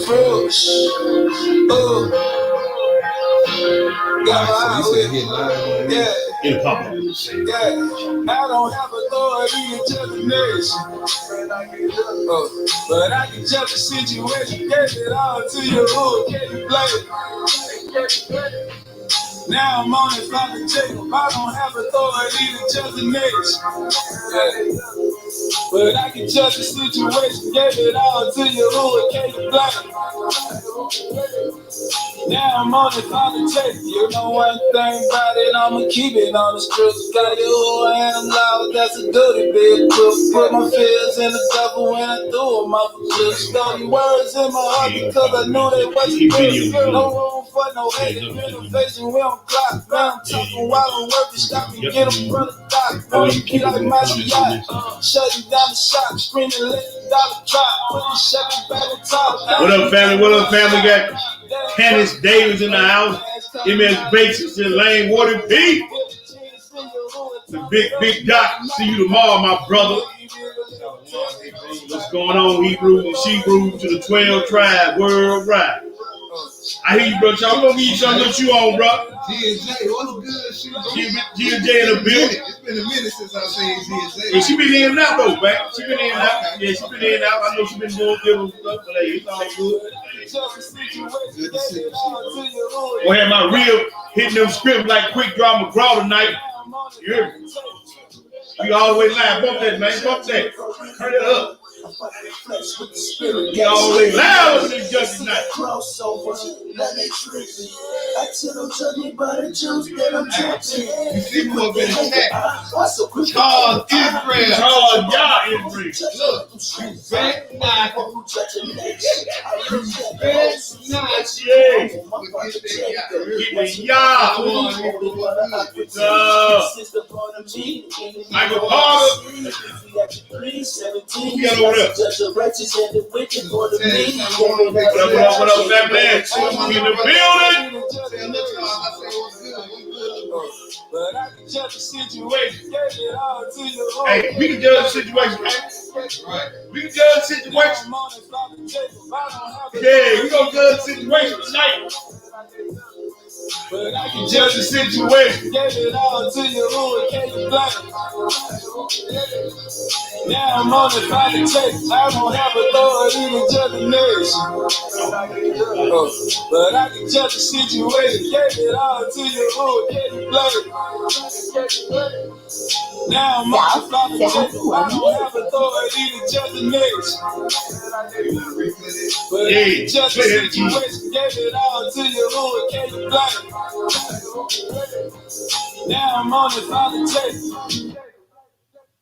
fruits. Ooh. Got my eye with it. Yeah. In public. Yeah. I don't have authority to judge the nation. But I can judge the situation. Gave it all to you. Who can you blame? Now I'm on it, like a Jacob. I don't have authority to judge the nation. Yeah. But I can judge the situation. Gave it all to you. Who can you blame? Now I'm on it, like a Jacob. You know one thing about it, I'ma keep it on the streets. Got you who I am loud, that's a duty, big cook. Put my fears in the double when I threw them off the cliff. Study words in my heart because I knew they wasn't good. No room for no hate, renovation, we don't clock. Now I'm talking while I'm working, stop and get them from the dock. Wanna be like my yacht, shutting down the shop, screaming, let the dollar drop. Put the Chevy back on top. What up, family? What up, family? Got Candace Davis in the house. MS Basis and Lane Water P. The big Doc. See you tomorrow, my brother. What's going on, Hebrew and Shebrew to the 12 tribe worldwide? I hear you, bro. Y'all gonna give you something to chew on, bro. G&J, what's good? G&J in the building. It's been a minute since I've seen G&J. Yeah, she been in and out though, man. She been in and out. Yeah, she been in and out. I know she been doing different stuff, but hey, it's all good. Good to see you. Go ahead, my real hitting them scripts like Quick Draw McGraw tonight. You hear me? We all the way live. Bump that, man. Bump that. Turn it up. We all the way loud with this judge tonight. You see me up in the chat. Charles Israel. Charles, y'all in free. Look, you bet not. You bet not. Yeah. Michael Carter. Who got over there? What up, family? In the building. But I can judge the situation. Gave it all to you. Hey, we can judge the situation, man. We can judge the situation. Yeah, we gonna judge the situation tonight. But I can judge the situation. Gave it all to you. Who can you blame? Now I'm on the politics. I don't have authority to judge the nation. But I can judge the situation. Gave it all to you. Who can you blame? Now I'm on the politics. I don't have authority to judge the nation. But I can judge the situation. Gave it all to you. Who can you blame? Now I'm on the politics.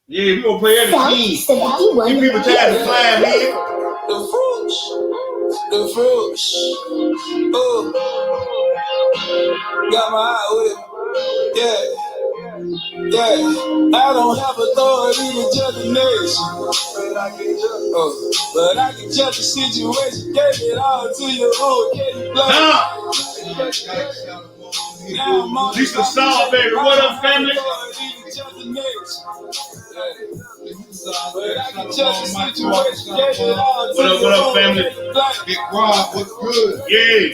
Yeah, we gonna play every team. You people tired of flying in. The fruits. Oh, got my eye with it. Yeah. I don't have authority to judge the nation. But I can judge the situation. Gave it all to you. Who can you blame? Lisa Saul, baby. What up, family? What up, family? Big Rob, what's good? Yeah.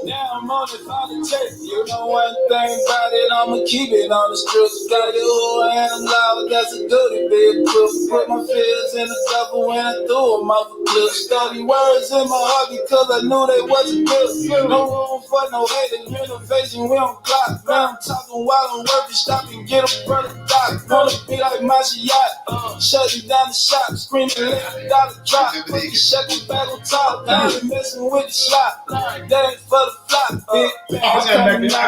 Now I'm on the politics. You know one thing about it, I'ma keep it on the streets. Got you who I am loud, that's a duty, big cook. Put my fears in the double when I threw them off a cliff. Study words in my heart because I knew they wasn't good. No room for no hate, renovation, we don't clock. Now I'm talking while I'm working, stop and get them from the dock. Wanna be like my yacht, shutting down the shop, screaming, let the dollar drop. Put the Chevy back on top, now I'm messing with the shot. That ain't for the flop, big bang. I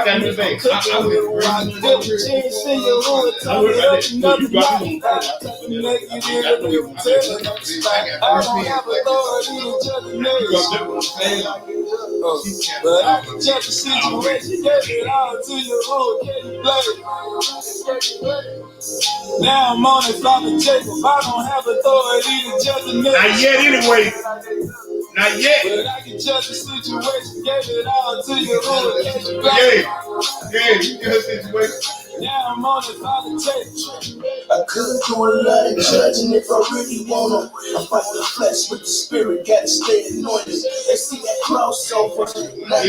got the bag. I feel the jeans in your hood, turn it up another night. Make you get a little tell. I don't have authority to judge the nation. But I can judge the situation. Gave it all to you. Who can you blame? Now I'm on it, flopping Jacob. I don't have authority to judge the nation. Not yet, anyway. Not yet. But I can judge the situation. Gave it all to you. Who can you blame? Yeah, you judge the situation. Now I'm on it, politics. I could do a lot of judging if I really wanna. I fight the flesh with the spirit, gotta stay anointed. They see that crossover. Like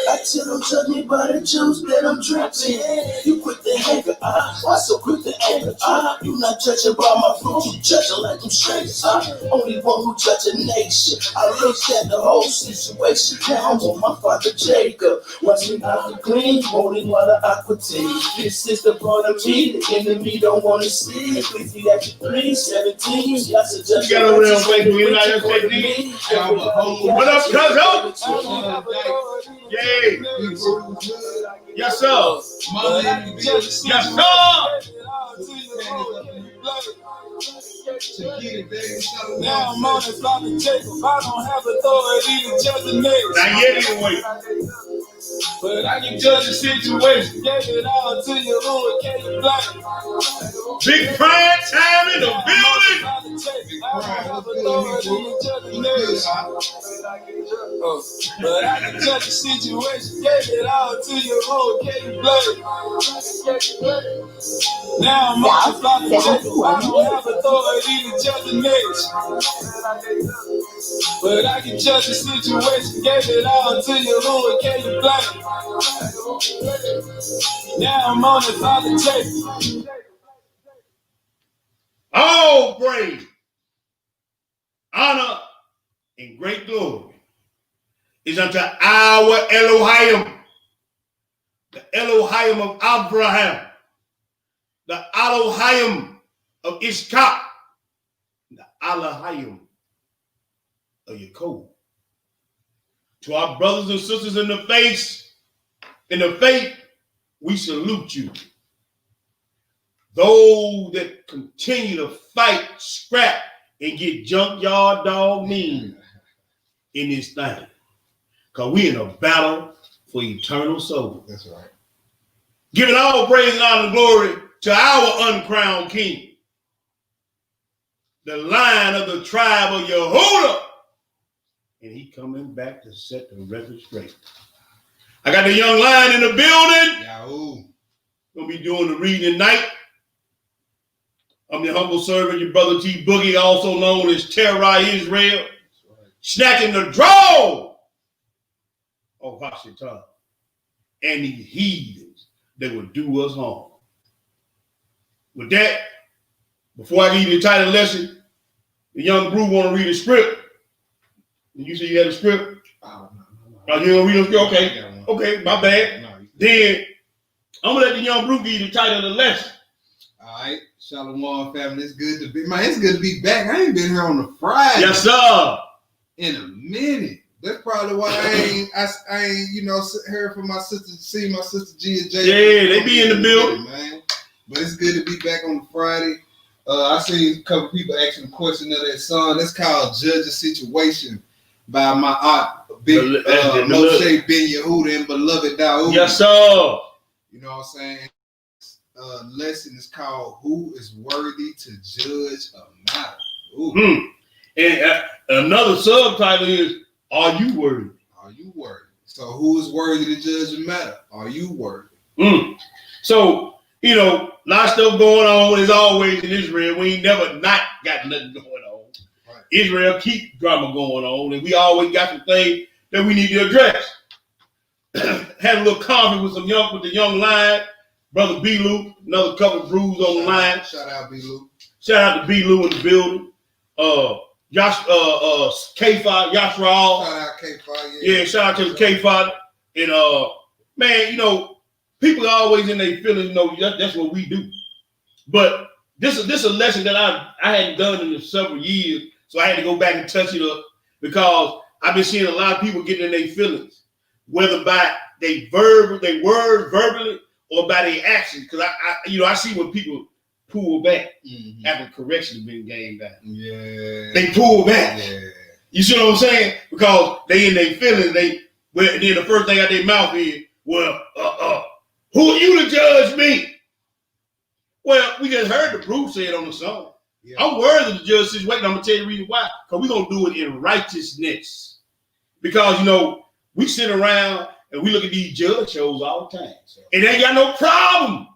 I tell them judge me by the juice that I'm drinking. You quick to anger, why so quick to anger? You not judging by my fruit, you judging like them strangers. Only one who judge a nation. I looked at the whole situation. Now I'm on my father Jacob. Watch me out clean, holding water aqua tea. This is the part of me the enemy don't want to see. Please, 17, yes, a judge. You got over there and wait for you like that 15. What up, cousin? Yay. Yes, sir. Yes, sir. Now I'm on this Father Jacob. I don't have authority to judge the next. Not yet anyway. But I can judge the situation. Gave it all to you, who can you blame? Big prime time in the building. But I can judge the situation. Gave it all to you, who can you blame? Now I'm on the Father Jacob. I don't have authority to judge the nation. But I can judge the situation. Gave it all to you, who can you blame? Now I'm on the Father Jacob. All praise, honor, and great glory is unto our Elohim, the Elohim of Abraham, the Elohim of Ishaq, the Elohim of Jacob. To our brothers and sisters in the faith, we salute you. Those that continue to fight, scrap, and get junkyard dog mean in this thing. Because we in a battle for eternal soul. That's right. Giving all praise and honor and glory to our uncrowned king, the Lion of the tribe of Yehudah. And he coming back to set the record straight. I got the young lion in the building. Yahoo. Gonna be doing the reading tonight. I'm your humble servant, your brother T Boogie, also known as Terror Israel, right. Snatching the draw of Washington and the heathens that would do us harm. With that, before I give you the title lesson, the young brew want to read a script. And you say you had a script? Oh, no. Oh, you gonna read a script? Okay. Okay, my bad. No, then I'm gonna let the young brew give you the title of the lesson. All right. Shalom, family. It's good to be, man. It's good to be back. I ain't been here on a Friday. Yes, sir. In a minute. That's probably why I ain't heard from my sister, see my sister G and J. Yeah, they be in the building, man. But it's good to be back on Friday. I seen a couple people asking a question of that song. That's called "Judge a Situation" by my aunt, Big Moshe Ben Yehuda and beloved Daoud. Yes, sir. You know what I'm saying? Lesson is called "Who is Worthy to Judge a Matter." And another subtitle is "Are You Worthy?" Are you worthy? So who is worthy to judge a matter? Are you worthy? So, a lot of stuff going on as always in Israel. We ain't never not got nothing going on. Right. Israel keep drama going on, and we always got some things that we need to address. Had a little conference with the young lion. Brother B. Lou, another couple of brews on the line. Shout out B. Lou. Shout out to B. Lou in the building. K-Fod, Yashraal. Shout out K-Fod, yeah, shout out to the K-Fod. And man, people are always in their feelings, that's what we do. But this is a lesson that I hadn't done in several years, so I had to go back and touch it up because I've been seeing a lot of people getting in their feelings, whether by they words verbally or by their actions. Because I see when people pull back after correction has been gained down. Yeah. They pull back. Yeah. You see what I'm saying? Because they in their feelings, then the first thing out their mouth is, well, who are you to judge me? Well, we just heard the Bruce say it on the song. Yeah. I'm worthy to judge this. Wait, I'm gonna tell you the reason why. Because we're gonna do it in righteousness. Because we sit around and we look at these judge shows all the time. So, and they ain't got no problem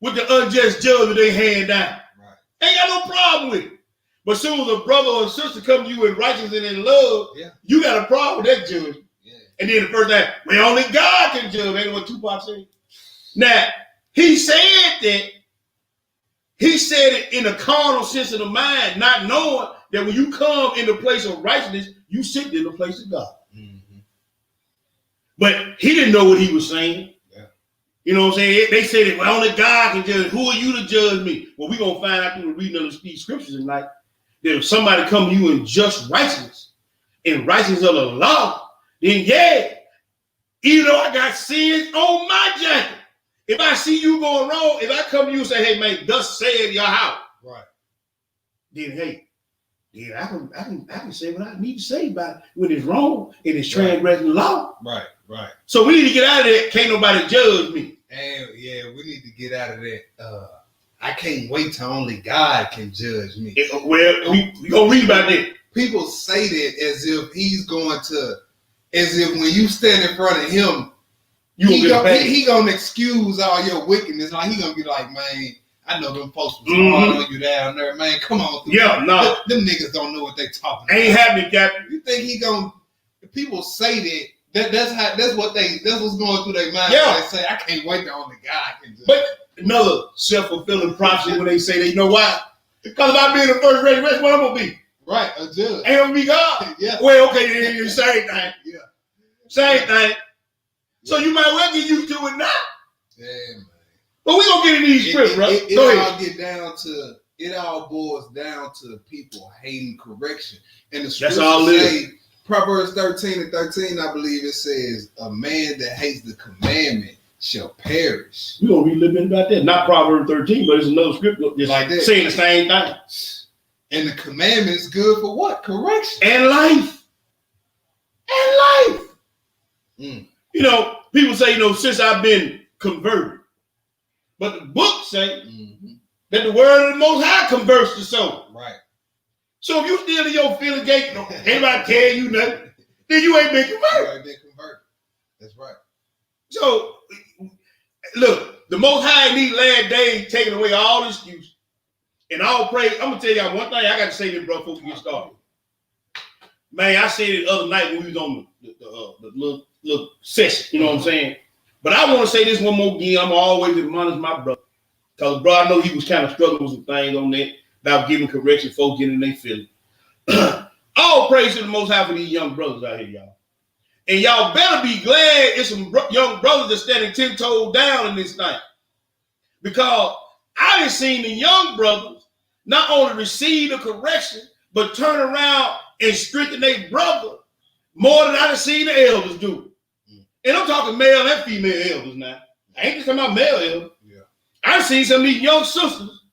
with the unjust judge that they hand down. Right. Ain't got no problem with it. But soon as a brother or a sister come to you in righteousness and in love, you got a problem with that judgment. Yeah. And then the first time, well, only God can judge. Ain't what Tupac said. Now, he said that. He said it in a carnal sense of the mind, not knowing that when you come in the place of righteousness, you sit in the place of God. Mm-hmm. But he didn't know what he was saying. Yeah. You know what I'm saying? They said that, well, only God can judge. Who are you to judge me? Well, we're going to find out through the reading of these scriptures tonight that if somebody come to you in just righteousness, in righteousness of the law, then even though I got sins on my jacket, if I see you going wrong, if I come to you and say, hey, man, thus saith your house. Right. Then, I can say what I need to say about it when it's wrong and it's transgressing the law. Right. So we need to get out of that. Can't nobody judge me. And we need to get out of that. I can't wait till only God can judge me. Well, we gonna read about that. People say that as if when you stand in front of him, he gonna excuse all your wickedness. Like he gonna be like, man, I know them folks was hard on you down there, man. Come on, them niggas don't know what they talking about. Ain't happening, Captain. You think he gonna? People say that's what's going through their mind. Yeah. They say, I can't wait till only God can judge. But another self-fulfilling prophecy when they say, you know why? Because if I be in the first race, what I'm gonna be? Right, a judge. Ain't gonna be God. Yeah. Well, okay, same thing. Yeah. Same thing. So you might well get used to it now. Yeah, man. But we gonna get into these scripts, bro. It all boils down to people hating correction. And the scriptures say, Proverbs 13:13, I believe it says, a man that hates the commandment shall perish. We're gonna read a little bit about that. Not Proverbs 13, but it's another scripture just like that, saying the same thing. And the commandment is good for what? Correction. And life. You know, people say, since I've been converted. But the book say that the word of the Most High converts the soul. Right. So if you still in your feeling gate, anybody tell you nothing, then you ain't been converted. You ain't been converted. That's right. So, look, the Most High in these last days taking away all excuse and all praise. I'm going to tell y'all one thing. I got to say this, bro, before we get started. Man, I said it the other night when we was on the little session, you know what I'm saying? But I want to say this one more again. I'm always admonish my brother. Because, bro, I know he was kind of struggling with some things on that about giving correction, folks getting their feelings. All praise to the Most High for these young brothers out here, y'all. And y'all better be glad it's some young brothers that's standing 10 toes down in this thing. Because I done seen the young brothers not only receive the correction, but turn around and strengthen their brother more than I done seen the elders do. And I'm talking male and female elders now. I ain't just talking about male elders. Yeah. I've seen some of these young sisters,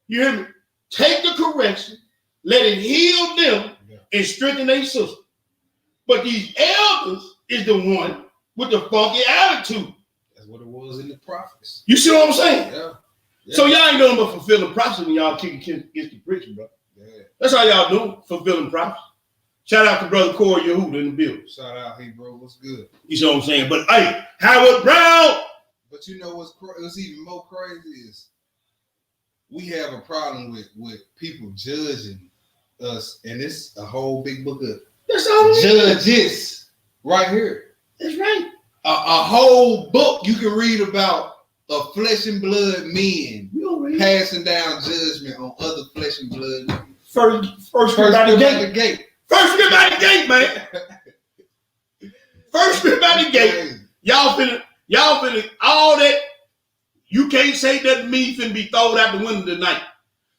you hear me, take the correction, let it heal them, and strengthen their sister. But these elders is the one with the funky attitude. That's what it was in the prophets. You see what I'm saying? Yeah. So y'all ain't doing but fulfilling prophecy when y'all kick against the preaching, bro. Yeah. That's how y'all doing, fulfilling prophecy. Shout out to Brother Corey Yehuda in the building. Shout out, hey, bro, what's good? You see what I'm saying? But hey, Howard Brown. But you know what's even more crazy is we have a problem with people judging us, and it's a whole big book of judges right here. That's right. A whole book you can read about of flesh and blood men passing down judgment on other flesh and blood men. First script out the gate. First script out the gate, man. First script out the gate. Y'all finna all that. You can't say that me finna be thrown out the window tonight.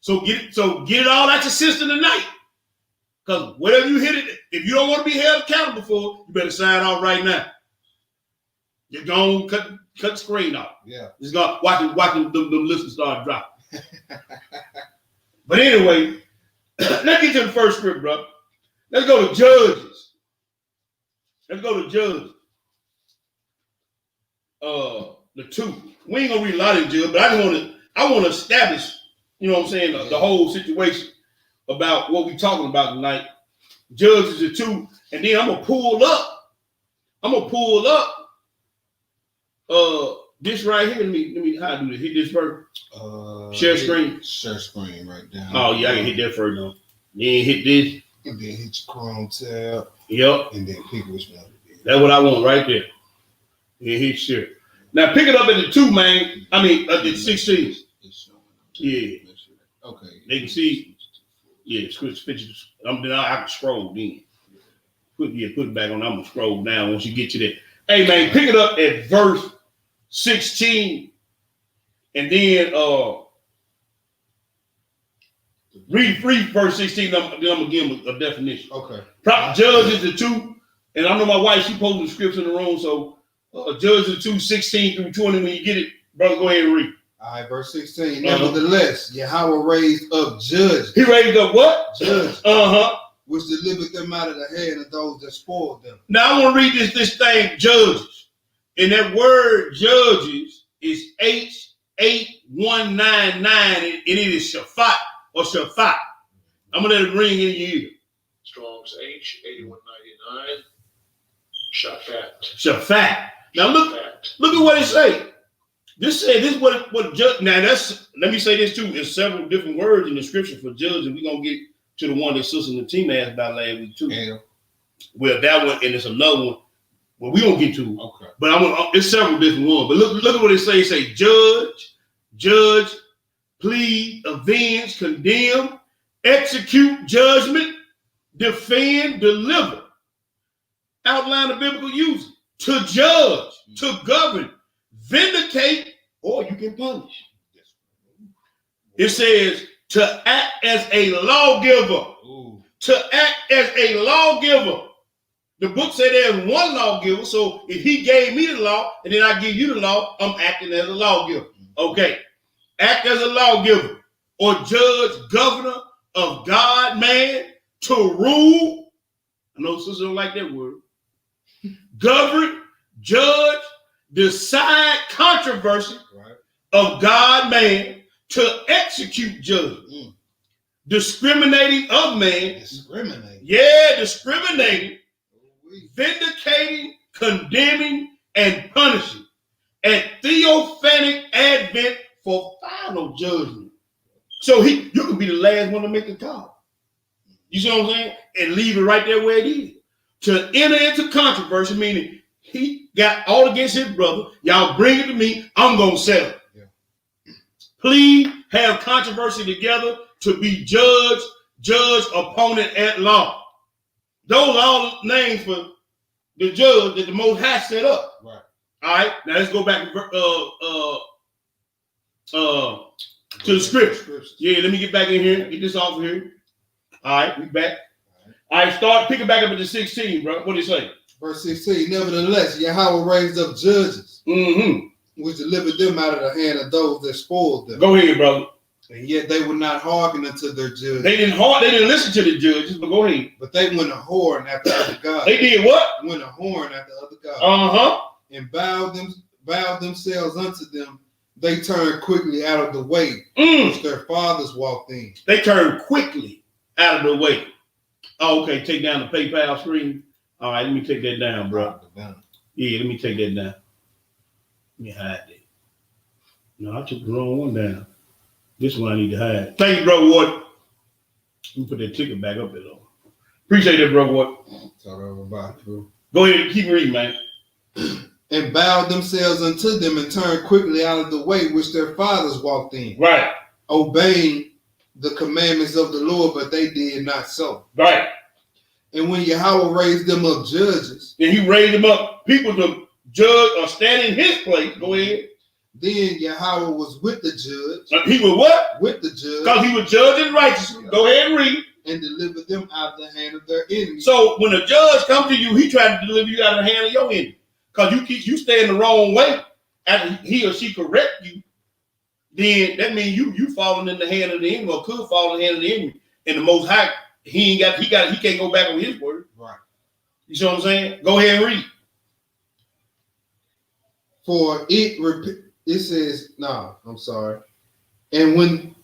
So get it all out your system tonight. Because whatever you hit it, if you don't want to be held accountable for, you better sign off right now. You're going to cut the screen off. Yeah. Just go watching them listeners start dropping. But anyway, let's get to the first script, bro. Let's go to Judges. The 2. We ain't gonna read a lot of Judges, but I want to establish, you know what I'm saying, the whole situation about what we talking about tonight. Judges the 2, and then I'm gonna pull up this right here. Let me how do this? Hit this first. Share screen. Share screen right down. Oh yeah, I can hit that first though. Then hit this. And then hit your Chrome tab. Yep. And then pick which one it is. That's what I want right there. And hit share. Now pick it up at the 2, man. I mean, at the 16. Yeah. Okay. They can see. Yeah, switch pictures. I can scroll then. Put it back on. I'm gonna scroll down once you get to that. Hey man, pick it up at verse 16. And then read verse 16, then I'm gonna give him a definition. Okay. Judge is the 2, and I know my wife, she posted the scripts in the room, so Judge is the 2, 16 through 20. When you get it, brother, go ahead and read. All right, verse 16. Nevertheless, Yahweh raised up judges. He raised up what? Judges. Which delivered them out of the hand of those that spoiled them. Now I want to read this thing, judges. And that word judges is H8199, and it is Shaphat or Shaphat. I'm gonna let it ring in your ear. Strong's H8199. Shaphat. Now look at what it say. This is what judge. Now let me say this too. There's several different words in the scripture for judge, and we're gonna get to the one that Sister Natima asked about last week too. Yeah. Well, that one, and it's another one. Well, we gonna get to. Okay. But it's several different ones. But look at what it say. It say judge, plead, avenge, condemn, execute judgment, defend, deliver. Outline the biblical use. To judge, to govern, vindicate, or you can punish. It says to act as a lawgiver. Ooh. To act as a lawgiver. The book said there's one lawgiver, so if he gave me the law and then I give you the law, I'm acting as a lawgiver. Okay. Act as a lawgiver or judge, governor of God, man, to rule. I know sisters don't like that word. Govern, judge, decide controversy of God, man, to execute judgment. Discriminating of man. Discriminating. Vindicating, condemning, and punishing. And theophanic advent for final judgment. So you can be the last one to make the call. You see what I'm saying? And leave it right there where it is. To enter into controversy, meaning he got all against his brother. Y'all bring it to me. I'm going to settle. Yeah. Plead, have controversy together to be judge, opponent at law. Those are all names for the judge that the Most High set up. Right. All right. Now let's go back to the scripture. Yeah, let me get back in here. Get this off of here. All right, we back. All right, start picking back up at the 16, bro. What do you say? Verse 16. Nevertheless, Yahweh raised up judges, which delivered them out of the hand of those that spoiled them. Go ahead, brother. And yet they would not hearken unto their judges. They didn't listen to the judges, but go ahead. But they went a whoring after other gods. They did what? Went a whoring after other gods. And bowed themselves unto them. They turned quickly out of the way which their fathers walked in. They turned quickly out of the way. Oh, okay. Take down the PayPal screen. All right, let me take that down, bro. Yeah, let me take that down. Let me hide that. No, I took the wrong one down. This one I need to hide. Thank you, bro, Ward. Let me put that ticket back up there, though. Appreciate that, bro, Ward. Go ahead and keep reading, man. And bowed themselves unto them and turned quickly out of the way which their fathers walked in. Right. Obeying the commandments of the Lord, but they did not so. Right. And when Yahweh raised them up judges. And he raised them up people to judge or stand in his place. Go ahead. Then Yahweh was with the judge. He was what? With the judge. Because he was judging righteously. Go ahead and read. And delivered them out of the hand of their enemies. So when a judge comes to you, he tries to deliver you out of the hand of your enemy. Because you stay in the wrong way after he or she correct you, then that means you falling in the hand of the enemy or could fall in the hand of the enemy. And the Most High, he can't go back on his word. Right. You see what I'm saying? Go ahead and read. For it says, no, I'm sorry. And when,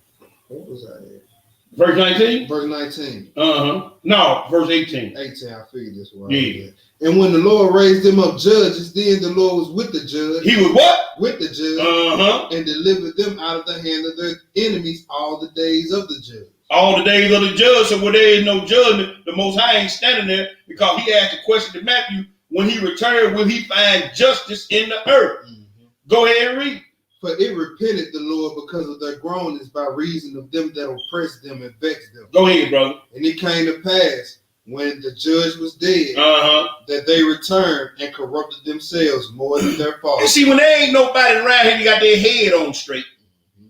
what was I at? Verse 19? Verse 19. No, verse 18. 18, I figured this one. Yeah. And when the Lord raised them up judges, then the Lord was with the judge. He was what? With the judge. And delivered them out of the hand of their enemies all the days of the judge. all the days of the judge. So where there is no judgment, the Most High ain't standing there, because he asked the question to Matthew, when he returned, will he find justice in the earth? Mm-hmm. Go ahead and read. For it repented the Lord because of their groanings by reason of them that oppressed them and vexed them. Go ahead, brother. And it came to pass, when the judge was dead, that they returned and corrupted themselves more than their fathers. You see, when there ain't nobody around here, you got their head on straight.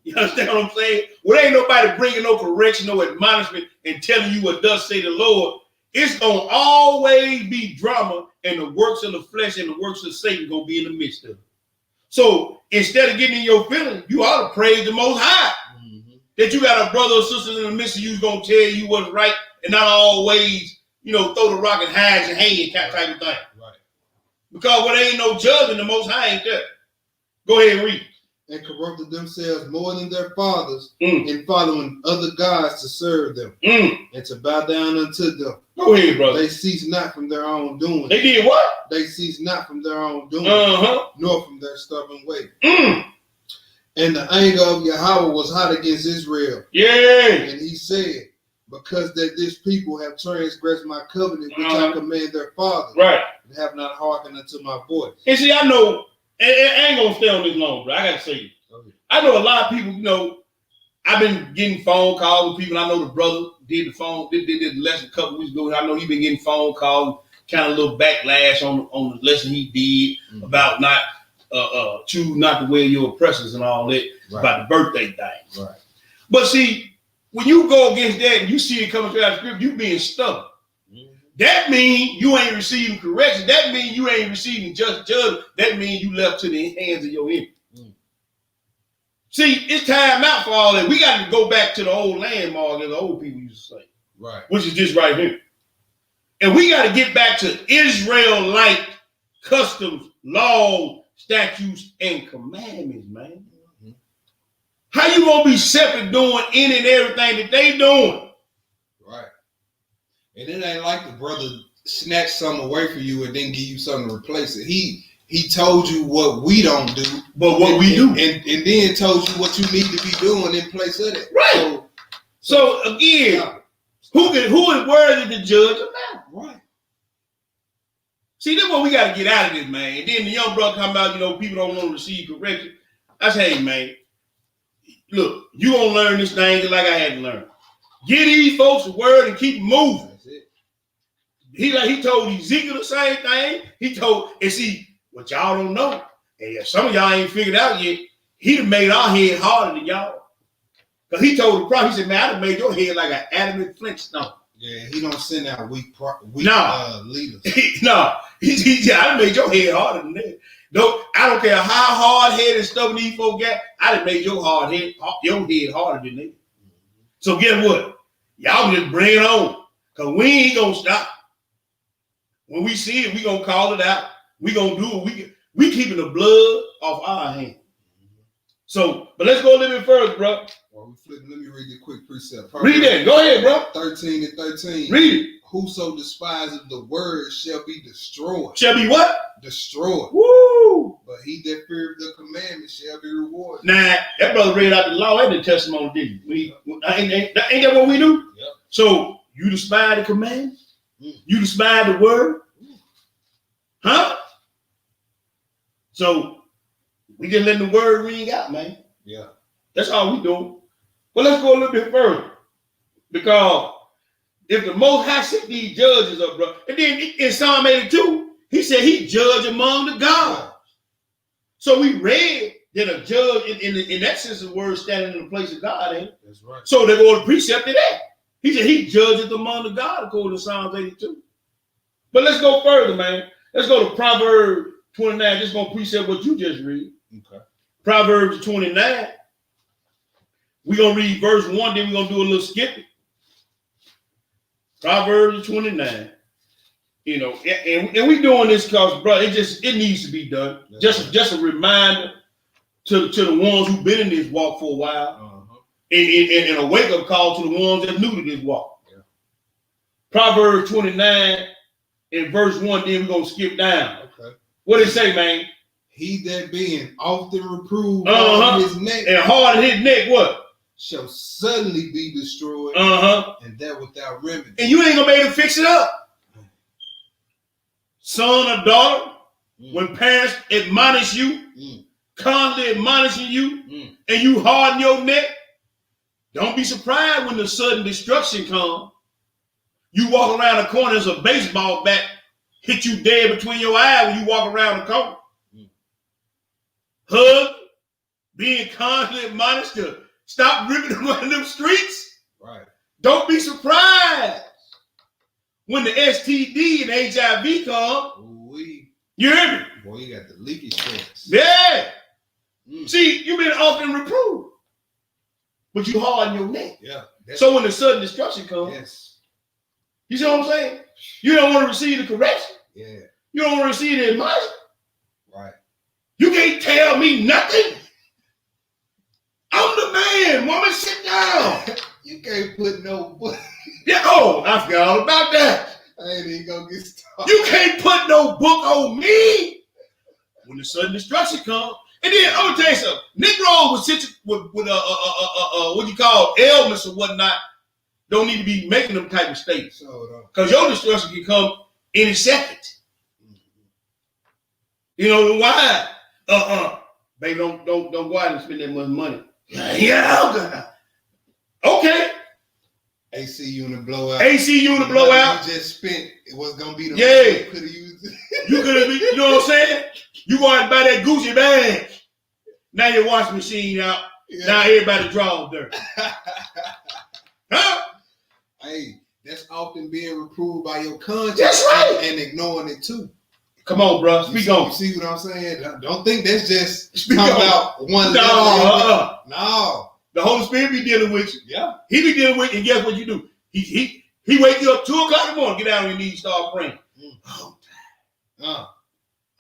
You understand what I'm saying? When there ain't nobody bringing no correction, no admonishment, and telling you what does say the Lord, it's going to always be drama, and the works of the flesh and the works of Satan going to be in the midst of it. So instead of getting in your feelings, you ought to praise the Most High. Mm-hmm. That you got a brother or sister in the midst of you who's going to tell you what's right, and not always, throw the rock and hide your hand type of thing. Right. Because when there ain't no judging, the Most High ain't there. Go ahead and read. And corrupted themselves more than their fathers in following other gods to serve them and to bow down unto them. Go ahead, brother. They cease not from their own doing. They did what? They cease not from their own doing, nor from their stubborn way. And the anger of Yahweh was hot against Israel. Yeah. And he said, because that this people have transgressed my covenant, which I command their fathers, and have not hearkened unto my voice. And see, I know, I ain't gonna stay on this long, bro. I gotta say this. Okay. I know a lot of people, I've been getting phone calls with people. I know the brother did the lesson a couple weeks ago. I know he been getting phone calls, kind of a little backlash on the lesson he did about not choose not to wear your oppressors and all that, about the birthday thing. Right. But see, when you go against that and you see it coming through the script, you being stubborn. That means you ain't receiving correction. That means you ain't receiving just judgment. That means you left to the hands of your enemy. See, it's time out for all that. We got to go back to the old landmark, as the old people used to say. Right. Which is this right here. And we got to get back to Israel-like customs, laws, statutes, and commandments, man. How you gonna be separate doing any and everything that they doing? Right. And it ain't like the brother snatch something away from you and then give you something to replace it. He told you what we don't do, but what we do, and then told you what you need to be doing in place of it. Right. So again, who is worthy to judge them now? Right. See, that's what we got to get out of this, man. And then the young brother come out, people don't want to receive correction. I say, hey, man, look, you gonna learn this thing just like I had to learn. Give these folks the word and keep moving. That's it. He told Ezekiel the same thing. And see, what y'all don't know, and if some of y'all ain't figured out yet, he done made our head harder than y'all. Because he told the prophet, he said, man, I done made your head like an adamant flintstone. Yeah, he don't send out weak leaders. No, I done made your head harder than that. I don't care how hard-headed and stubborn these folks got, I done made your head harder than that. So guess what? Y'all just bring it on. Because we ain't going to stop. When we see it, we going to call it out. We going to do it. We keeping the blood off our hands. So, but let's go a little bit further, bro. While we flipping, let me read the quick precept. Read that. Go ahead, bro. 13 and 13. Read it. Whoso despises the word shall be destroyed. Shall be what? Destroyed. Woo! But he that feareth the commandment shall be rewarded. Now, that brother read out the law and the testimony, didn't he? Ain't that what we do? Yep. So, you despise the commandment? You despise the word? Huh? So, we just letting the word ring out, man. Yeah. That's all we do. Well, let's go a little bit further. Because if the Most High set these judges up, bro, and then in Psalm 82, he said he judged among the gods. So we read that a judge, in that sense of the word, standing in the place of God, ain't it? That's right. So they go to precept of that. He said he judges among the gods, according to Psalm 82. But let's go further, man. Let's go to Proverbs 29. Just going to precept what you just read. Okay. Proverbs 29. We're going to read verse 1, then we're going to do a little skipping. Proverbs 29. And we doing this because, bro, it needs to be done. That's just a reminder to the ones who've been in this walk for a while. And a wake-up call to the ones that new to this walk. Yeah. Proverbs 29 and verse 1, then we're going to skip down. Okay. What did it say, man? He that being often reproved on his neck. And hard in his neck, what? shall suddenly be destroyed, and that without remedy. And you ain't gonna be able to fix it up. Son or daughter, when parents admonish you, constantly admonishing you, and you harden your neck, don't be surprised when the sudden destruction comes. You walk around the corner as a baseball bat hit you dead between your eyes when you walk around the corner. Hug, being constantly admonished to stop ripping around them streets. Right. Don't be surprised when the STD and HIV come. You hear me? Boy, you got the leaky sense. Yeah. See, you've been often reproved, but you harden your neck. Yeah. So when the sudden destruction comes, you see what I'm saying? You don't want to receive the correction. Yeah. You don't want to receive the advice. Right. You can't tell me nothing. I'm the man. Woman, sit down. You can't put no book. Yeah. Oh, I forgot all about that. I ain't even gonna get started. You can't put no book on me when the sudden destruction comes. And then I'm gonna tell you something. Negroes with what you call ailments or whatnot don't need to be making them type of statements. Because your destruction can come any second. You know why? Baby, don't go out and spend that much money. Yeah. Okay. AC unit blowout. AC unit blowout. You just spent. It was gonna be the money you could have used it. You could have, you know what I'm saying? You go out and buy that Gucci bag. Now your washing machine out. Yeah. Now everybody draws dirt. Huh? Hey, that's often being reproved by your conscience. That's right. And ignoring it too. Come on, bro. Speak on. You see what I'm saying? Don't think that's just talking about one level. No. The Holy Spirit be dealing with you. Yeah. He be dealing with you, and guess what you do? He wake you up 2 o'clock in the morning, get down on your knees, start praying.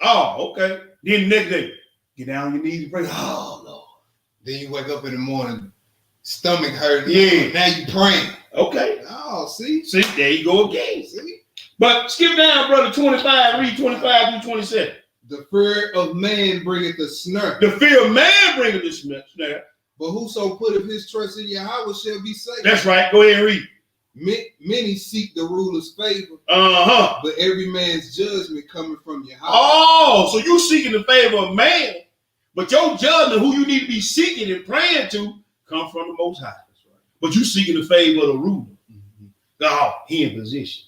Oh, okay. Then the next day, get down on your knees and pray. Oh, Lord. Then you wake up in the morning, stomach hurting. Yeah. Now you praying. Okay. Oh, see? See, there you go again. See? But skip down, brother, 25, read 25 through 27. The fear of man bringeth a snare. The fear of man bringeth a snare. But whoso putteth his trust in Yahweh shall be saved. That's right. Go ahead and read. Many seek the ruler's favor. But every man's judgment coming from Yahweh. Oh, so you seeking the favor of man, but your judgment, who you need to be seeking and praying to, come from the Most High. That's right. But you seeking the favor of the ruler. Oh, he in position.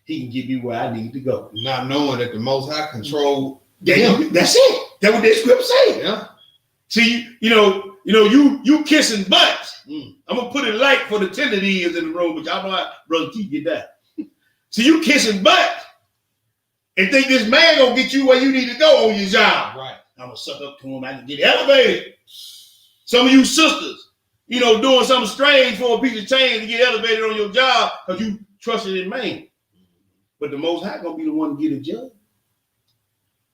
He can get me where I need to go. Not knowing that the Most High control. That's it. That's what that script say. Yeah. See, you kissing butts. I'm gonna put it light for the tender ears in the room, but y'all know how Brother Keith get that. So you kissing butts and think this man gonna get you where you need to go on your job. Right. I'm gonna suck up to him. I can get elevated. Some of you sisters, doing something strange for a piece of change to get elevated on your job because you trusted in man. But the Most High gonna be the one to get it judged.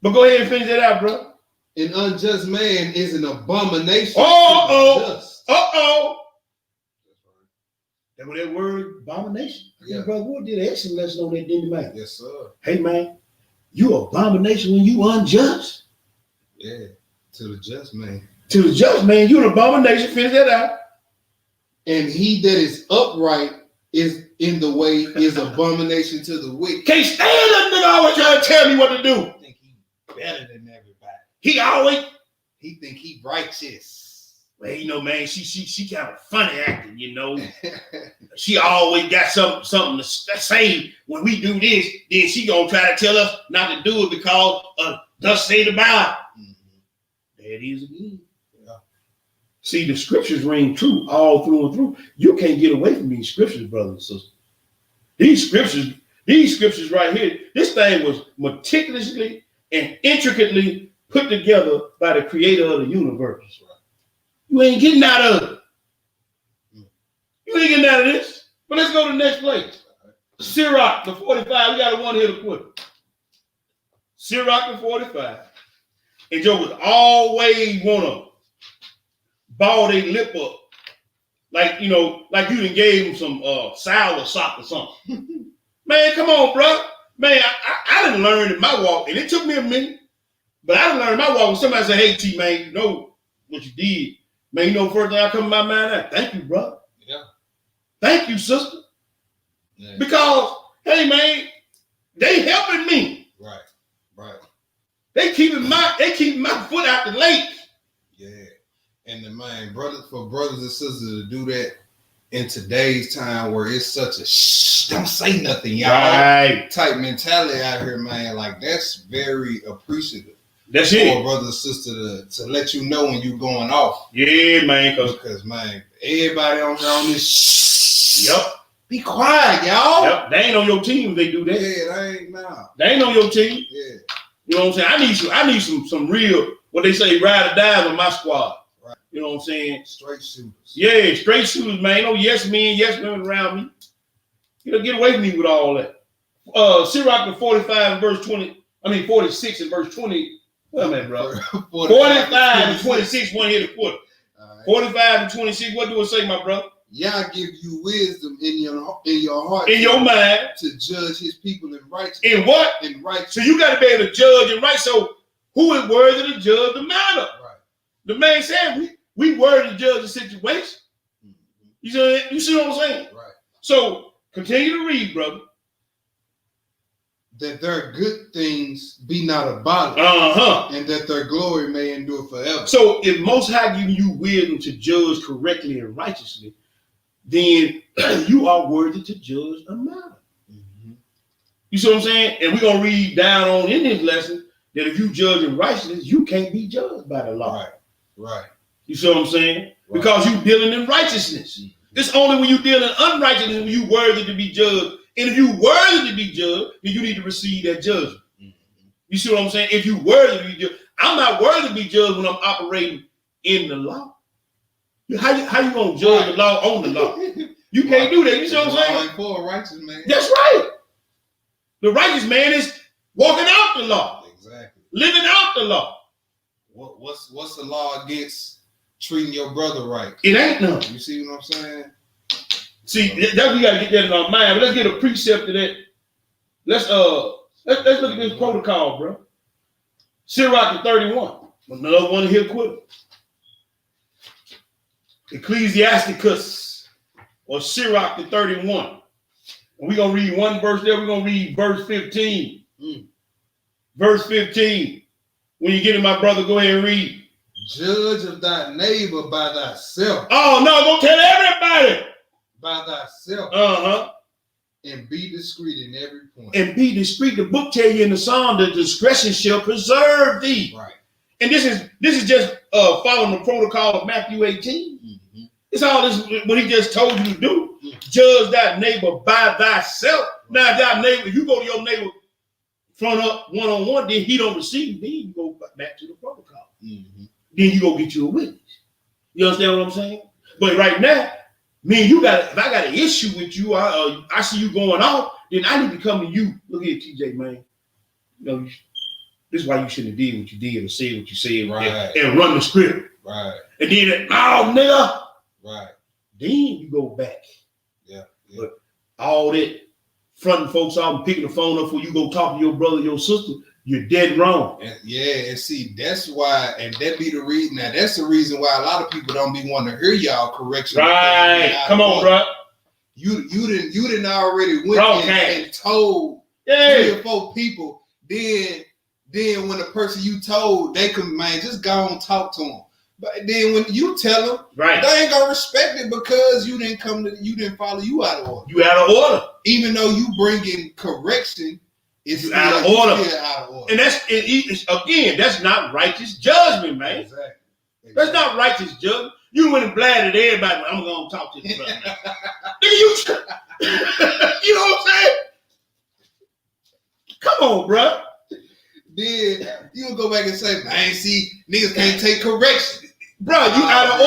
But go ahead and finish that out, bro. An unjust man is an abomination. That's what that word abomination. Yeah. Brother Wood did an excellent lesson on that, didn't he, man? Yes, sir. Hey, man, you abomination when you unjust. Yeah, to the just man. To the just man, you an abomination. Finish that out. And he that is upright is in the way is abomination to the wicked. Can't stand that nigga always trying to tell me what to do. I think he better than everybody. He think he righteous. Well, man, she kind of funny acting, She always got something to say when we do this. Then she gonna try to tell us not to do it because thus say the Bible. There it is again. Yeah. See, the scriptures ring true all through and through. You can't get away from these scriptures, brothers and sisters. These scriptures right here, this thing was meticulously and intricately put together by the creator of the universe. You ain't getting out of it. You ain't getting out of this. But let's go to the next place. Sirach, the 45. We got a one here to quit. Sirach, the 45. And Joe was always want to ball their lip up. Like you done gave him some sour sock or something. Man, come on, bro. Man, I didn't learn in my walk, and it took me a minute. But I done learned in my walk when somebody said, hey, T, man, you know what you did. Man, you know, first thing I come to my mind, now, thank you, brother. Yeah. Thank you, sister. Yeah. Because, hey, man, they helping me. Right. Right. They keeping my foot out the lake. Yeah. And the man, for brothers and sisters to do that in today's time where it's such a shh, don't say nothing, y'all. Right. Type mentality out here, man. Like that's very appreciative. That's for it. a brother and sister to let you know when you're going off. Yeah, man. Because man, everybody on here on this shh. Yep. Be quiet, y'all. Yep. They ain't on your team if they do that. Yeah, they ain't now. They ain't on your team. Yeah. You know what I'm saying? I need some real, what they say, ride or die on my squad. Right. You know what I'm saying? Straight shooters. Yeah, straight shooters, man. No yes men, yes women around me. You know, get away from me with all that. Sirach 45 and verse 20, 46 and verse 20. Wait a minute, bro. 45 and 26, one hit a quarter. Right. 45 and 26, what do it say, my brother? Yah give you wisdom in your heart, in your mind, to judge his people in righteousness. In what? In righteousness. So you got to be able to judge and right. So who is worthy to judge the matter? Right. The man said we worthy to judge the situation. Mm-hmm. You see what I'm saying? Right. So continue to read, brother. That their good things be not abolished, and that their glory may endure forever. So if Most High give you wisdom to judge correctly and righteously, then you are worthy to judge a matter. Mm-hmm. You see what I'm saying? And we're going to read down on in this lesson that if you judge in righteousness, you can't be judged by the law. Right. Right. You see what I'm saying? Right. Because you dealing in righteousness. Mm-hmm. It's only when you deal in unrighteousness when you worthy to be judged. And if you worthy to be judged, then you need to receive that judgment. Mm-hmm. You see what I'm saying? If you worthy to be judged, I'm not worthy to be judged when I'm operating in the law. How you gonna judge the law on the law? You can't do that. You see what I'm saying? For a righteous man. That's right. The righteous man is walking out the law. Exactly. Living out the law. What's the law against treating your brother right? It ain't none. You see what I'm saying? See, that we gotta get that in our mind. But let's get a precept to that. Let's look at this protocol, bro. Sirach 31. Another one here quick. Ecclesiasticus or Sirach 31. And we're gonna read one verse there. We're gonna read verse 15. Verse 15. When you get it, my brother, go ahead and read. Judge of thy neighbor by thyself. Oh no, go tell everybody. By thyself. And be discreet in every point. And be discreet. The book tell you in the Psalm that discretion shall preserve thee. Right. And this is just following the protocol of Matthew 18. Mm-hmm. It's all this what he just told you to do. Mm-hmm. Judge thy neighbor by thyself. Right. Now, thy neighbor, if you go to your neighbor front up one-on-one, then he don't receive, then you go back to the protocol. Mm-hmm. Then you go get you a witness. You understand what I'm saying? But right now, if I got an issue with you, I see you going off, then I need to come to you. Look here, TJ, man. You know, this is why you shouldn't have did what you did or said what you said, right? And run the script. Right. And then, oh, nigga. Right. Then you go back. Yeah. But all that fronting folks off and picking the phone up before you go talk to your brother, your sister, you're dead wrong. And see, that's why, and that be the reason. Now, that's the reason why a lot of people don't be wanting to hear y'all correction. Right. Come on, bro. You didn't already went and told 3 or 4 people. Then when the person you told, they can, man, just go and talk to them. But then when you tell them, right, they ain't gonna respect it because you didn't follow you out of order. You out of order. Even though you bring in correction, it's out of order. And that's not righteous judgment, man. Exactly. That's not righteous judgment. You went and bladed everybody. I'm gonna talk to this brother. You know what I'm saying? Come on, bro. Then you go back and say, man, see, niggas can't take correction. Bro, you out of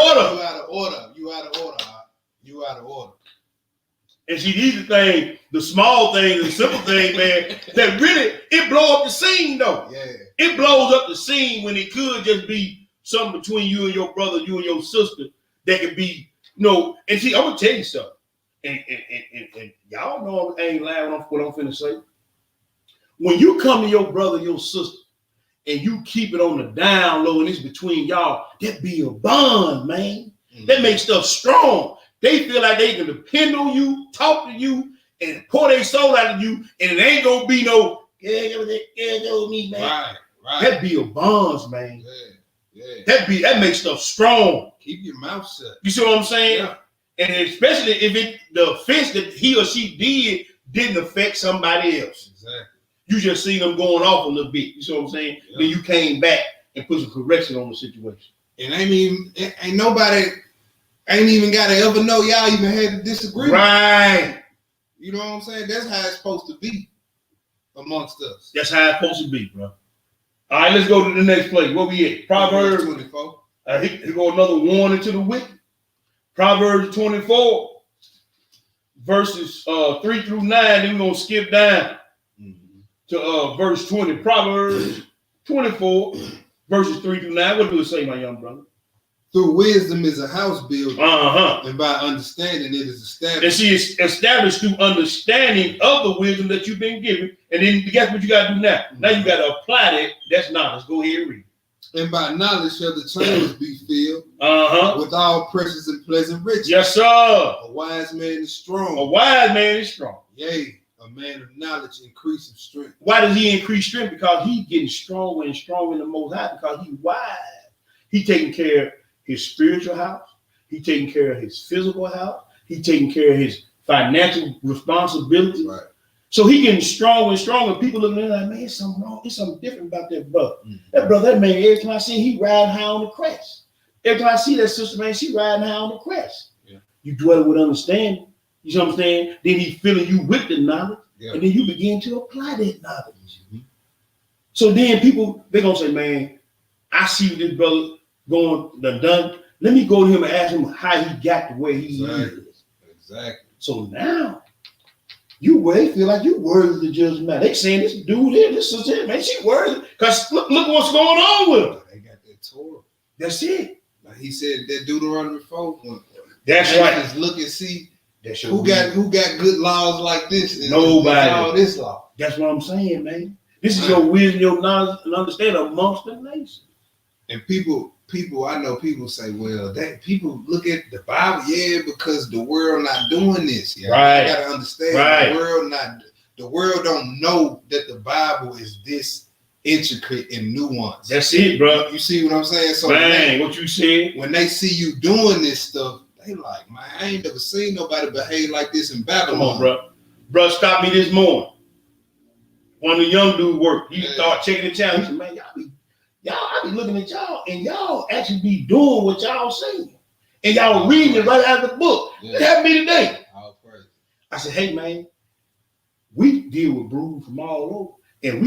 order. You out of order. And see, these are things, the small things, the simple things, man, that really, it blow up the scene, though. Yeah. It blows up the scene when it could just be something between you and your brother, you and your sister, that could be, and see, I'm going to tell you something. And y'all know I ain't lying on what I'm finna say. When you come to your brother, your sister, and you keep it on the down low and it's between y'all, that be a bond, man. That makes stuff strong. They feel like they can depend on you, talk to you, and pour their soul out of you, and it ain't gonna be no, me, man. Right. That be a bonds, man. Yeah. That makes stuff strong. Keep your mouth shut. You see what I'm saying? Yeah. And especially if the offense that he or she didn't affect somebody else. Exactly. You just see them going off a little bit. You see what I'm saying? Yeah. Then you came back and put some correction on the situation. And ain't nobody even gotta ever know y'all even had a disagreement. Right. You know what I'm saying? That's how it's supposed to be amongst us. That's how it's supposed to be, bro. All right, let's go to the next place. Where we at? Proverbs 24. Here go another warning to the wicked. Proverbs 24, verses 3 through 9. Then we're gonna skip down to verse 20. Proverbs 24, verses 3 through 9. What do it say, my young brother? Through wisdom is a house built, and by understanding it is established. And see, it's established through understanding of the wisdom that you've been given. And then guess what you got to do now? Now you got to apply that. That's knowledge. Go ahead and read. And by knowledge shall the chambers be filled with all precious and pleasant riches. Yes, sir. A wise man is strong. A wise man is strong. Yea, a man of knowledge increases strength. Why does he increase strength? Because he's getting stronger and stronger in the Most High, because he's wise. He taking care of his spiritual house. He taking care of his physical house. He taking care of his financial responsibilities. Right. So he getting stronger and stronger. People looking at him like, man, it's something wrong. It's something different about that brother. That brother, that man, every time I see him, he riding high on the crest. Every time I see that sister, man, she riding high on the crest. Yeah. You dwell with understanding. You know what I'm saying? Then he filling you with the knowledge. Yeah. And then you begin to apply that knowledge. So then people, they're going to say, man, I see this brother going done. Let me go to him and ask him how he got to where he is. Exactly. So now, you feel like you worthy to judge man. They saying this dude here, this is it, man. She worthy. Because look what's going on with her. They got that Torah. That's it. Like he said that Deuteronomy 4. That's right. Just look and see that's who got good laws like this. And nobody. All this law. That's what I'm saying, man. This is your wisdom, your knowledge, and understanding amongst the nation. And people, I know people say, well, that people look at the Bible, because the world not doing this. Yeah, right. I gotta understand the world don't know that the Bible is this intricate and nuanced. That's it, bro. You see what I'm saying? So what you said. When they see you doing this stuff, they like, man, I ain't never seen nobody behave like this in Babylon. Come on, bro. Bro, stop me this morning. One of the young dudes worked. He started checking the channel. He said, man, I be looking at y'all, and y'all actually be doing what y'all saying. And y'all reading it right out of the book. It happened to me today. I said, hey, man, we deal with brood from all over. And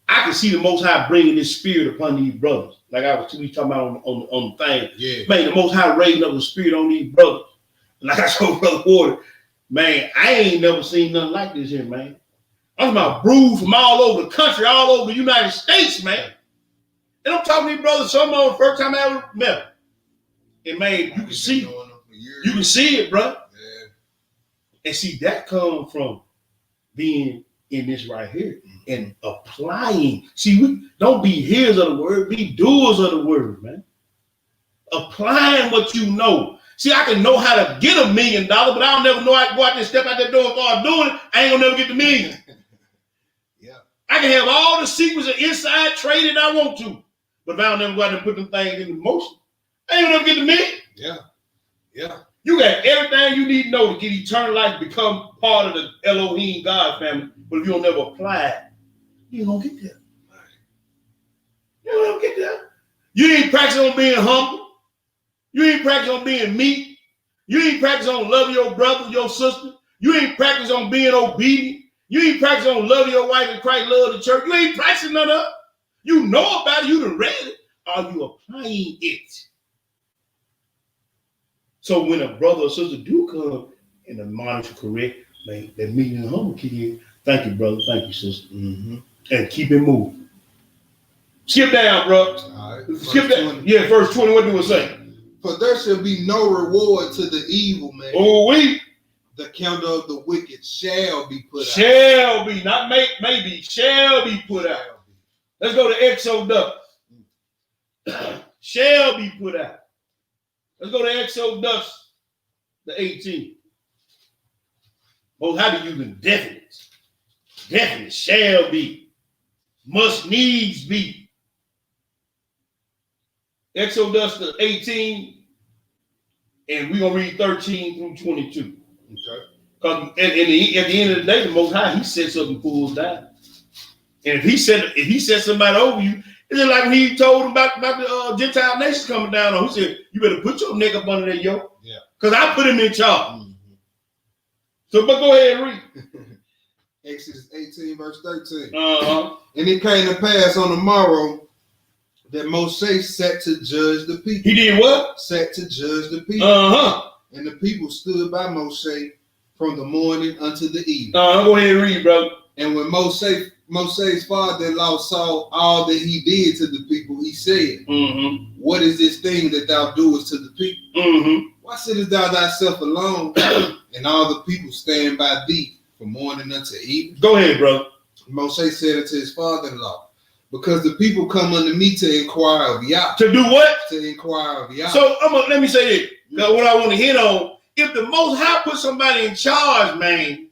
I can see the Most High bringing this spirit upon these brothers. Like we talking about on the thing. Yeah. Man, the Most High raising up the spirit on these brothers. Like I told Brother Porter, man, I ain't never seen nothing like this here, man. I'm talking about brood from all over the country, all over the United States, man. And I'm talking to these brothers, some of them the first time I ever met them. And man, you can see it, bro. Yeah. And see, that comes from being in this right here and applying. See, we don't be hearers of the word, be doers of the word, man. Applying what you know. See, I can know how to get $1 million, but I don't never know how to go out there, step out that door and start doing it. I ain't gonna never get the million. Yeah. I can have all the secrets of inside trading I want to, but if I don't never go out there and put them things into motion, I ain't gonna never get the million. Yeah. Yeah. You got everything you need to know to get eternal life, become part of the Elohim God family. But if you don't never apply it, you ain't gonna get there. You don't ever get there. You ain't practice on being humble. You ain't practice on being meek. You ain't practice on loving your brother, your sister. You ain't practice on being obedient. You ain't practice on loving your wife and Christ love the church. You ain't practicing none of it. You know about it. You done read it. Are you applying it? So when a brother or sister do come and admonish you correct, man, that meeting and humble kid, thank you, brother. Thank you, sister. And keep it moving. Skip down, bro. All right. Skip down. Yeah, verse 20. What do it say? For there shall be no reward to the evil man. Oh, The counter of the wicked shall be put out. Shall be, not maybe, shall be put out. Let's go to Exodus. Shall be put out. Let's go to Exodus, the 18. Most High be using definite. Definite shall be. Must needs be. Exodus the 18, and we're gonna read 13 through 22. Okay. Because at the end of the day, the Most High, he sets up and pulls down. And if he set somebody over you, it's just like when he told him about the Gentile nations coming down on. He said, you better put your neck up under that yoke. Yeah. Because I put him in charge. So, but go ahead and read. Exodus 18, verse 13. Uh-huh. And it came to pass on the morrow that Moshe sat to judge the people. He did what? Sat to judge the people. Uh-huh. And the people stood by Moshe from the morning unto the evening. Go ahead and read, brother. And when Moshe's father-in-law saw all that he did to the people, he said, what is this thing that thou doest to the people? Why sittest thou thyself alone, and all the people stand by thee from morning unto evening? Go ahead, brother. Moshe said unto his father-in-law, because the people come unto me to inquire of Yah. To do what? To inquire of Yah. So let me say this. What I want to hit on, if the Most High put somebody in charge, man,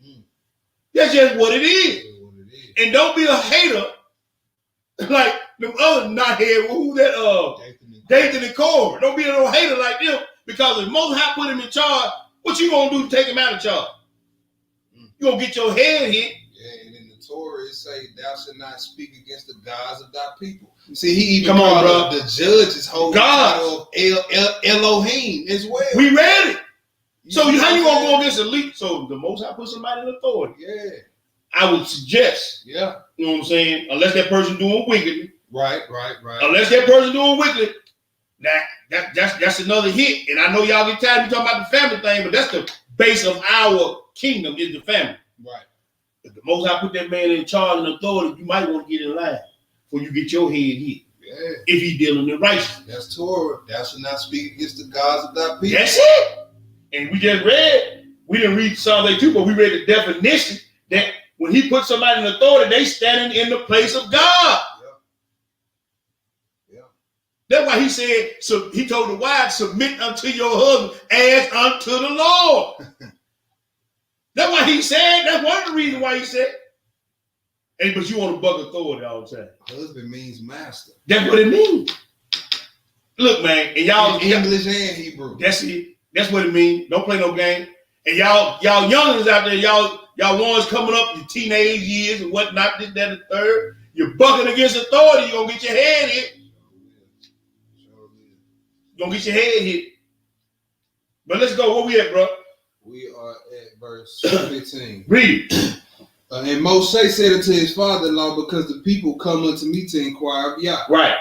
that's just what it is. And don't be a hater like them other knothead who that Dathan and Korah. Don't be no hater like them, because if Most High put him in charge, what you gonna do to take him out of charge? You gonna get your head hit. Yeah, and in the Torah it say, thou shalt not speak against the gods of thy people. See, he even Come on, called bro. the judges whole title of Elohim as well. We read it. So how you gonna go against the lead? So the Most High put somebody in authority. Yeah. I would suggest, you know what I'm saying, unless that person doing wickedly. Right. Unless that person doing wickedly, that's another hit. And I know y'all get tired of me talking about the family thing, but that's the base of our kingdom is the family. Right. If the Most High put that man in charge and authority, you might want to get in line before you get your head hit. Yeah. If he's dealing in righteousness. That's Torah. Thou shalt not speak against the gods of thy people. That's it. And we just read, we didn't read Psalm 82, but we read the definition that when he put somebody in authority, they standing in the place of God. Yeah. That's why he said, so he told the wife, submit unto your husband as unto the Lord. That's why he said, that's one of the reasons why he said, hey, but you want to buck authority all the time. Husband means master. That's what it means. Look, man, and y'all English and Hebrew. That's it. That's what it means. Don't play no game. And y'all youngins out there, y'all ones coming up, your teenage years and whatnot, this, that, and the third. You're bucking against authority, you're gonna get your head hit. You're gonna get your head hit. But let's go. Where we at, bro? We are at verse 15. Read it. And Moshe said unto his father-in-law, because the people come unto me to inquire of Yah. Right.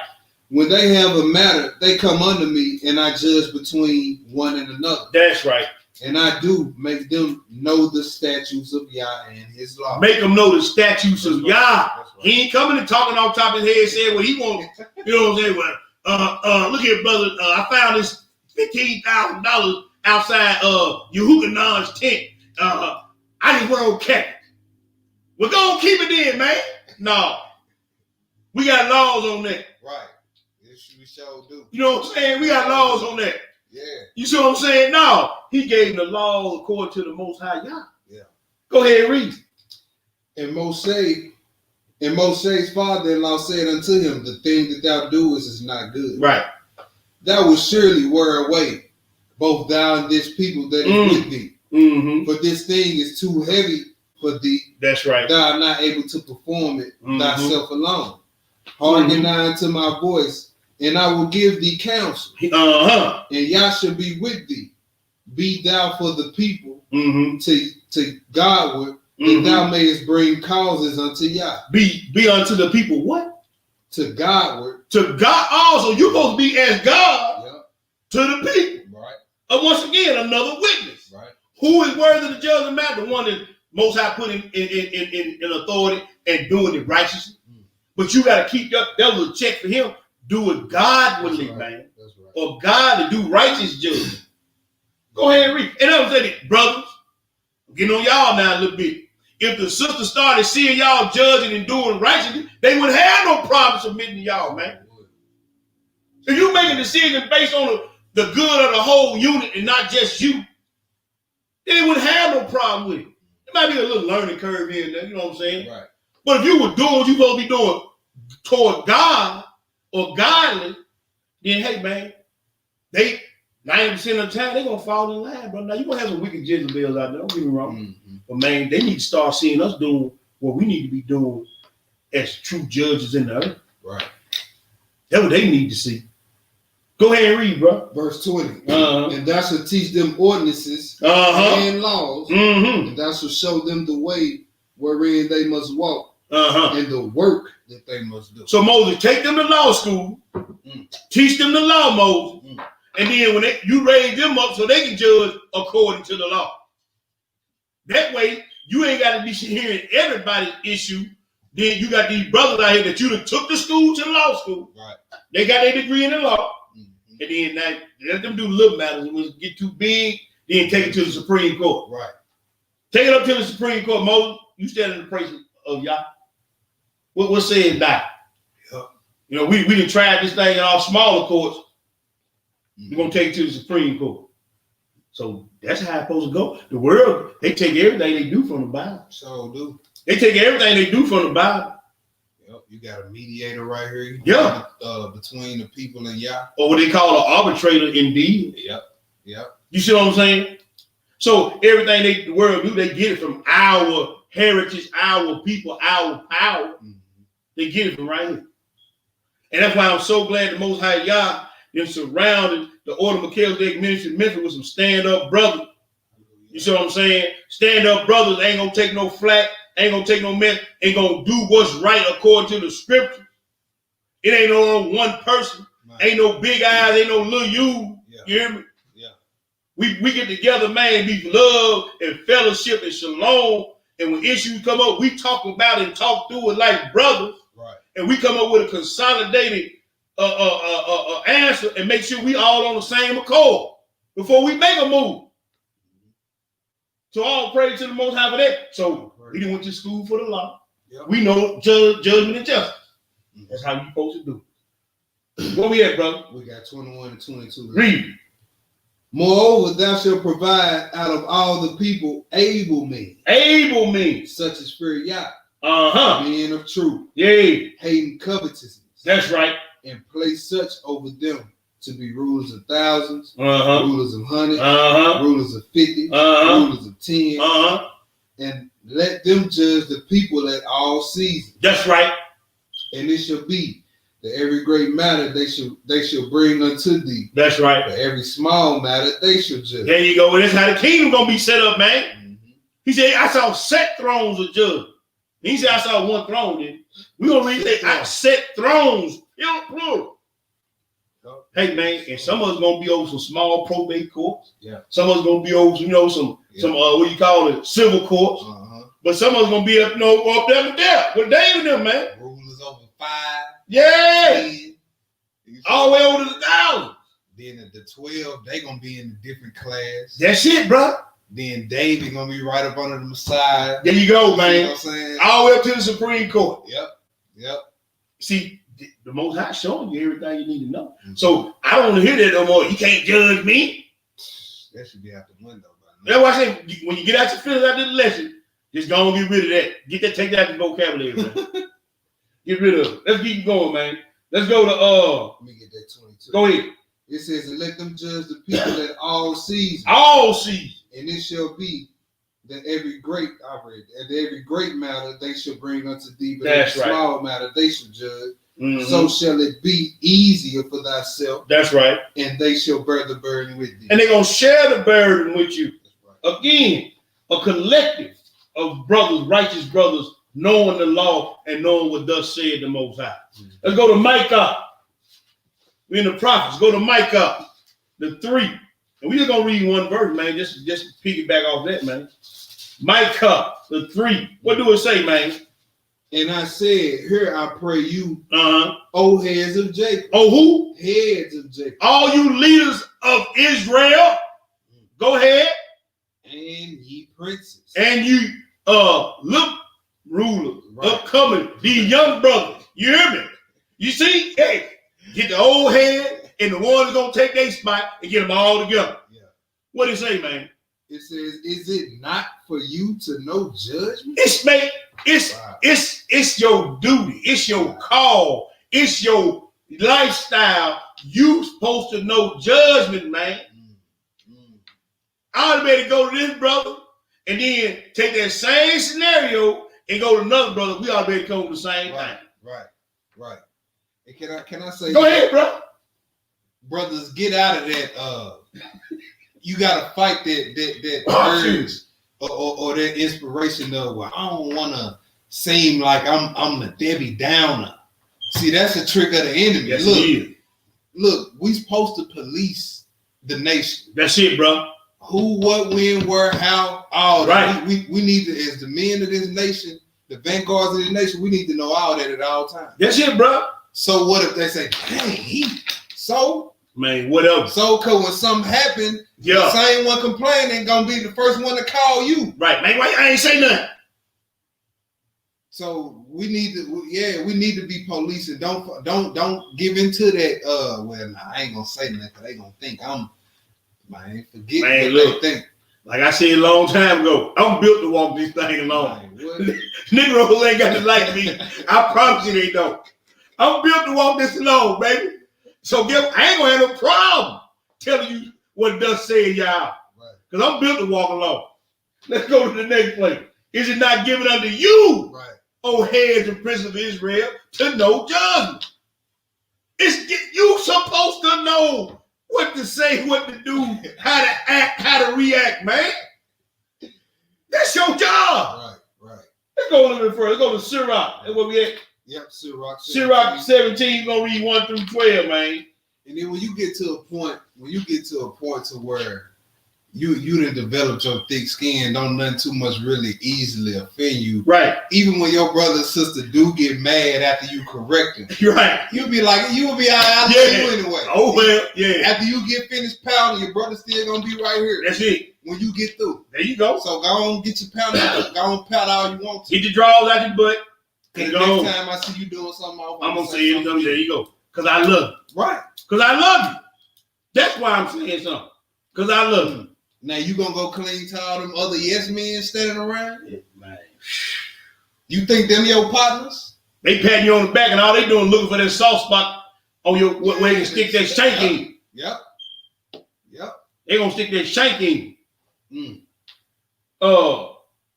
When they have a matter, they come unto me, and I judge between one and another. That's right. And I do make them know the statutes of Yah and his law. Make them know the statutes of Yah. Right. He ain't coming and talking off top of his head saying what he wants. You know what I'm saying? Well, look here, brother. I found this $15,000 outside Yehukanan's tent. I just went on cat. We're gonna keep it in, man. No. We got laws on that. Right. Yes, we sure do. You know what I'm saying? We got laws on that. Yeah. You see what I'm saying? No. He gave the law according to the Most High Yah. Yeah. Go ahead and read. And Moshe's father-in-law said unto him, the thing that thou doest is not good. Right. Thou wilt surely wear away both thou and this people that is with thee. Mm-hmm. But this thing is too heavy for thee. That's right. Thou art not able to perform it thyself alone. Hearken now unto my voice, and I will give thee counsel. And Yah shall be with thee. Be thou for the people to Godward, that thou mayest bring causes unto Yah. Be unto the people what? To Godward. To God also. You're supposed to be as God to the people. Right. Once again, another witness. Right. Who is worthy to judge the matter? The one that Most High put in authority and doing it righteously. But you got to keep that was a check for him. Do it godly, man. That's right. Or God to do righteous judgment. Go ahead and read. And I'm saying, brothers, I'm getting on y'all now a little bit. if the sisters started seeing y'all judging and doing righteously, they wouldn't have no problem submitting to y'all, man. If you make a decision based on the good of the whole unit and not just you, they wouldn't have no problem with it. It might be a little learning curve here and there, you know what I'm saying? Right. But if you were doing what you're supposed to be doing toward God or godly, then hey, man, they 90% of the time, they're going to fall in line, bro. Now, you're going to have some wicked Jezebels out there, don't get me wrong. Mm-hmm. But, man, they need to start seeing us doing what we need to be doing as true judges in the earth. Right. That's what they need to see. Go ahead and read, bro. Verse 20. And thou shalt teach them ordinances and laws, and thou shalt show them the way wherein they must walk, and the work that they must do. So Moses, take them to law school, teach them the law, Moses, and then when you raise them up so they can judge according to the law. That way, you ain't got to be hearing everybody's issue. Then you got these brothers out here that you done took to school, to the law school. Right. They got their degree in the law. And then now, let them do little matters. When it get too big, then take it to the Supreme Court. Right. Take it up to the Supreme Court. Moses, you stand in the praise of Yah. What said that? Yep. You know, we done tried this thing in our smaller courts. We're going to take it to the Supreme Court. So that's how it's supposed to go. The world, they take everything they do from the Bible. So do. They take everything they do from the Bible. Yep. You got a mediator right here. Yeah. Between the people and Yah. Or what they call an arbitrator indeed. Yep. Yep. You see what I'm saying? So everything the world do, they get it from our heritage, our people, our power. They get it from right here. And that's why I'm so glad the Most High Yah then surrounded the Order of Melchizedek ministry in Memphis with some stand-up brothers. You see what I'm saying? Stand-up brothers ain't gonna take no flack, ain't gonna take no mess, ain't gonna do what's right according to the scripture. It ain't no one person, ain't no big eyes, ain't no little you. Yeah. You hear me? Yeah. We get together, man, be love and fellowship and shalom. And when issues come up, we talk about it and talk through it like brothers. Right. And we come up with a consolidated answer and make sure we all on the same accord before we make a move. So all praise to the Most High for that. So we done went to school for the law. Yep. We know judgment and justice. That's how you supposed to do it. Where we at, brother? We got 21 and 22. Read. Moreover, thou shalt provide out of all the people able men. Able men. Such as fear Yah. Men of truth. Yeah. Hating covetousness. That's right. And place such over them to be rulers of thousands, rulers of hundreds, rulers of 50, rulers of 10, and let them judge the people at all seasons. That's right. And it shall be that every great matter they shall bring unto thee. That's right. For every small matter they shall judge. There you go. Well, that's how the kingdom gonna be set up, man. He said, I saw set thrones of judge. He said, I saw one throne. Then we're gonna read that. I set thrones. You know, plural. Hey man, and some of us gonna be over some small probate courts. Yeah. Some of us gonna be over, some what you call it, civil courts. But some of us gonna be up, up there with there. With David and them, man. Rulers over 5. Yeah. 10, all the way over to the 1,000. Then the 12, they gonna be in a different class. That's it, bro. Then David gonna be right up under the Messiah. There you go, man. You know what I'm saying? All the way up to the Supreme Court. Yep. See, the Most High showing you everything you need to know. So I don't want to hear that no more. You can't judge me. That should be out the window. That's why I say when you get out your feelings after the lesson, just go and get rid of that. Take that out of the vocabulary, man. Get rid of it. Let's keep going, man. Let's go to Let me get that 22. Go ahead. It says, and let them judge the people at all seasons. All seasons. And it shall be that every great matter they shall bring unto thee, but every small matter they shall judge. So shall it be easier for thyself. That's right. And they shall bear the burden with thee. And they're going to share the burden with you. Right. Again, a collective of brothers, righteous brothers, knowing the law and knowing what thus said the Most High. Let's go to Micah. We're in the prophets. Go to Micah, the 3. And we're just going to read one verse, man. Just piggyback off that, man. Micah, the 3. What do it say, man? And I said, here I pray you, O heads of Jacob. Oh, who? Heads of Jacob. All you leaders of Israel. Go ahead. And ye princes. And you look, ruler, upcoming, these young brothers. You hear me? You see? Hey, get the old head and the one that's gonna take their spot and get them all together. Yeah. What do you say, man? It says, "Is it not for you to know judgment?" It's your duty. It's your call. It's your lifestyle. You supposed to know judgment, man. I ought to be able to go to this brother and then take that same scenario and go to another brother. We ought to be able to come to the same thing. Right. And can I say? Go ahead, bro. Brothers, get out of that. You gotta fight that urge or that inspiration of, well, I don't want to seem like I'm the Debbie Downer. See, that's a trick of the enemy. Yes, look, we supposed to police the nation. That's it, bro. Who, what, when, where, how, all right. That. We need to, as the men of this nation, the vanguards of this nation, we need to know all that at all times. That's it, bro. So what if they say, "Hey, man, whatever." So, cause when something happen, the same one complaining gonna be the first one to call you. Right, man. Why I ain't say nothing? So we need to be policing. Don't give into that. Well, nah, I ain't gonna say nothing. They gonna think I'm. Man, forget man, what look, they think. Like I said a long time ago, I'm built to walk this thing alone. Negroes ain't got to like me. I promise you they don't. I'm built to walk this alone, baby. So I ain't gonna have no problem telling you what thus said y'all. Because I'm built to walk alone. Let's go to the next place. Is it not given unto you, O heads and princes of Israel, to know judgment? You supposed to know what to say, what to do, how to act, how to react, man. That's your job. Right. Let's go a little bit further. Let's go to Sirach. That's where we at. Yep, Sirach 17. Sirach 17, gonna read 1 through 12, man. And then when you get to a point to where you done developed your thick skin, don't nothing too much really easily offend you. Right. Even when your brother and sister do get mad after you correct them. Right. You'll be like, you'll be all right you anyway. Oh, well, yeah. After you get finished pounding, your brother's still gonna be right here. That's it. When you get through. There you go. So go on, get your pounding. Go on, pound all you want to. Get your drawers out your butt. And the next time I see you doing something, I'm gonna say it. There you go. Because I love you. Right. Because I love you. That's why I'm saying something. Because I love you. Now you gonna go clean to all them other yes men standing around? Yeah, man. You think them your partners? They patting you on the back and all they doing looking for that soft spot on your where you can stick that shank in. Yep. They gonna stick that shank in.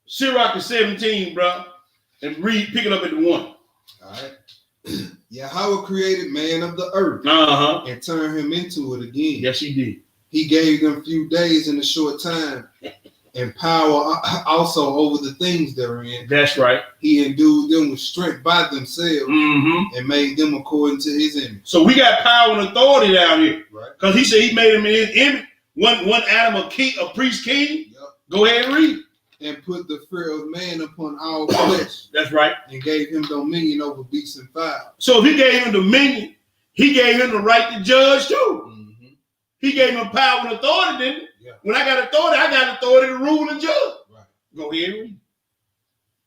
Sirach 17, bro. And pick it up at the 1. All right. Yahweh created man of the earth and turned him into it again. Yes, he did. He gave them few days in a short time and power also over the things therein. That's right. He endued them with strength by themselves and made them according to his image. So we got power and authority down here. Right. Because he said he made him in his image. One Adam, a king, a priest king. Yep. Go ahead and read. And put the fear of man upon all flesh. That's right. And gave him dominion over beasts and fowls. So if he gave him dominion, he gave him the right to judge too. He gave him power and authority, didn't he? Yeah. When I got authority to rule and judge. Right. Go ahead and read.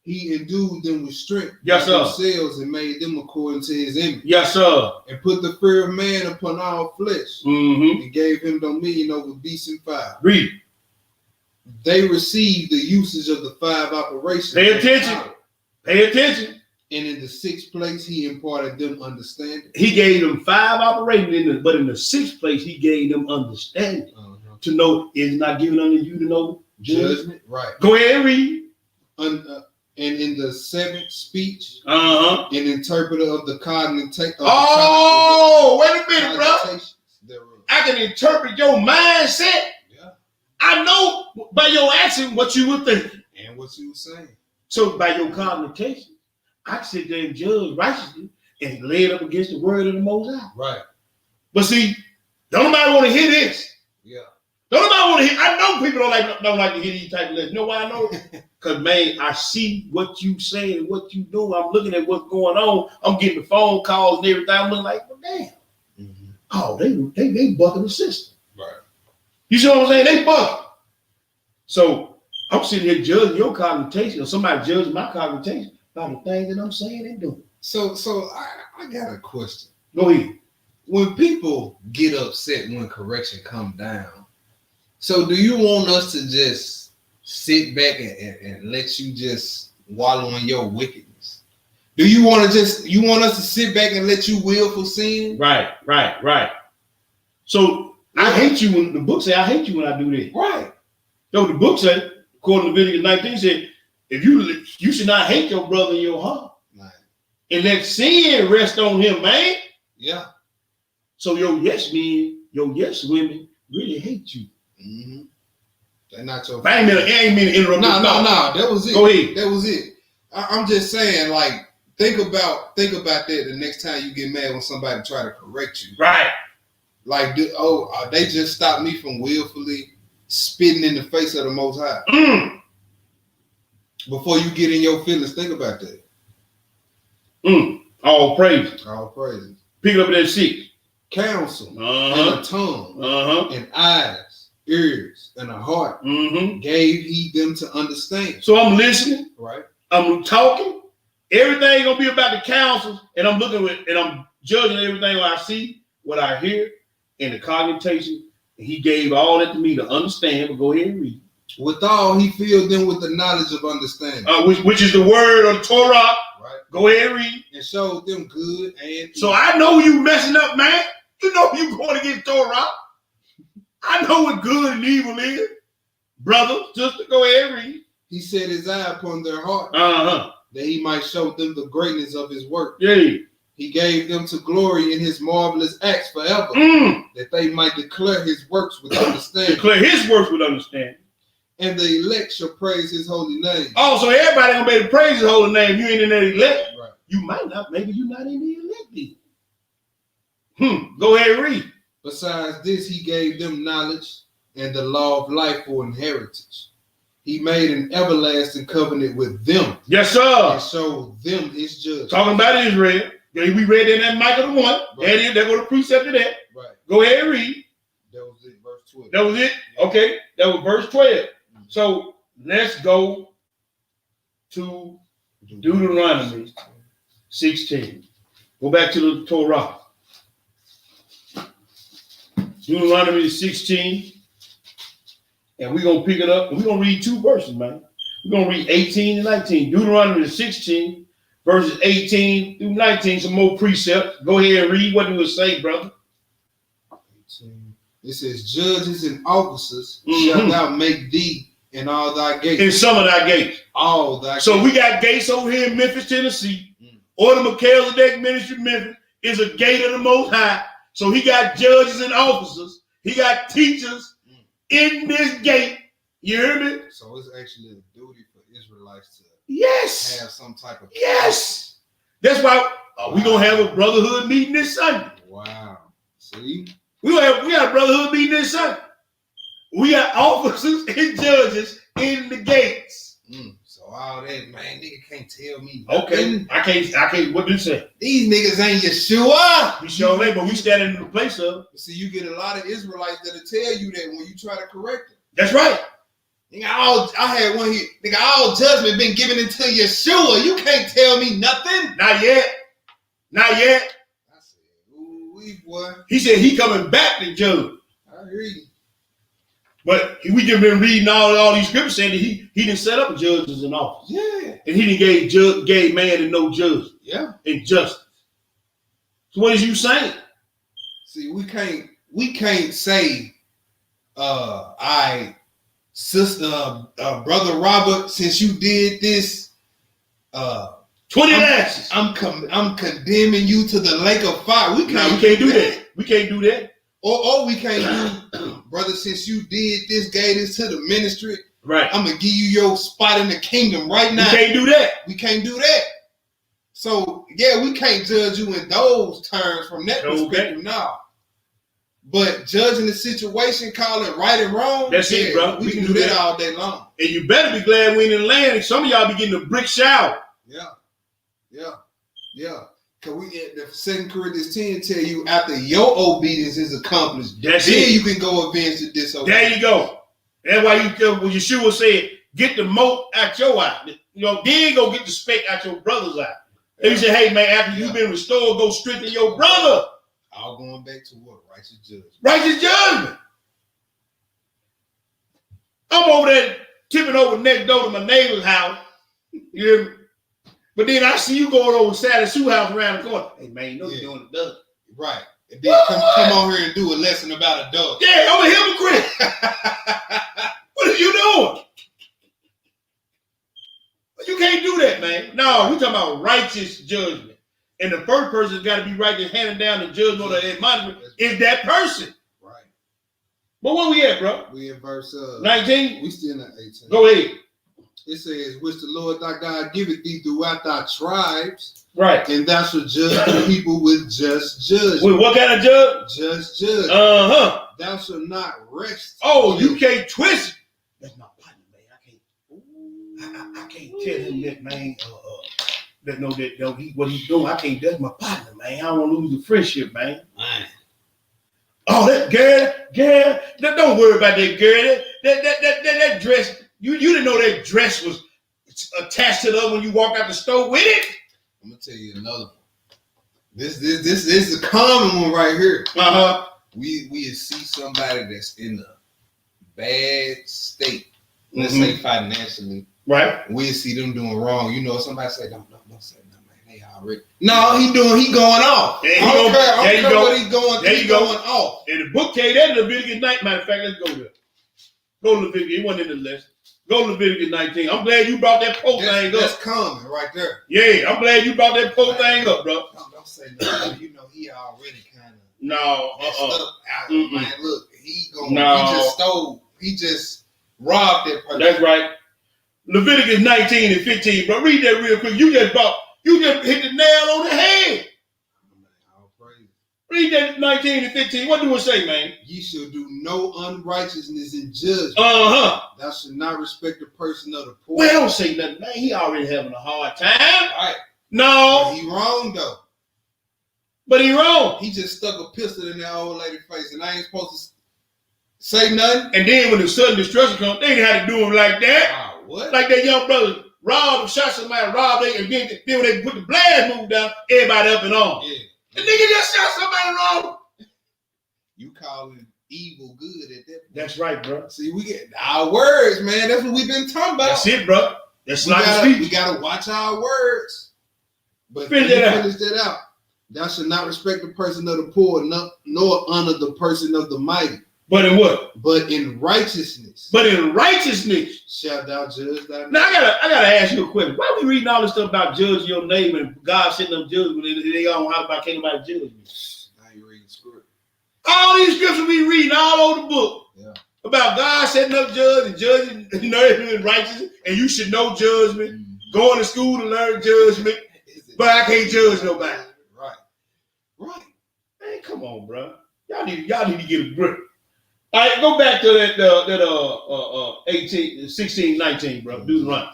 He endued them with strength. Yes, sir. Themselves and made them according to his image. Yes, sir. And put the fear of man upon all flesh. And gave him dominion over beasts and fowls. Read. They received the usage of the 5 operations. Pay attention. Pay attention. And in the 6th place, he imparted them understanding. He gave them 5 operations, but in the 6th place, he gave them understanding to know it's not given unto you to know judgment. Right. Go ahead and read. And in the 7th speech, an interpreter of the cognitive. Wait a minute, bro. I can interpret your mindset. I know by your action what you were thinking. And what you were saying. So by your cognition, I can sit there and judge righteously and lay it up against the word of the Most High. Right. But see, don't nobody want to hear this. Yeah. Don't nobody want to hear. I know people don't like to hear these type of lessons. You know why I know? Because, man, I see what you saying and what you do. I'm looking at what's going on. I'm getting the phone calls and everything. I'm looking like, well, damn. Oh, they bucking the system. Right. You see what I'm saying? They bucking. So I'm sitting here judging your cognition, or somebody judging my cognition by the things that I'm saying and doing. So I got a question. Go ahead. When people get upset when correction come down, so do you want us to just sit back and let you just wallow in your wickedness? Do you want us to sit back and let you willful sin? Right. So I hate you when the book say I hate you when I do that. Right. So the book said, according to Leviticus 19, said, if you should not hate your brother in your heart. Right. And let sin rest on him, man. Yeah. So your yes men, your yes women really hate you. Mm-hmm. They're not your. I ain't mean to interrupt. No. That was it. Go ahead. That was it. I'm just saying, like, think about that the next time you get mad when somebody try to correct you. Right. Like, they just stopped me from willfully spitting in the face of the Most High. Before you get in your feelings, think about that. All praise. All praises. Pick it up at that 6. Counsel and a tongue and eyes, ears, and a heart gave he them to understand. So I'm listening. Right. I'm talking. Everything gonna be about the counsels, and I'm looking with, and I'm judging everything what I see, what I hear, and the cognition. And he gave all that to me to understand. But go ahead and read. Withal, he filled them with the knowledge of understanding, which is the word of the Torah. Right. Go ahead and read. And showed them good and evil. So I know you messing up, man. You know you going against Torah. I know what good and evil is. Brother, sister, go ahead and read. He set his eye upon their heart, that he might show them the greatness of his work. Yeah. He gave them to glory in his marvelous acts forever, that they might declare his works with understanding. Declare his works with understanding. And the elect shall praise his holy name. Oh, so everybody gonna be able to praise his holy name. You ain't in that elect. Right. You might not. Maybe you're not in the elect then. Go ahead and read. Besides this, he gave them knowledge and the law of life for inheritance. He made an everlasting covenant with them. Yes, sir. And showed them his judgment. Talking about Israel. We read in that Micah 1. Right. There go the precept of that. Right. Go ahead and read. That was it, verse 12. That was it? Okay. That was verse 12. So let's go to Deuteronomy 16. Go back to the Torah. Deuteronomy 16. And we're going to pick it up. And we're going to read 2 verses, man. We're going to read 18 and 19. Deuteronomy 16, verses 18 through 19. Some more precepts. Go ahead and read what it will say, brother. 18. It says, judges and officers shall thou make thee in all thy gates. In some of thy gates. All thy gates. So we got gates over here in Memphis, Tennessee. Order Melchizedek Ministry Memphis is a gate of the Most High. So he got judges and officers. He got teachers in this gate. You hear me? So it's actually a duty for Israelites to have some type of. Yes. That's why we're going to have a brotherhood meeting this Sunday. Wow. See? We got a brotherhood meeting this Sunday. We got officers and judges in the gates. So all that, man, nigga can't tell me nothing. Okay. I can't. What do you say? These niggas ain't Yeshua. We sure ain't, but we standing in the place of. See, you get a lot of Israelites that'll tell you that when you try to correct them. That's right. Nigga, I had one here. Nigga, all judgment been given into Yeshua. You can't tell me nothing. Not yet. Not yet. I said, ooh, boy. He said he coming back to judge. I hear you. But we just been reading all these scriptures saying that he didn't set up judges in office. Yeah. And he didn't gave man and no judge. Yeah. And justice. So what is you saying? See, we can't say Brother Robert, since you did this 20 lashes. I'm condemning you to the lake of fire. We can't do that. We can't do that. Or we can't do, brother, since you did this, gave this to the ministry, right? I'm gonna give you your spot in the kingdom right now. We can't do that. We can't do that. So yeah, we can't judge you in those terms from that perspective now. But judging the situation, calling right and wrong, that's it, bro. We can do that all day long. And you better be glad we ain't in the land. And some of y'all be getting a brick shower. Yeah. Cause we get the 2 Corinthians 10 tell you after your obedience is accomplished, then you can go avenge the disobedience. There you go. That's why when Yeshua said, get the mote out your eye. You know, then go get the speck out your brother's eye. And you say, hey man, after you've been restored, go strengthen your brother. All going back to what? Righteous judgment. Righteous judgment. I'm over there tipping over next door to my neighbor's house. You hear me? But then I see you going over Sally Sue house around the corner. Hey man, you know you're doing the dog. Right. And then come on here and do a lesson about a dog. Yeah, I'm a hypocrite. What are you doing? You can't do that, man. No, we're talking about righteous judgment. And the first person's got to be right that's handing down the judgment or the admonishment is that person. Right. But where we at, bro? We in verse 19? We still in 18. Go ahead. It says, which the Lord thy God giveth thee throughout thy tribes. Right. And thou shalt judge the people with just judgment. With what kind of judge? Just judgment. Uh-huh. Thou shalt not rest. Oh, you can't twist it. That's my partner, man. I can't tell him that, man. That know that what he's doing. I can't. That's my partner, man. I don't want to lose the friendship, man. Oh, that girl. Don't worry about that girl. That dress. You didn't know that dress was attached to the other when you walked out the store with it. I'm gonna tell you another one. This is a common one right here. Uh-huh. We see somebody that's in a bad state. Let's say financially. Right. We see them doing wrong. You know, somebody say, don't say nothing, man. They already. No, he going off. There I don't care what he's going. There you go. Going off. And the book came that Leviticus 19. Matter of fact, let's go there. Go to Leviticus. It wasn't in the list. Go to Leviticus 19. I'm glad you brought that post thing up. That's common right there. Yeah, I'm glad you brought that post thing up, bro. Don't say nothing. You know, he already kind of no. Man, look, he just stole. He just robbed that person. That's right. Leviticus 19 and 15, bro. Read that real quick. You just hit the nail on the head. Read that 19 and 15. What do it say, man? Ye shall do no unrighteousness in judgment. Uh-huh. Thou shalt not respect the person of the poor. Well, don't say nothing, man. He already having a hard time. Right. No. But he wrong, though. But he wrong. He just stuck a pistol in that old lady's face, and I ain't supposed to say nothing. And then when the sudden destruction comes, they didn't have to do him like that. What? Like that young brother robbed him, shot somebody, robbed them, and then when they put the blast move down, everybody up and on. Yeah. The nigga just shot somebody wrong. You calling evil good at that point. That's right, bro. See, we get our words, man. That's what we've been talking about. That's it, bro. That's we gotta watch our words. But finish that out. Thou shalt not respect the person of the poor, nor honor the person of the mighty. But in what? But in righteousness. But in righteousness shalt thou judge thy neighbor. Now I gotta ask you a question. Why are we reading all this stuff about judging your neighbor and God sending them judgment and they all how about can't nobody judge me? Now you reading script. All these scriptures we reading all over the book. Yeah. About God setting up judge and judging and righteousness, and you should know judgment, going to school to learn judgment, but I can't judge nobody. Right. Man, come on, bro. Y'all need to get a grip. All right, go back to that 18, 16, 19, bro. Do the run. All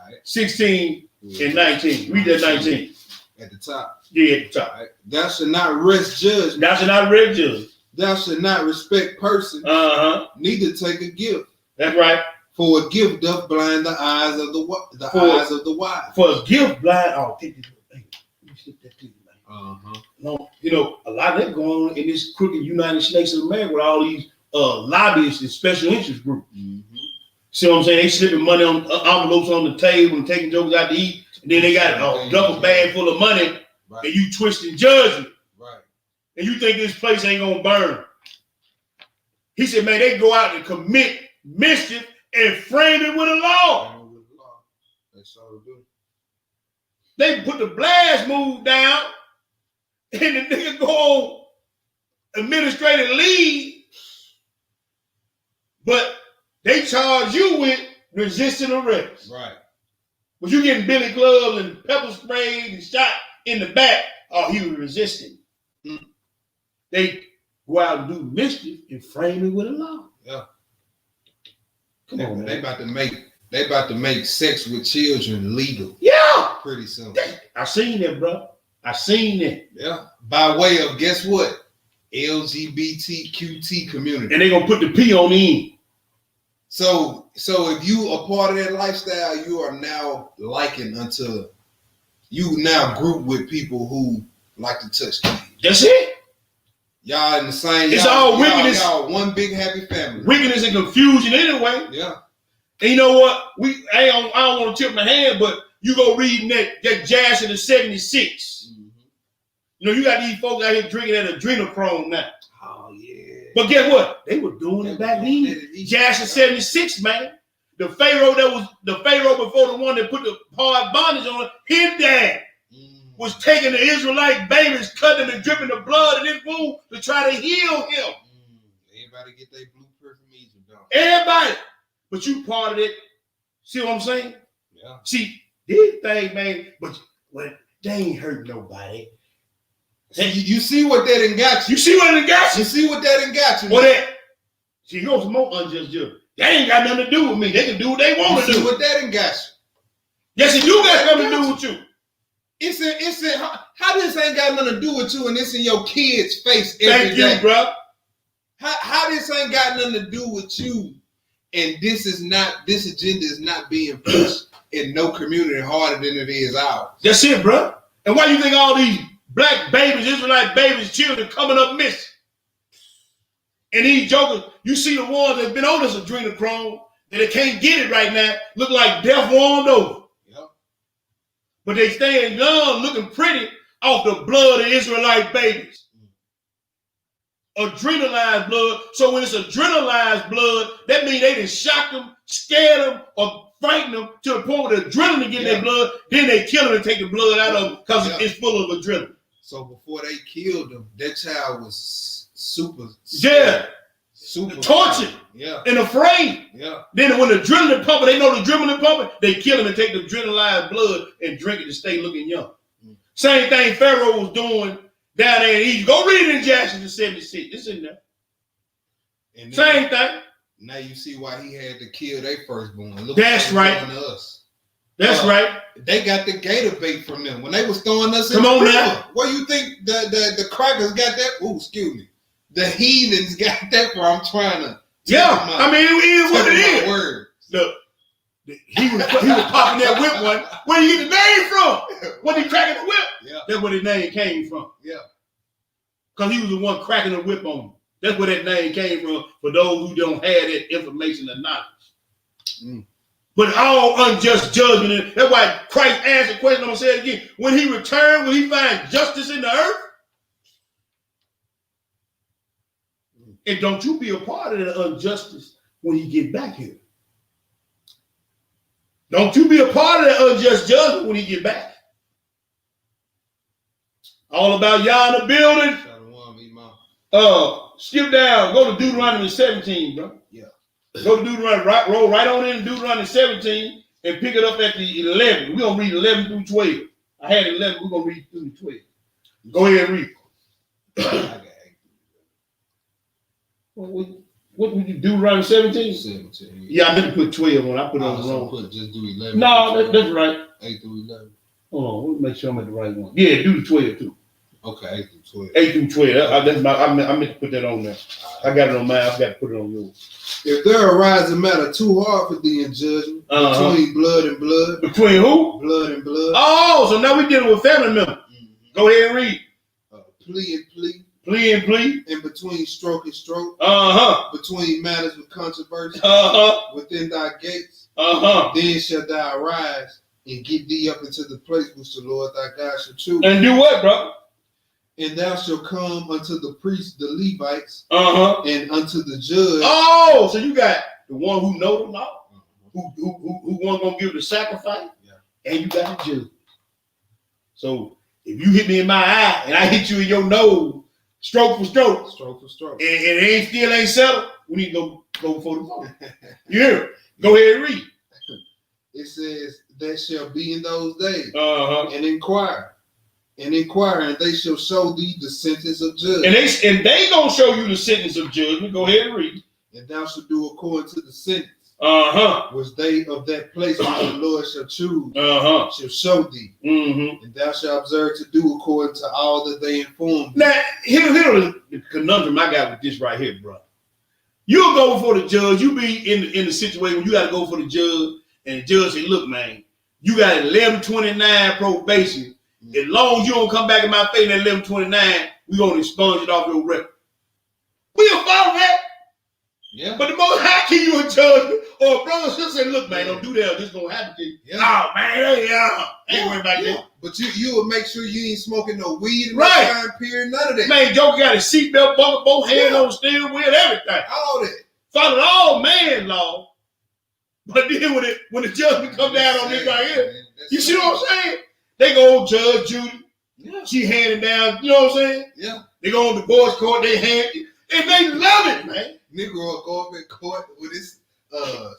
right. 16 and 19. Read that 19. At the top. Yeah, at the top. Right. Thou shalt not rest judgment. Thou shalt not rest judgment. Thou shalt not respect persons. Neither take a gift. That's right. For a gift doth blind the eyes of the wise. For a gift blind. Oh, take this. Hey, let me slip that to you, man. No, you know, a lot of that going on in this crooked United States of America with all these lobbyists and special interest groups. See what I'm saying? They slipping money on envelopes on the table and taking jokers out to eat. And then they got a double bag full of money, and you twisting judgment. Right. And you think this place ain't gonna burn. He said, man, they go out and commit mischief and frame it with a law. They put the blast move down, and the nigga go on administrative leave, but they charge you with resisting arrest. Right. But you getting billy clubs and pepper sprayed and shot in the back. Oh, he was resisting. They go out and do mischief and frame it with a law. Yeah. Come on, man. They about to make sex with children legal. Yeah. Pretty soon. I seen that, bro. I seen that. Yeah. By way of, guess what? LGBTQT community. And they gonna put the P on the end. So if you a part of that lifestyle, you are now likened unto, you now group with people who like to touch kids. That's it. Y'all in the same. It's all wickedness. Y'all one big happy family. Wickedness and confusion anyway. Yeah. And you know what? I don't want to tip my hand, but you go reading that jazz in the 76. Mm-hmm. You know, you got these folks out here drinking that adrenochrome now. Oh yeah. But guess what? They were doing it back then. Jazz in 76, man. The Pharaoh before the one that put the hard bondage on his dad was taking the Israelite babies, cutting them and dripping the blood in his wound to try to heal him. Everybody get their blueprint from Egypt, don't Everybody. But you part of it. See what I'm saying? Yeah. See, these things, man, but they ain't hurt nobody. You see what that done got you. You see what it got you? You see what that done got you. Well, that. See, here's some more unjust judgment. They ain't got nothing to do with me. They can do what they want to do. See what that done got you. Yes, it do got something to do with you. How this ain't got nothing to do with you and it's in your kid's face every day? Thank you, bro. How this ain't got nothing to do with you and this agenda is not being pushed in no community harder than it is ours. That's it, bro. And why you think all these black babies, Israelite babies, children coming up missing? And these jokers, you see the ones that's been on this adrenochrome that they can't get it right now, look like death warmed over. But they staying young, looking pretty off the blood of Israelite babies. Adrenalized blood. So when it's adrenalized blood, that means they done shocked them, scared them, or frightened them to the point where the adrenaline get in their blood. Then they kill them and take the blood out of them because it's full of adrenaline. So before they killed them, that child was super tortured. Yeah. And afraid. Yeah. Then when the adrenaline pumping, they know the adrenaline pumping, they kill him and take the adrenalized blood and drink it to stay looking young. Same thing Pharaoh was doing down there in Egypt. Go read it in Jackson 76. It's in there. And same thing. Now you see why he had to kill their firstborn. Look, that's right. Us. That's right. They got the gator bait from them when they was throwing us in the river. Now. Where you think the crackers got that? Oh, excuse me. The heathens got that from. I'm trying to. I mean, it is what it is. Words. Look, he was popping that whip one. Where you get the name from? When he cracking the whip? Yeah. That's where the name came from. Yeah. Because he was the one cracking the whip on him. That's where that name came from for those who don't have that information and knowledge. But all unjust judgment. That's why Christ asked the question, I'm going to say it again. When he returned, will he find justice in the earth? And don't you be a part of the injustice when you get back here. Don't you be a part of the unjust judgment when you get back. All about y'all in the building. Skip down. Go to Deuteronomy 17, bro. Yeah. Go to Deuteronomy, roll right on in Deuteronomy 17 and pick it up at the 11. We're going to read 11 through 12. I had 11. We're going to read through 12. Go ahead and read. What would you do around 17? 17. Yeah, I didn't put 12 on. I put it on the wrong. Just do 11. No, that's right. 8 through 11. Hold on, we'll make sure I'm at the right one. Yeah, do the 12 too. Okay, 8 through 12. 8 through 12. I meant to put that on there. I got it on mine. I got to put it on yours. If there arises a matter too hard for thee in judgment between blood and blood. Between who? Blood and blood. Oh, so now we're dealing with family members. Go ahead and read. Plea and plea. Plea and plea. In between stroke and stroke. Between matters with controversy. Within thy gates. Then shall thou arise and get thee up into the place which the Lord thy God shall choose. And do what, bro? And thou shalt come unto the priests, the Levites, and unto the judge. Oh, so you got the one who know the law, who one gonna give the sacrifice, and you got the judge. So if you hit me in my eye and I hit you in your nose, stroke for stroke, and it still ain't settled, we need to go before the Lord. You hear it? Go ahead and read. It says, "That shall be in those days, and inquire, and they shall show thee the sentence of judgment." And they gonna show you the sentence of judgment. Go ahead and read. "And thou shalt do according to the sentence which they of that place which the Lord shall choose shall show thee. And thou shalt observe to do according to all that they inform thee." Now, here's the conundrum I got with this right here, bro. You'll go before the judge. You be in the situation when you got to go for the judge, and the judge say, look, man, you got 1129 probation. As long as you don't come back in my face in 1129, we're going to expunge it off your record. We'll follow that. Yeah. But the Most High give you a judgment, or a brother or sister say, look, man, don't do that, or this going to happen to you. Yeah. Oh, man, ain't worried about that. But you will make sure you ain't smoking no weed in Right. that time period, none of that. Man, Joker got a seatbelt buckle, both hands on the steering wheel, everything. All that. Followed all man law. But then when the judgment come down on this right here, you see what I'm saying? They go on Judge Judy. Yeah. She handing down, you know what I'm saying? Yeah. They go on divorce court, they hand it, and they love it, man. Negro will go up in court with his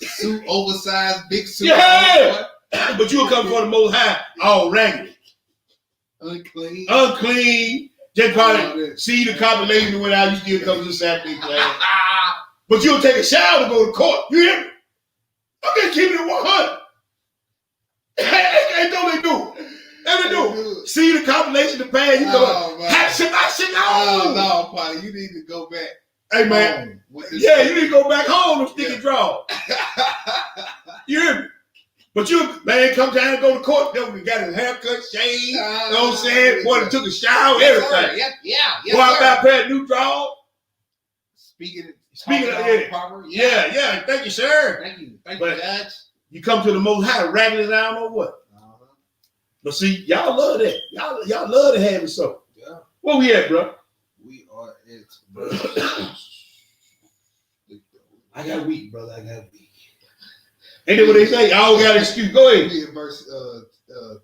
suit, oversized, big suit. Yeah. But you'll come for the Most High, all raggedy. Unclean. Just probably see the compilation that went out, you still come to Saturday class. But you'll take a shower to go to court. You hear me? I'm just keeping it 100. Hey, don't they do? They do. See the compilation, the pad, you go, no, Polly, you need to go back. Hey, man. Yeah, you need to go back home and stick and draw. You hear me? But you, man, come down and go to court. We got his haircut, shaved, you know what I'm saying? Boy, took a shower, everything. Yeah. Boy, I got a pair of new draws. Speaking of it. proper. Yeah. Thank you, sir. Thank you, Judge. You come to the Most High, raggedy down or what? But see, y'all love that. Y'all love to have it so. Yeah. Where we at, bro? We are at. I got weak, brother. I got weak. Ain't that what they say? Y'all got an excuse. Go ahead. Read verse.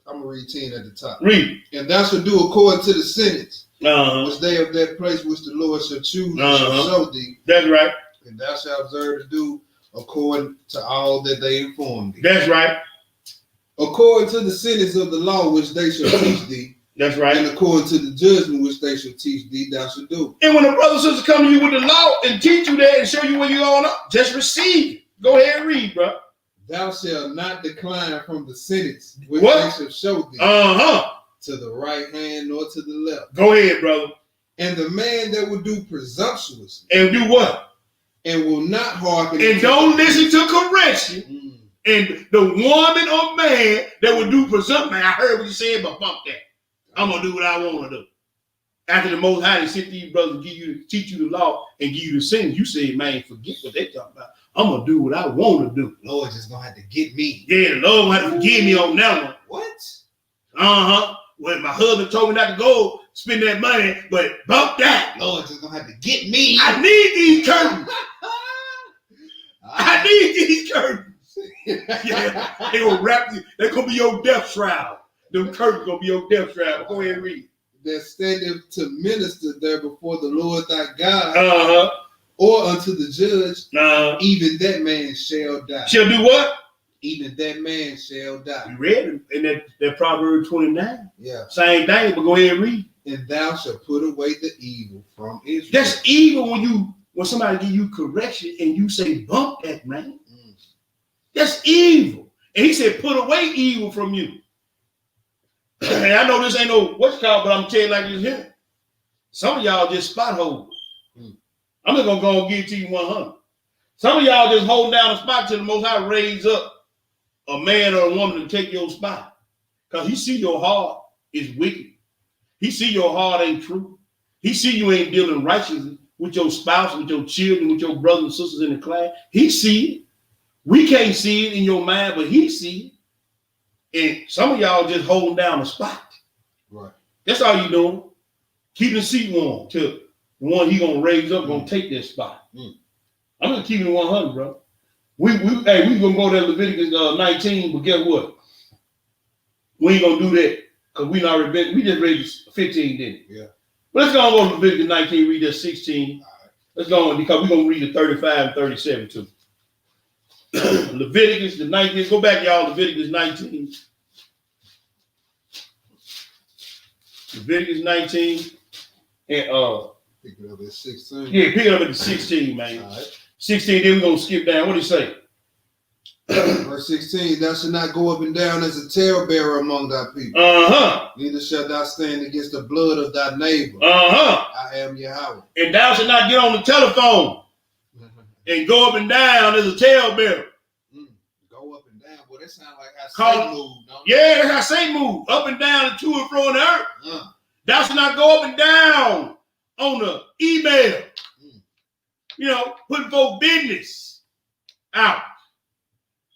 I'm gonna read 10 at the top. Read. And thou shalt do according to the sentence which they of that place which the Lord shall choose shall show thee. That's right. And thou shalt observe to do according to all that they inform thee. That's right. According to the sentence of the law which they shall teach thee. That's right. And according to the judgment which they shall teach thee, thou shalt do. And when a brother and sister come to you with the law and teach you that and show you where you're going up, just receive it. Go ahead and read, bro. Thou shalt not decline from the sentence which What? they shall show thee. To the right hand nor to the left. Go ahead, brother. And the man that will do presumptuously. And do what? And will not hearken. And don't listen to correction. And the woman or man that will do presumption. I heard what you said, but bump that. I'm going to do what I want to do. After the Most High, they sent these brothers to teach you the law and give you the sentence. You say, man, forget what they talking about. I'm going to do what I want to do. Lord just going to have to get me. Yeah, the Lord going to have to forgive me on that one. What? Well, my husband told me not to go spend that money, but bump that. Lord just going to have to get me. I need these curtains. I need these curtains. Yeah, they gonna wrap you. They're going to be your death shroud. Them curtains going to be your death shroud. Go ahead and read. That standeth to minister there before the Lord thy God, or unto the judge, even that man shall die. Shall do what? Even that man shall die. You read it in that Proverbs 29. Yeah. Same thing, but go ahead and read. And thou shalt put away the evil from Israel. That's evil when somebody give you correction and you say, bump that, man. That's evil. And he said, put away evil from you. And I know this ain't no what's called, but I'm telling you like this here. Some of y'all just spot holders. I'm just gonna go and give it to you 100. Some of y'all just holding down a spot till the Most High raise up a man or a woman to take your spot. Because he see your heart is wicked. He see your heart ain't true. He see you ain't dealing righteously with your spouse, with your children, with your brothers and sisters in the class. He see it. We can't see it in your mind, but he see it. And some of y'all just holding down a spot. Right. That's all you doing. Keep the seat warm till the one he gonna raise up gonna take that spot. I'm gonna keep it 100, bro. We gonna go to Leviticus 19, but guess what? We ain't gonna do that because we just read 15, didn't it? Yeah. But let's go to Leviticus 19, read that 16. Right. Let's go on because we're gonna read the 35 and 37 too. Leviticus the 19. Go back, y'all. Leviticus 19. Leviticus 19 and pick it up at 16. Yeah, pick it up at 16, man. All right. 16, then we're gonna skip down. What do you say? Verse 16, thou shalt not go up and down as a talebearer among thy people. Neither shalt thou stand against the blood of thy neighbor. I am Yahweh. And thou shalt not get on the telephone. and go up and down as a talebearer. Go up and down. Boy, that sounds like how Satan moved. Yeah, that's how Satan moved. Up and down and to and fro in the earth. Thou shalt not go up and down on the email. You know, putting folks' business out.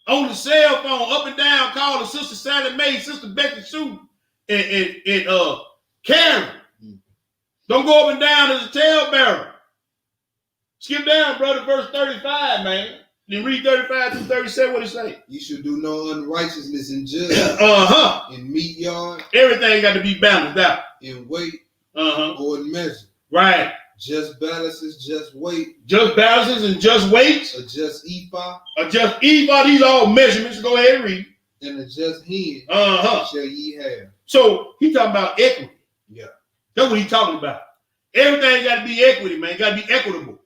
On the cell phone, up and down, calling Sister Sally Mae, Sister Becky Sue, and Karen. Don't go up and down as a talebearer. Skip down, brother, verse 35, man. Then read 35 through 37, what it say? You should do no unrighteousness in judge. In meat yard. Everything got to be balanced out. In weight. Or in measure. Right. Just balances, just weight. Just balances and just weights. A just ephah. A just ephah. These are all measurements. Go ahead and read. And a just hen. Shall ye have. So he talking about equity. Yeah. That's what he's talking about. Everything got to be equity, man. Got to be equitable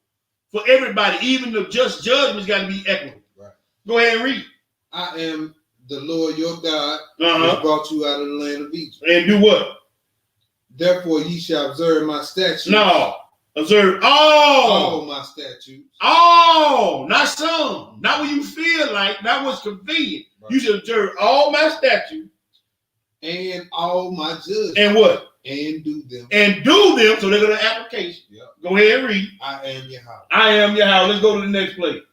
for everybody. Even the just judgments got to be equitable. Right. Go ahead and read. I am the Lord your God, who brought you out of the land of Egypt. And do what? Therefore ye shall observe my statutes. No. Observe all my statutes. All, not some. Not what you feel like, not what's convenient. Right. You should observe all my statutes. And all my judgments. And what? And do them. And do them, so they go to application. Yep. Go ahead and read. I am your house. I am your house. Let's go to the next place.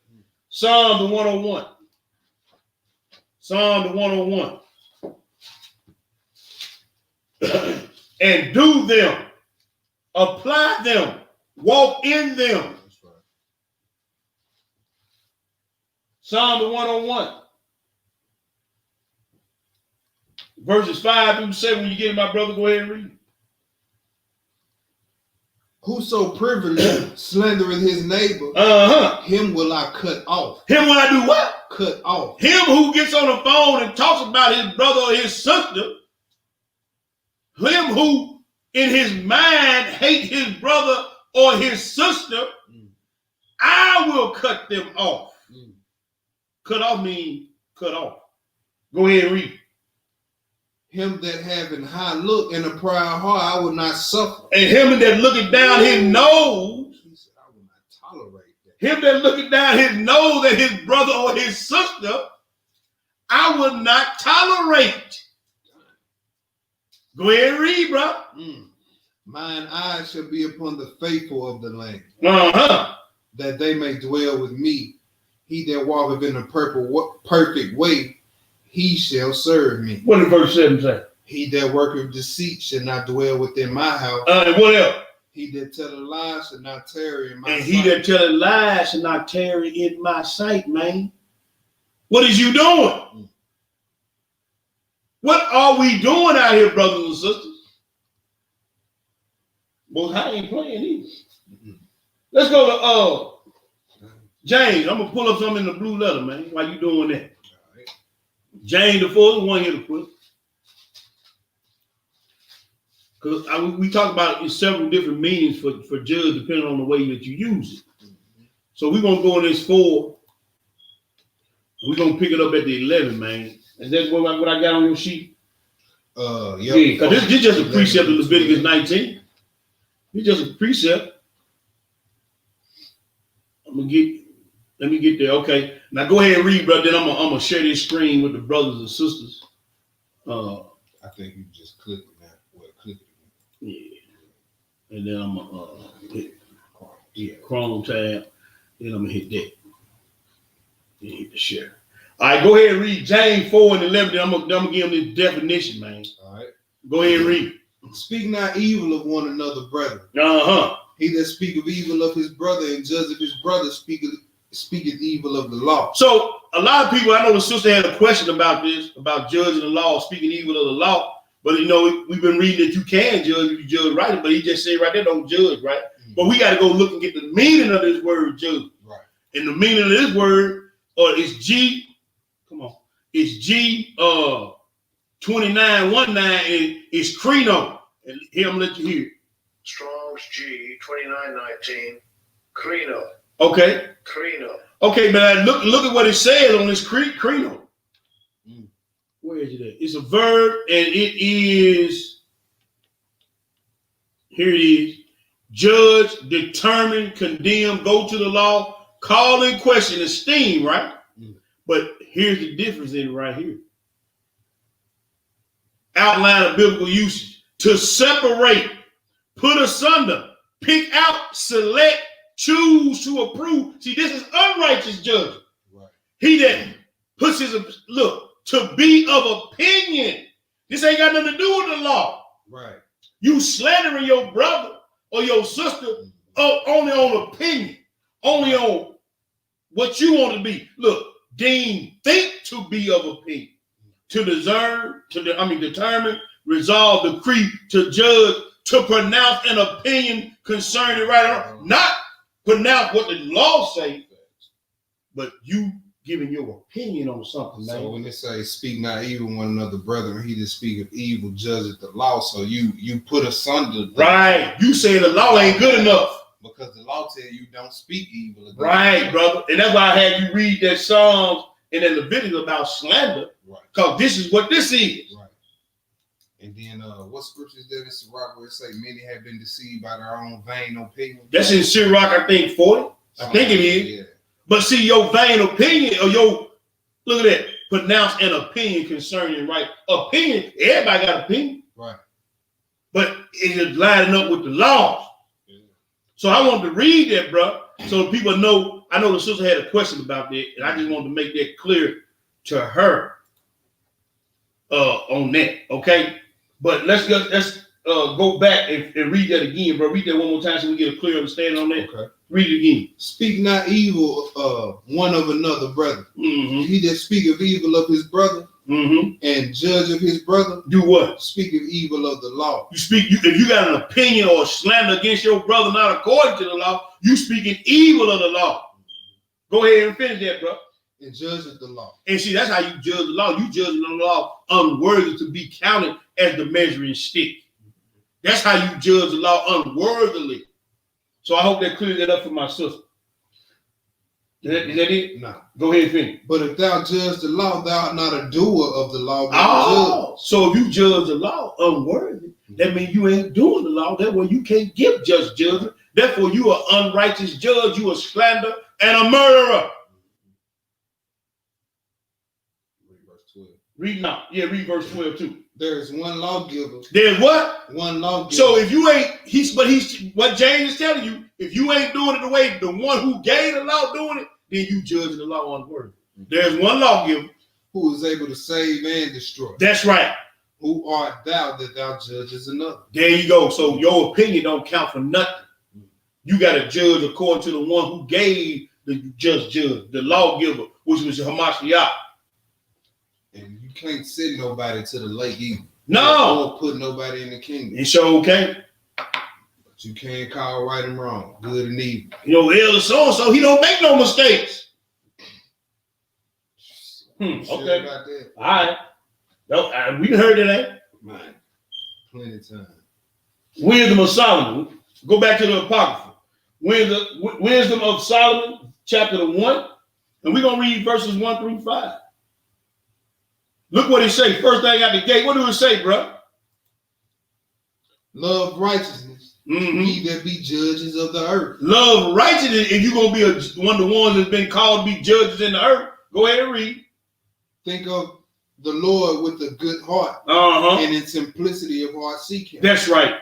Psalm the 101. Psalm the 101. And do them. Apply them. Walk in them. That's right. Psalm the 101. Verses 5 through 7. When you get it, my brother, go ahead and read. Whoso privily slandereth his neighbor, him will I cut off. Him will I do what? Cut off. Him who gets on the phone and talks about his brother or his sister. Him who in his mind hate his brother or his sister, I will cut them off. Cut off means cut off. Go ahead and read. Him that having high look and a proud heart, I will not suffer. And him that looking down his nose, he said, I will not tolerate that. Him that looking down his nose at his brother or his sister, I will not tolerate. Go ahead and read, bro. Mine eyes shall be upon the faithful of the land, that they may dwell with me. He that walketh in a perfect way, he shall serve me. What did verse 7 say? He that worketh deceit shall not dwell within my house. And what else? He that telleth lies shall not tarry in my sight. And he that telleth lies shall not tarry in my sight, man. What is you doing? What are we doing out here, brothers and sisters? Well, I ain't playing either. Let's go to James. I'm gonna pull up something in the blue letter, man. While you doing that? James the 4th, one here to put. Because we talk about it in several different meanings for judge, depending on the way that you use it. So we're gonna go in this 4. We're gonna pick it up at the 11, man. Is that what I got on your sheet? Yeah. Because this is just a precept of Leviticus 19. It's just a precept. Let me get there. Okay. Now go ahead and read, brother. Then I'm gonna share this screen with the brothers and sisters. I think you just click it now. Well, click it. Yeah. And then I'm gonna hit Chrome tab. Then I'm gonna hit that. Then hit the share. All right, go ahead and read James 4 and 11. Then I'm gonna give them this definition, man. All right. Go ahead and read. Speak not evil of one another, brethren. He that speaketh evil of his brother and judgeth his brother speaketh evil of the law. So a lot of people, I know the sister had a question about this, about judging the law, speaking evil of the law. But you know, we've been reading that you can judge if you judge right, but he just said right there, don't judge, right? But we got to go look and get the meaning of this word judge. Right. And the meaning of this word, or it's G, come on, it's G 2919, and it's Crino. And here I'm gonna let you hear it. Strong's G 2919, Crino. Okay. Crino. Okay, but look at what it says on this Crino. Where is it at? It's a verb, and it is, here it is, judge, determine, condemn, go to the law, call in question, esteem, right? But here's the difference in it right here. Outline of biblical usage. To separate, put asunder, pick out, select, choose, to approve. See, this is unrighteous judgment. Right. He that puts his, look, to be of opinion. This ain't got nothing to do with the law. Right. You slandering your brother or your sister only on opinion, only on what you want to be. Look, think to be of opinion, to discern, determine, resolve, decree, to judge, to pronounce an opinion concerning right or wrong. Not pronounce what the law says, but you giving your opinion on something. So man. when they say speak not evil one another, brethren, he that speaketh evil judgeth the law. So you put asunder. Right. You say the law ain't good enough. Because the law tells you don't speak evil. Right, brother. And that's why I had you read that Psalms and then Leviticus about slander. Right. Because this is what this is. Right. And then what scripture is that in Sirach where it say many have been deceived by their own vain opinion? That's in Sirach, I think, 40. I think it is. Yeah. But see, your vain opinion or look at that, pronounce an opinion concerning right. Opinion, everybody got opinion. Right. But it is lining up with the laws. Yeah. So I wanted to read that, bro, so people know. I know the sister had a question about that, and I just wanted to make that clear to her on that, okay? But let's go back and read that again, bro. Read that one more time so we get a clear understanding on that. Okay. Read it again. Speak not evil one of another, brother. Mm-hmm. He that speaketh evil of his brother and judge of his brother. Do what? Speak of evil of the law. If you got an opinion or slander against your brother not according to the law, you speaking evil of the law. Go ahead and finish that, bro. And judge of the law. And see, that's how you judge the law. You judge the law unworthy to be counted as the measuring stick. That's how you judge the law unworthily. So I hope that clears that up for my sister. Is that it? No. Go ahead and finish. But if thou judge the law, thou art not a doer of the law, but a judge. So if you judge the law unworthy, that means you ain't doing the law. That way you can't give just judgment. Therefore, you are unrighteous judge, you a slander and a murderer. Read verse 12. Read now. Yeah, read verse 12 too. There is one lawgiver. There's what? One lawgiver. So if you ain't, what James is telling you, if you ain't doing it the way the one who gave the law doing it, then you judging the law unworthy. There's one lawgiver who is able to save and destroy. That's right. Who art thou that thou judges another? There you go. So your opinion don't count for nothing. You got to judge according to the one who gave the judge, the lawgiver, which was Hamashiach. And you can't send nobody to the lake either. No. Or put nobody in the kingdom. It sure okay. But you can't call right and wrong, good and evil. Elder so-and-so, he don't make no mistakes. Sure okay. About that? All right. No, we heard it, eh? Man, plenty of time. Wisdom of Solomon. Go back to the Apocrypha. Wisdom of Solomon, chapter 1. And we're going to read verses 1 through 5. Look what it say. First thing out the gate. What do it say, bro? Love righteousness. Ye that be judges of the earth. Love righteousness. If you're going to be one of the ones that's been called to be judges in the earth, go ahead and read. Think of the Lord with a good heart and in simplicity of heart seek him. That's right.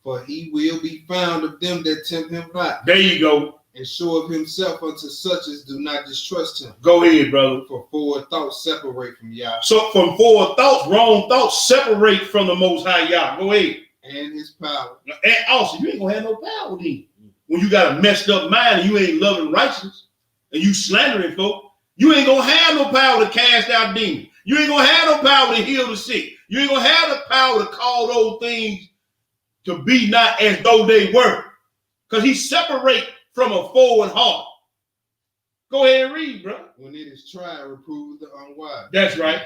For he will be found of them that tempt him not. There you go. And show of himself unto such as do not distrust him. Go ahead, brother. For forward thoughts separate from Yah. So from forward thoughts, wrong thoughts separate from the Most High Yah. Go ahead. And his power. And also, you ain't going to have no power then. When you got a messed up mind and you ain't loving righteousness and you slandering folk, you ain't going to have no power to cast out demons. You ain't going to have no power to heal the sick. You ain't going to have the power to call those things to be not as though they were. Because he separate from a forward heart. Go ahead and read, bro. When it is tried, reprove the unwise. That's right.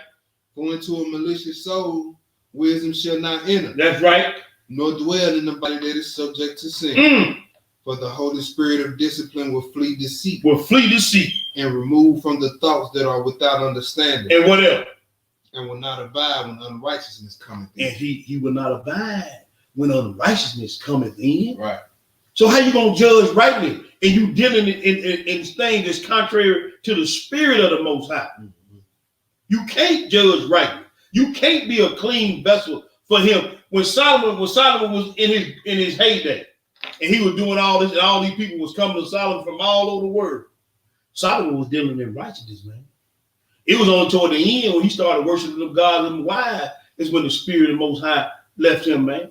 For into a malicious soul, wisdom shall not enter. That's right. Nor dwell in the body that is subject to sin. For the Holy Spirit of discipline will flee deceit. And remove from the thoughts that are without understanding. And what else? And will not abide when unrighteousness cometh in. And he will not abide when unrighteousness cometh in. Right. So how you gonna judge rightly? And you dealing in things that's contrary to the spirit of the Most High. You can't judge rightly. You can't be a clean vessel for him. When Solomon was in his heyday, and he was doing all this, and all these people was coming to Solomon from all over the world. Solomon was dealing in righteousness, man. It was only toward the end when he started worshiping the God and why is when the spirit of the Most High left him, man.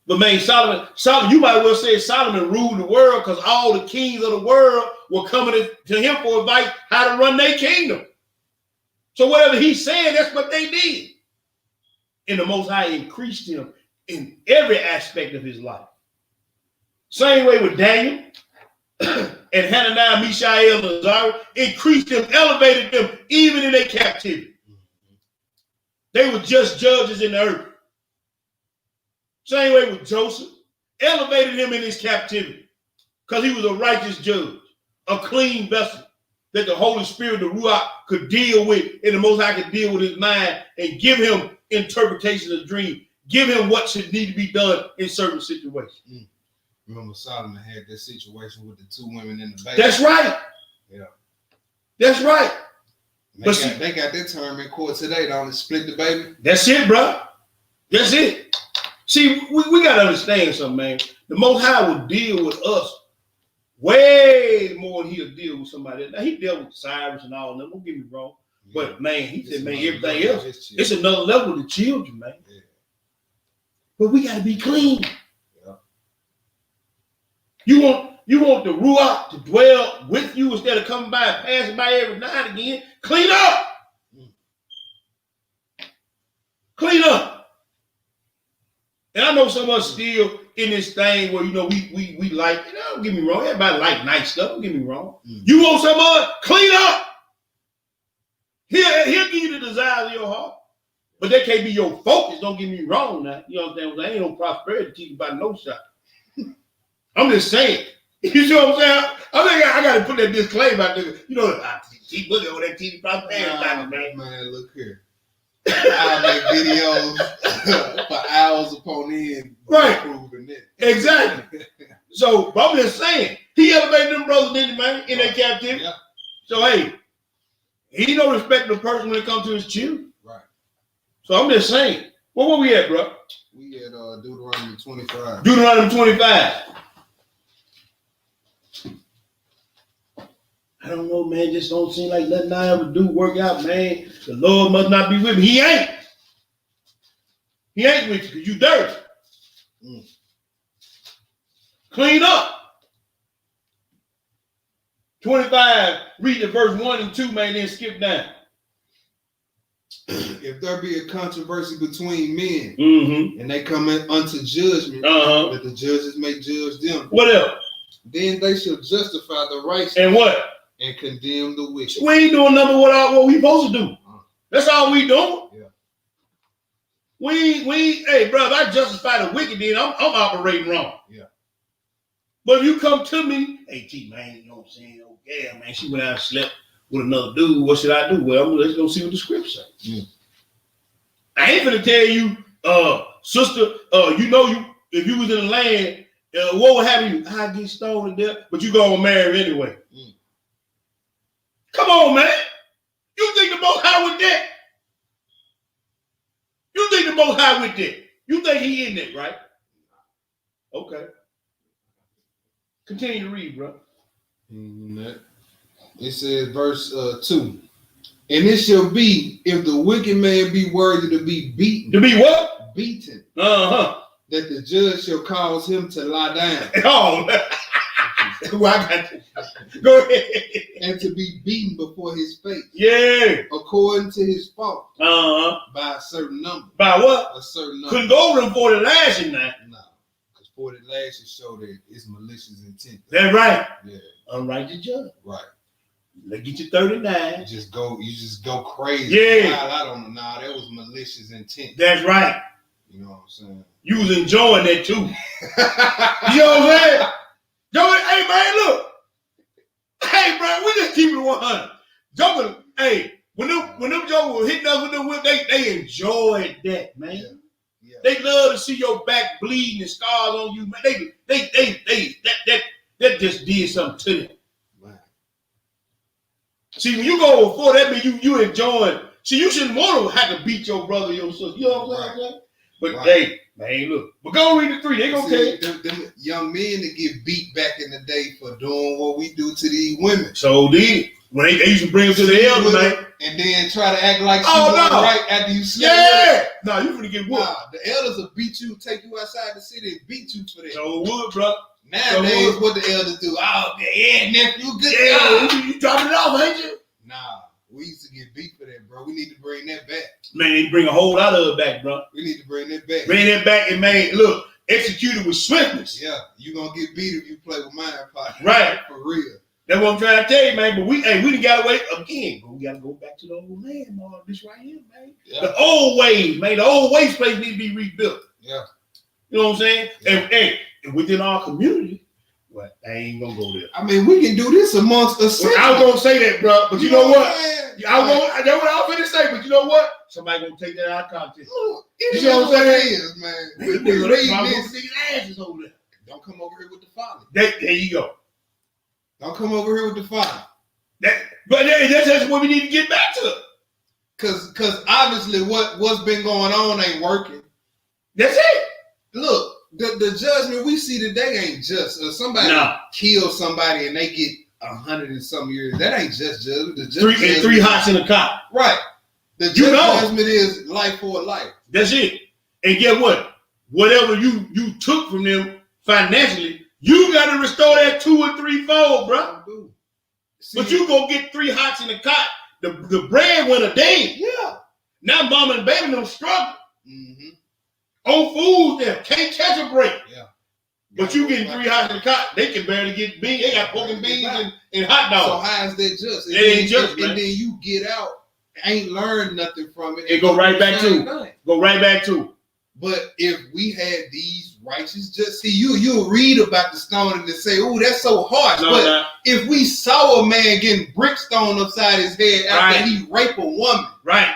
But man, Solomon, you might well say Solomon ruled the world because all the kings of the world were coming to him for advice how to run their kingdom. So whatever he said, that's what they did. And the Most High increased him in every aspect of his life. Same way with Daniel and Hananiah, Mishael, and Azariah, increased them, elevated them, even in their captivity. They were just judges in the earth. Same way with Joseph, elevated him in his captivity because he was a righteous judge, a clean vessel that the Holy Spirit, the Ruach, could deal with, and the Most High could deal with his mind and give him interpretation of the dream, give him what should need to be done in certain situations. Remember Solomon had that situation with the two women in the baby. That's right. Yeah. That's right. They got that term in court today, don't they? Split the baby. That's it, bro. That's it. See, we got to understand something, man. The Most High will deal with us way more than he'll deal with somebody else. Now, he dealt with Cyrus and all of them. Don't get me wrong. Yeah. But, man, he said, man, everything else, it's another level of children, man. Yeah. But we got to be clean. Yeah. You want the Ruach to dwell with you instead of coming by and passing by every now and again. Clean up. Clean up. And I know some of us still in this thing where, we like, don't get me wrong, everybody like nice stuff, don't get me wrong. You want some of it? Clean up. He'll give you the desires of your heart. But that can't be your focus, don't get me wrong now. You understand what I'm saying? Ain't no prosperity teaching by no shot. I'm just saying. You see what I'm saying? I think I got to put that disclaimer out there. I keep looking over that TV prosperity, man. Man, look here. I'll make videos for hours upon end. Right. Proving that. Exactly. So, but I'm just saying, he elevated them brothers, didn't he, man, in their captivity. Yeah. So, hey, he no respect the person when it comes to his children. Right. So, I'm just saying. Well, where we at, bro? We at Deuteronomy 25. Deuteronomy 25. I don't know, man. Just don't seem like nothing I ever do work out, man. The Lord must not be with me. He ain't. He ain't with you because you dirty. Clean up. 25, read the verse 1 and 2, man, then skip down. If there be a controversy between men, and they come unto judgment, that the judges may judge them. What else? Then they shall justify the righteous. And what? And condemn the wicked. We ain't doing nothing what we supposed to do. That's all we doing. Yeah. Hey, brother, I justify the wicked, then I'm operating wrong. Yeah. But if you come to me, hey, T, man, you know what I'm saying? Oh, yeah, man, she went out and slept with another dude. What should I do? Well, let's go see what the script says. Yeah. I ain't gonna tell you, sister, if you was in the land, what would happen to you? I get stoned to death, but you gonna marry anyway. Come on, man. You think the Most High with that? You think the Most High with that? You think he in it, right? Okay. Continue to read, bro. It says, verse 2. And it shall be, if the wicked man be worthy to be beaten. To be what? Beaten. That the judge shall cause him to lie down. Oh, well, I got you. Go ahead. And to be beaten before his face. Yeah. According to his fault. By a certain number. By what? A certain number. Couldn't go over them 40 lashes now. No. Because 40 lashes show that it's malicious intent. That's right. Yeah. Unrighteous judge. Right. Let's get you 39. You just go crazy. Yeah. I don't know. Nah, that was malicious intent. That's right. You know what I'm saying? You was enjoying that too. You know what I'm saying? Hey, man, look. Hey, bro, we just keep it 100. Joker, hey, when them jokers were hitting us with them whip, they enjoyed that, man. Yeah. They love to see your back bleeding and scars on you, man. That just did something to them. Man. See, when you go over 4, that means you enjoying. See, you shouldn't want to have to beat your brother or your sister. You know what I'm saying? But hey, man, look. But go read the 3. They gonna tell you. Them young men that get beat back in the day for doing what we do to these women. So did. When they used to bring them to the elder, man. And then try to act like she was right after you slept. Yeah. No, you finna get whooped. Nah, the elders will beat you, take you outside the city and beat you for that. So would, bro. Nowadays, what the elders do? Oh, yeah, nephew, good job. You dropping it off, ain't you? Nah, we used to get beat for that, bro. We need to bring that back. Man, they bring a whole lot of it back, bro. We need to bring that back. Bring that back and, man, look, executed with swiftness. Yeah, you gonna get beat if you play with mine, partner. Right. For real. That's what I'm trying to tell you, man. But we done got away again. But we got to go back to the old land, man. This right here, man. Yeah. The old ways, man. The old ways place need to be rebuilt. Yeah. You know what I'm saying? Yeah. And within our community, well, I ain't gonna go there. I mean, we can do this amongst us. Well, I was gonna say that, bro. But you know what? That's what I was gonna say. But you know what? Somebody gonna take that out of context. You know what I'm saying? Man. We read this. Asses over there. Don't come over here with the folly. There you go. Don't come over here with the fire. But that's just what we need to get back to. Cause obviously what's been going on ain't working. That's it. Look, the judgment we see today ain't just. Somebody kills somebody and they get 100 and some years. That ain't just judgment. The judgment three hots in a cot. Right. The judgment is life for life. That's it. And get what? Whatever you took from them financially, you got to restore that 2 or 3 fold, bro. But you gonna get 3 hots in the cot. The breadwinner dead. Yeah. Now mama and baby them struggling. Mm-hmm. On food there, can't catch a break. Yeah. But you getting 3 hots in the cot, they can barely get beans. They got pork and beans and hot dogs. So how is that just? It ain't just, man. And then you get out, ain't learned nothing from it. And go right back to. Go right back to. But if we had these righteous just see you'll read about the stoning and say, oh, that's so harsh. But if we saw a man getting brick stoned upside his head after he raped a woman. Right.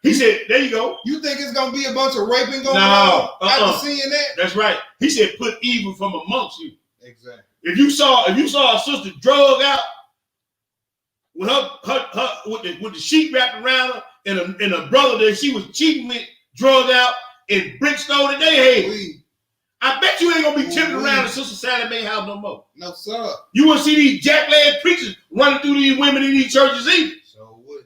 He said, there you go. You think it's gonna be a bunch of raping going on after seeing that? That's right. He said, put evil from amongst you. Exactly. If you saw a sister drug out with her with the sheet wrapped around her and a brother that she was cheating with drug out and brick stoned in their head, I bet you ain't gonna be tipping around the Sister Sally Mae house no more. No, sir. You won't see these jack-legged preachers running through these women in these churches either. So would.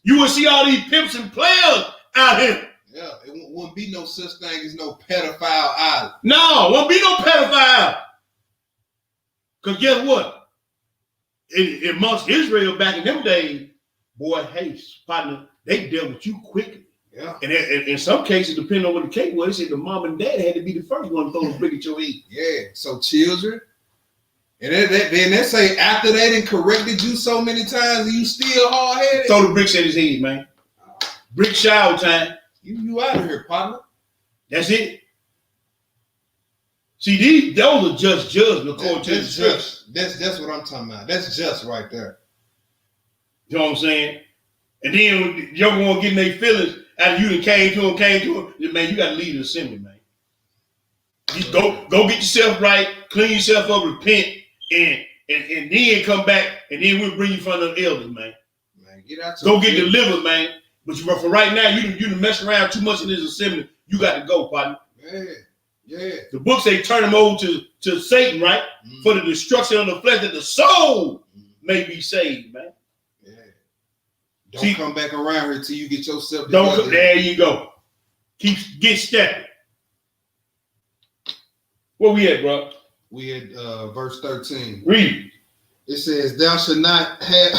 You will see all these pimps and players out here. Yeah, it wouldn't be no such thing as no pedophile island. No, won't be no pedophile. Because guess what? Amongst Israel back in them days, boy, hey, partner, they dealt with you quickly. Yeah. And in some cases, depending on what the case was, they said the mom and dad had to be the first one to throw the brick at your head. Yeah, so children. And then they say after they done corrected you so many times and you still hard-headed. Throw the bricks at his head, man. Brick shower time. You out of here, partner. That's it. See, those are just judgment according to the scripture. That's what I'm talking about. That's just right there. You know what I'm saying? And then you're going to get in their feelings after you done came to him. Man, you got to leave the assembly, man. You go get yourself right, clean yourself up, repent, and then come back, and then we'll bring you in front of the elders, man. Man, get out. Go get delivered, man. But for right now, you done mess around too much in this assembly. You got to go, partner. Yeah. The book say turn them over to Satan, right? Mm-hmm. For the destruction of the flesh, that the soul may be saved, man. Yeah. Don't come back around here till you get yourself together. There you go. Get stepping. Where we at, bro? We at verse 13. Read. It says, "Thou shalt not have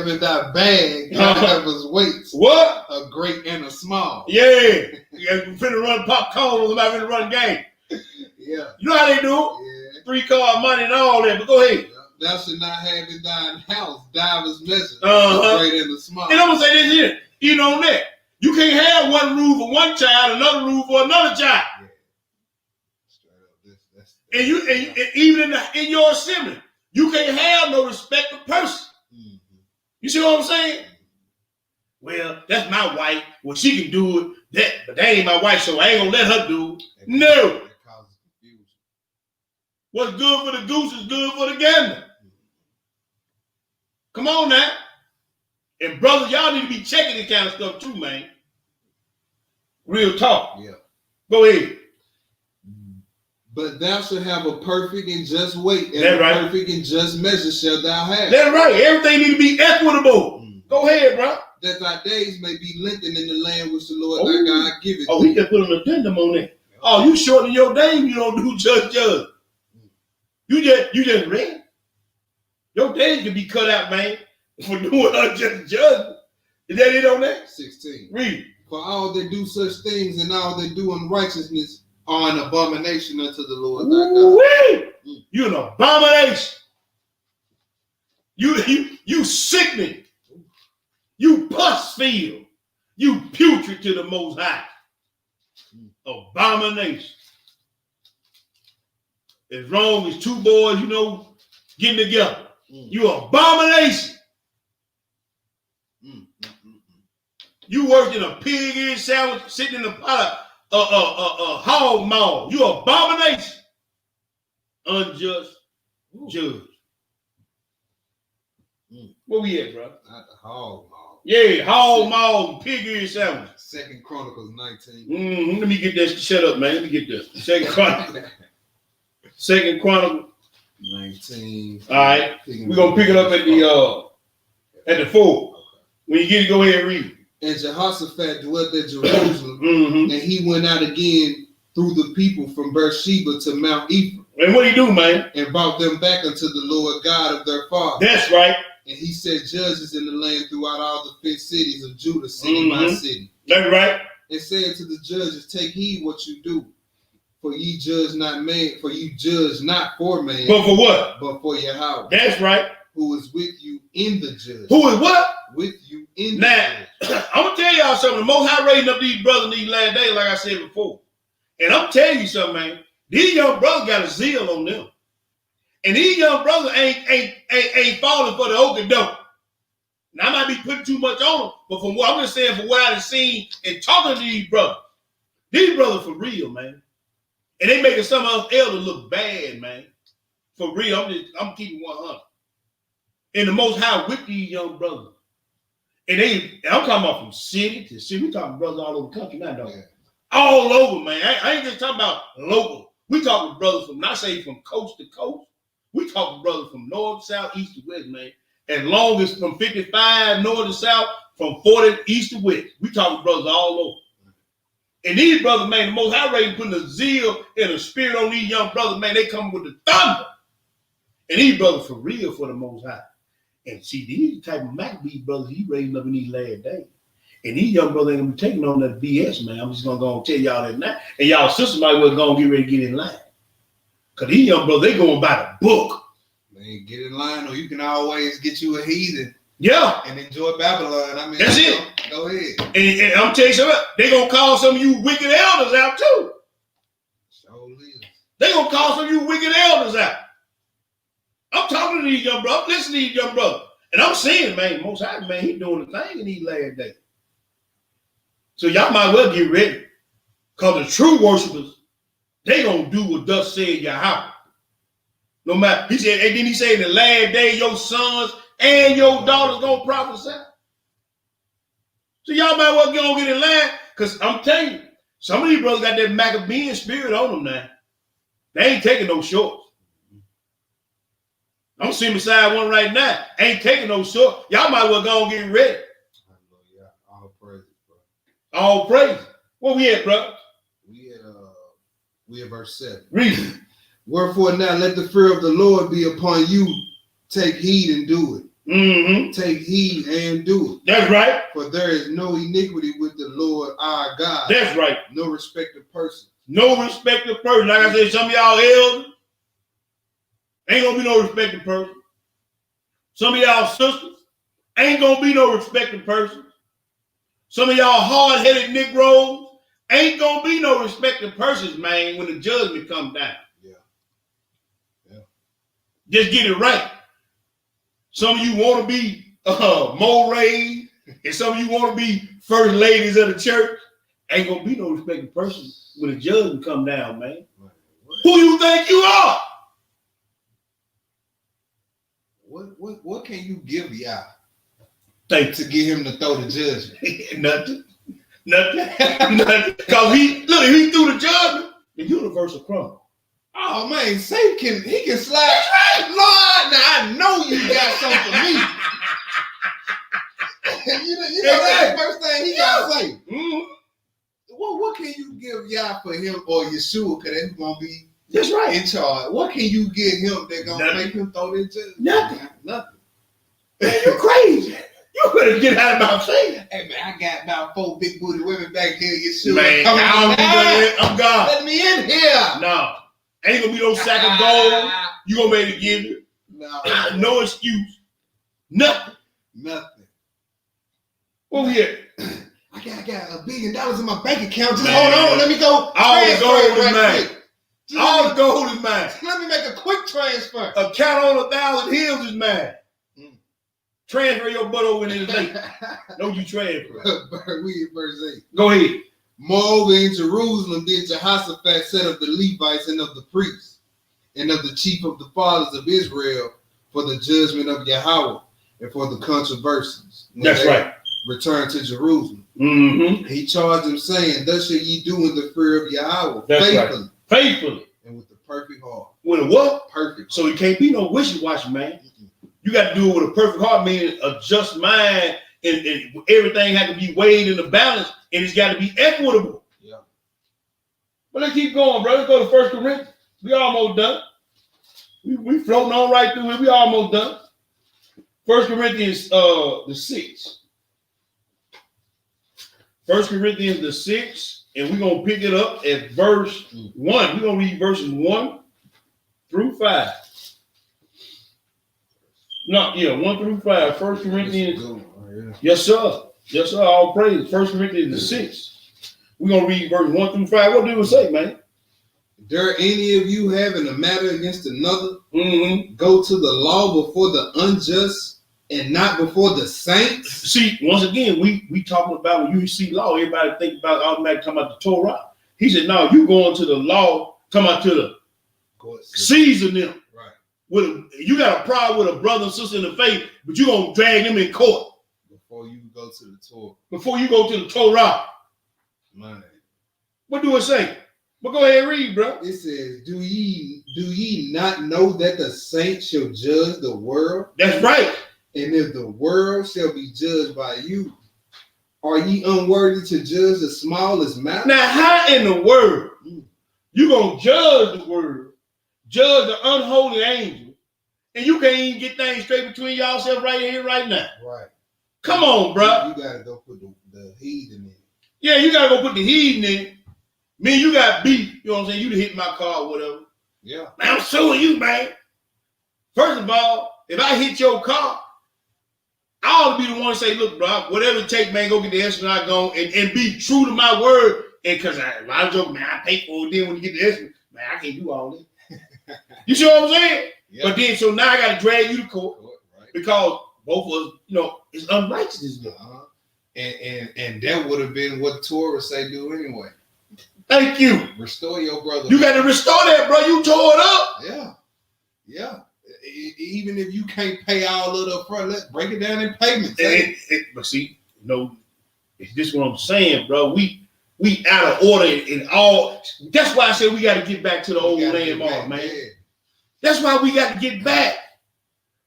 in thy bag divers weights. What? A great and a small." Yeah. You finna run popcorn, I'm finna run game. Yeah. You know how they do? Yeah. 3-card money and all that, but go ahead. Yeah. Thou shalt not have in thine house divers measures. Uh-huh. A great and a small. And I'm gonna say this here, even on that. You can't have one rule for one child, another rule for another child. Yeah. And even in your assembly, you can't have no respect of person. Mm-hmm. You see what I'm saying? Well, that's my wife. well, she can do it, but that ain't my wife, so I ain't gonna let her do it. No. That causes confusion. What's good for the goose is good for the gander. Come on now. And brothers, y'all need to be checking this kind of stuff too, man. Real talk. Yeah. Go ahead. But thou shalt have a perfect and just weight, and That's a right. perfect and just measure shalt thou have. That's right. Everything need to be equitable. Go ahead, bro. That thy days may be lengthened in the land which the Lord thy God giveth. Oh, he just put an addendum on that. Oh, you shorten your day, you don't do judge. You just read. Your days can be cut out, man, for doing unjust judgment. Is that it on that? 16. Read. For all that do such things and all that do unrighteousness are an abomination unto the Lord thy God. You're an abomination. You sickening. You pus filled. You putrid to the Most High. Abomination. As wrong as two boys, getting together. You abomination. You worked in a pig ear sandwich, sitting in a pot of hog maw. You abomination. Unjust judge. Where we at, bro? Not the hog maw. Yeah, hog maw, pig ear sandwich. 2 Chronicles 19. Let me get that. Shut up, man. Let me get this. 2 Chronicles. 2 Chronicles 19. All right. We're gonna pick it up at the 4. When you get it, go ahead and read it. And Jehoshaphat dwelt at Jerusalem, Mm-hmm. and he went out again through the people from Beersheba to Mount Ephraim, And what do you do, man? and brought them back unto the Lord God of their fathers. That's right. And he set judges in the land throughout all the 5 cities of Judah, city by city. That's right. And said to the judges, take heed what you do, for ye judge not man, for you judge not for man, But for what? but for Yahweh, That's right. who is with you in the judgment. Who is what? With you in Now, the judgment. I'm gonna tell y'all something. The Most High raising up these brothers in these last days, like I said before. And I'm telling you something, man. These young brothers got a zeal on them. And these young brothers ain't falling for the okie doke. Now, I might be putting too much on them, but from what I'm just saying, from what I've seen and talking to these brothers for real, man. And they making some of us elders look bad, man. For real, I'm keeping 100. And the Most High with these young brothers. And I'm talking about from city to city. We talking brothers all over the country now, dog. Yeah. All over, man. I ain't just talking about local. We talking brothers from, not say from coast to coast. We talking brothers from north, south, east to west, man. As long as from 55 north to south, from 40 east to west. We talking brothers all over. And these brothers, man, the Most High raising putting a zeal and a spirit on these young brothers, man. They come with the thunder. And these brothers for real for the Most High. And see, these type of Maccabee brothers he raising up in these last days. And these young brothers ain't gonna be taking on that BS, man. I'm just gonna go and tell y'all that now. And y'all sisters might well go and get ready to get in line. Cause these young brothers, they going by the book. Man, get in line, or you can always get you a heathen. Yeah. And enjoy Babylon. I mean, that's it. Go ahead. And I'm telling you something, they gonna call some of you wicked elders out too. So is. They gonna call some of you wicked elders out. I'm talking to these young brothers, listen to these young brothers. And I'm saying, man, Most High, man, he doing the thing in these last days. So y'all might well get ready. Because the true worshipers, they gonna do what thus said Yahweh. No matter, he said, and then he said in the last day, your sons and your daughters gonna prophesy. So y'all might well get in line, because I'm telling you, some of these brothers got that Maccabean spirit on them now. They ain't taking no shorts. I'm sitting beside one right now. Ain't taking no shorts. Y'all might well go and get ready. Hallelujah. All praise, bro. All praise. Where we at, bro? We at verse 7. Read. Wherefore now let the fear of the Lord be upon you. Take heed and do it. Mm-hmm. Take heed and do it. That's right. For there is no iniquity with the Lord our God. That's right. No respect of person. No respect of person. Like I said, some of y'all elders, ain't gonna be no respected person. Some of y'all sisters, ain't gonna be no respected person. Some of y'all hard-headed Negroes, ain't gonna be no respected persons, man, when the judgment comes down. Yeah. Just get it right. Some of you want to be more raised, And some of you want to be first ladies of the church, ain't gonna be no respected person when the judgment come down, man. Who you think you are? What can you give Yah Thanks. to get him to throw the judgment? Nothing. Because he threw the judgment, the universe will crumble. Oh man, Satan can slide. Lord, now I know you got something for me. you know that's the first thing he gotta say. Mm-hmm. What can you give Yah for him or Yeshua? Because that's gonna be that's right in charge. What can you give him that gonna make him throw that judgment? Nothing. Man, you crazy. You better get out of my face. Hey man, I got about 4 big booty women back here. Yeshua, Man, come on, I'm gone. let me in here. No. Ain't gonna be no sack of gold. You gonna be able to give it. No excuse. Nothing. Where we at? I got $1 billion in my bank account. Just Man. hold on. Let me go. All the gold is mine. All the Let gold is mine. me make a quick transfer. A cattle on 1,000 hills is mine. Transfer your butt over in the lake. No, you transfer. We in verse 8. Go ahead. Moreover, in Jerusalem did Jehoshaphat set of the Levites and of the priests and of the chief of the fathers of Israel for the judgment of Yahweh and for the controversies. That's right. Returned to Jerusalem. Mm-hmm. He charged them, saying, "Thus shall ye do in the fear of Yahweh, That's faithfully, right. Faithfully, and with the perfect heart." With a what? Perfect. So it can't be no wishy-washy, man. You got to do it with a perfect heart, meaning a just mind, and everything had to be weighed in the balance, and it's got to be equitable. Yeah. But let's keep going, brother. Let's go to 1 Corinthians. We almost done. We floating on right through it. We almost done. 1 Corinthians the 6th. 1 Corinthians the 6th, and we're going to pick it up at verse 1. We're going to read verses 1 through 5. No, yeah, 1 through 5. 1 Corinthians. Yes, sir. Yes, sir. All praise. 1 Corinthians the 6th. We're going to read verse 1 through 5. What do it say, man? Dare any of you having a matter against another Go to the law before the unjust and not before the saints? See, once again, we talking about when you see law, everybody think about automatically talking about the Torah. He said, no, you going to the law, talking about to the season them. Right. You got a problem with a brother and sister in the faith, but you're going to drag them in court. Before you go to the Torah. Before you go to the Torah. Man. What do it say? Well, go ahead and read, bro. It says, do ye not know that the saints shall judge the world? That's right. And if the world shall be judged by you, are ye unworthy to judge the smallest matter? Now, how in the world you going to judge the world, judge the unholy angel, and you can't even get things straight between yourself right here, right now? Right. Come on, bro. You got to go put the heathen in. Yeah, you got to go put the heathen in. Me, you got beef. You know what I'm saying? You hit my car or whatever. Yeah. Man, I'm suing you, man. First of all, if I hit your car, I ought to be the one to say, look, bro, whatever it takes, man, go get the estimate, I go and be true to my word. And because I joke, man, I pay for it. Then when you get the estimate, man, I can't do all this. You see what I'm saying? Yeah. But then, so now I got to drag you to court, right? Because both of us, it's unrighteousness. And that would have been what Torah say do anyway. Thank you. Restore your brother. You got to restore that, bro. You tore it up. Yeah. Yeah. Even if you can't pay all of the upfront, let's break it down in payments. But see, it's just what I'm saying, bro. We out of order in all. That's why I said we got to get back to the old landmark, man. Yeah. That's why we got to get back.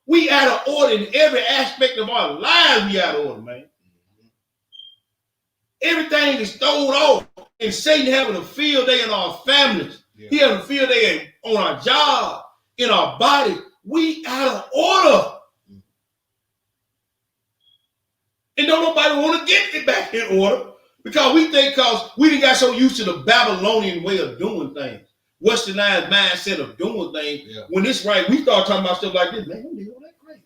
We out of order in every aspect of our lives. We out of order, man. Everything is thrown off. And Satan having a field day in our families. Yeah. He having a field day on our job, in our body. We out of order. And don't nobody want to get it back in order because we done got so used to the Babylonian way of doing things. Westernized mindset of doing things. Yeah. When it's right, we start talking about stuff like this. Man, don't do all that great.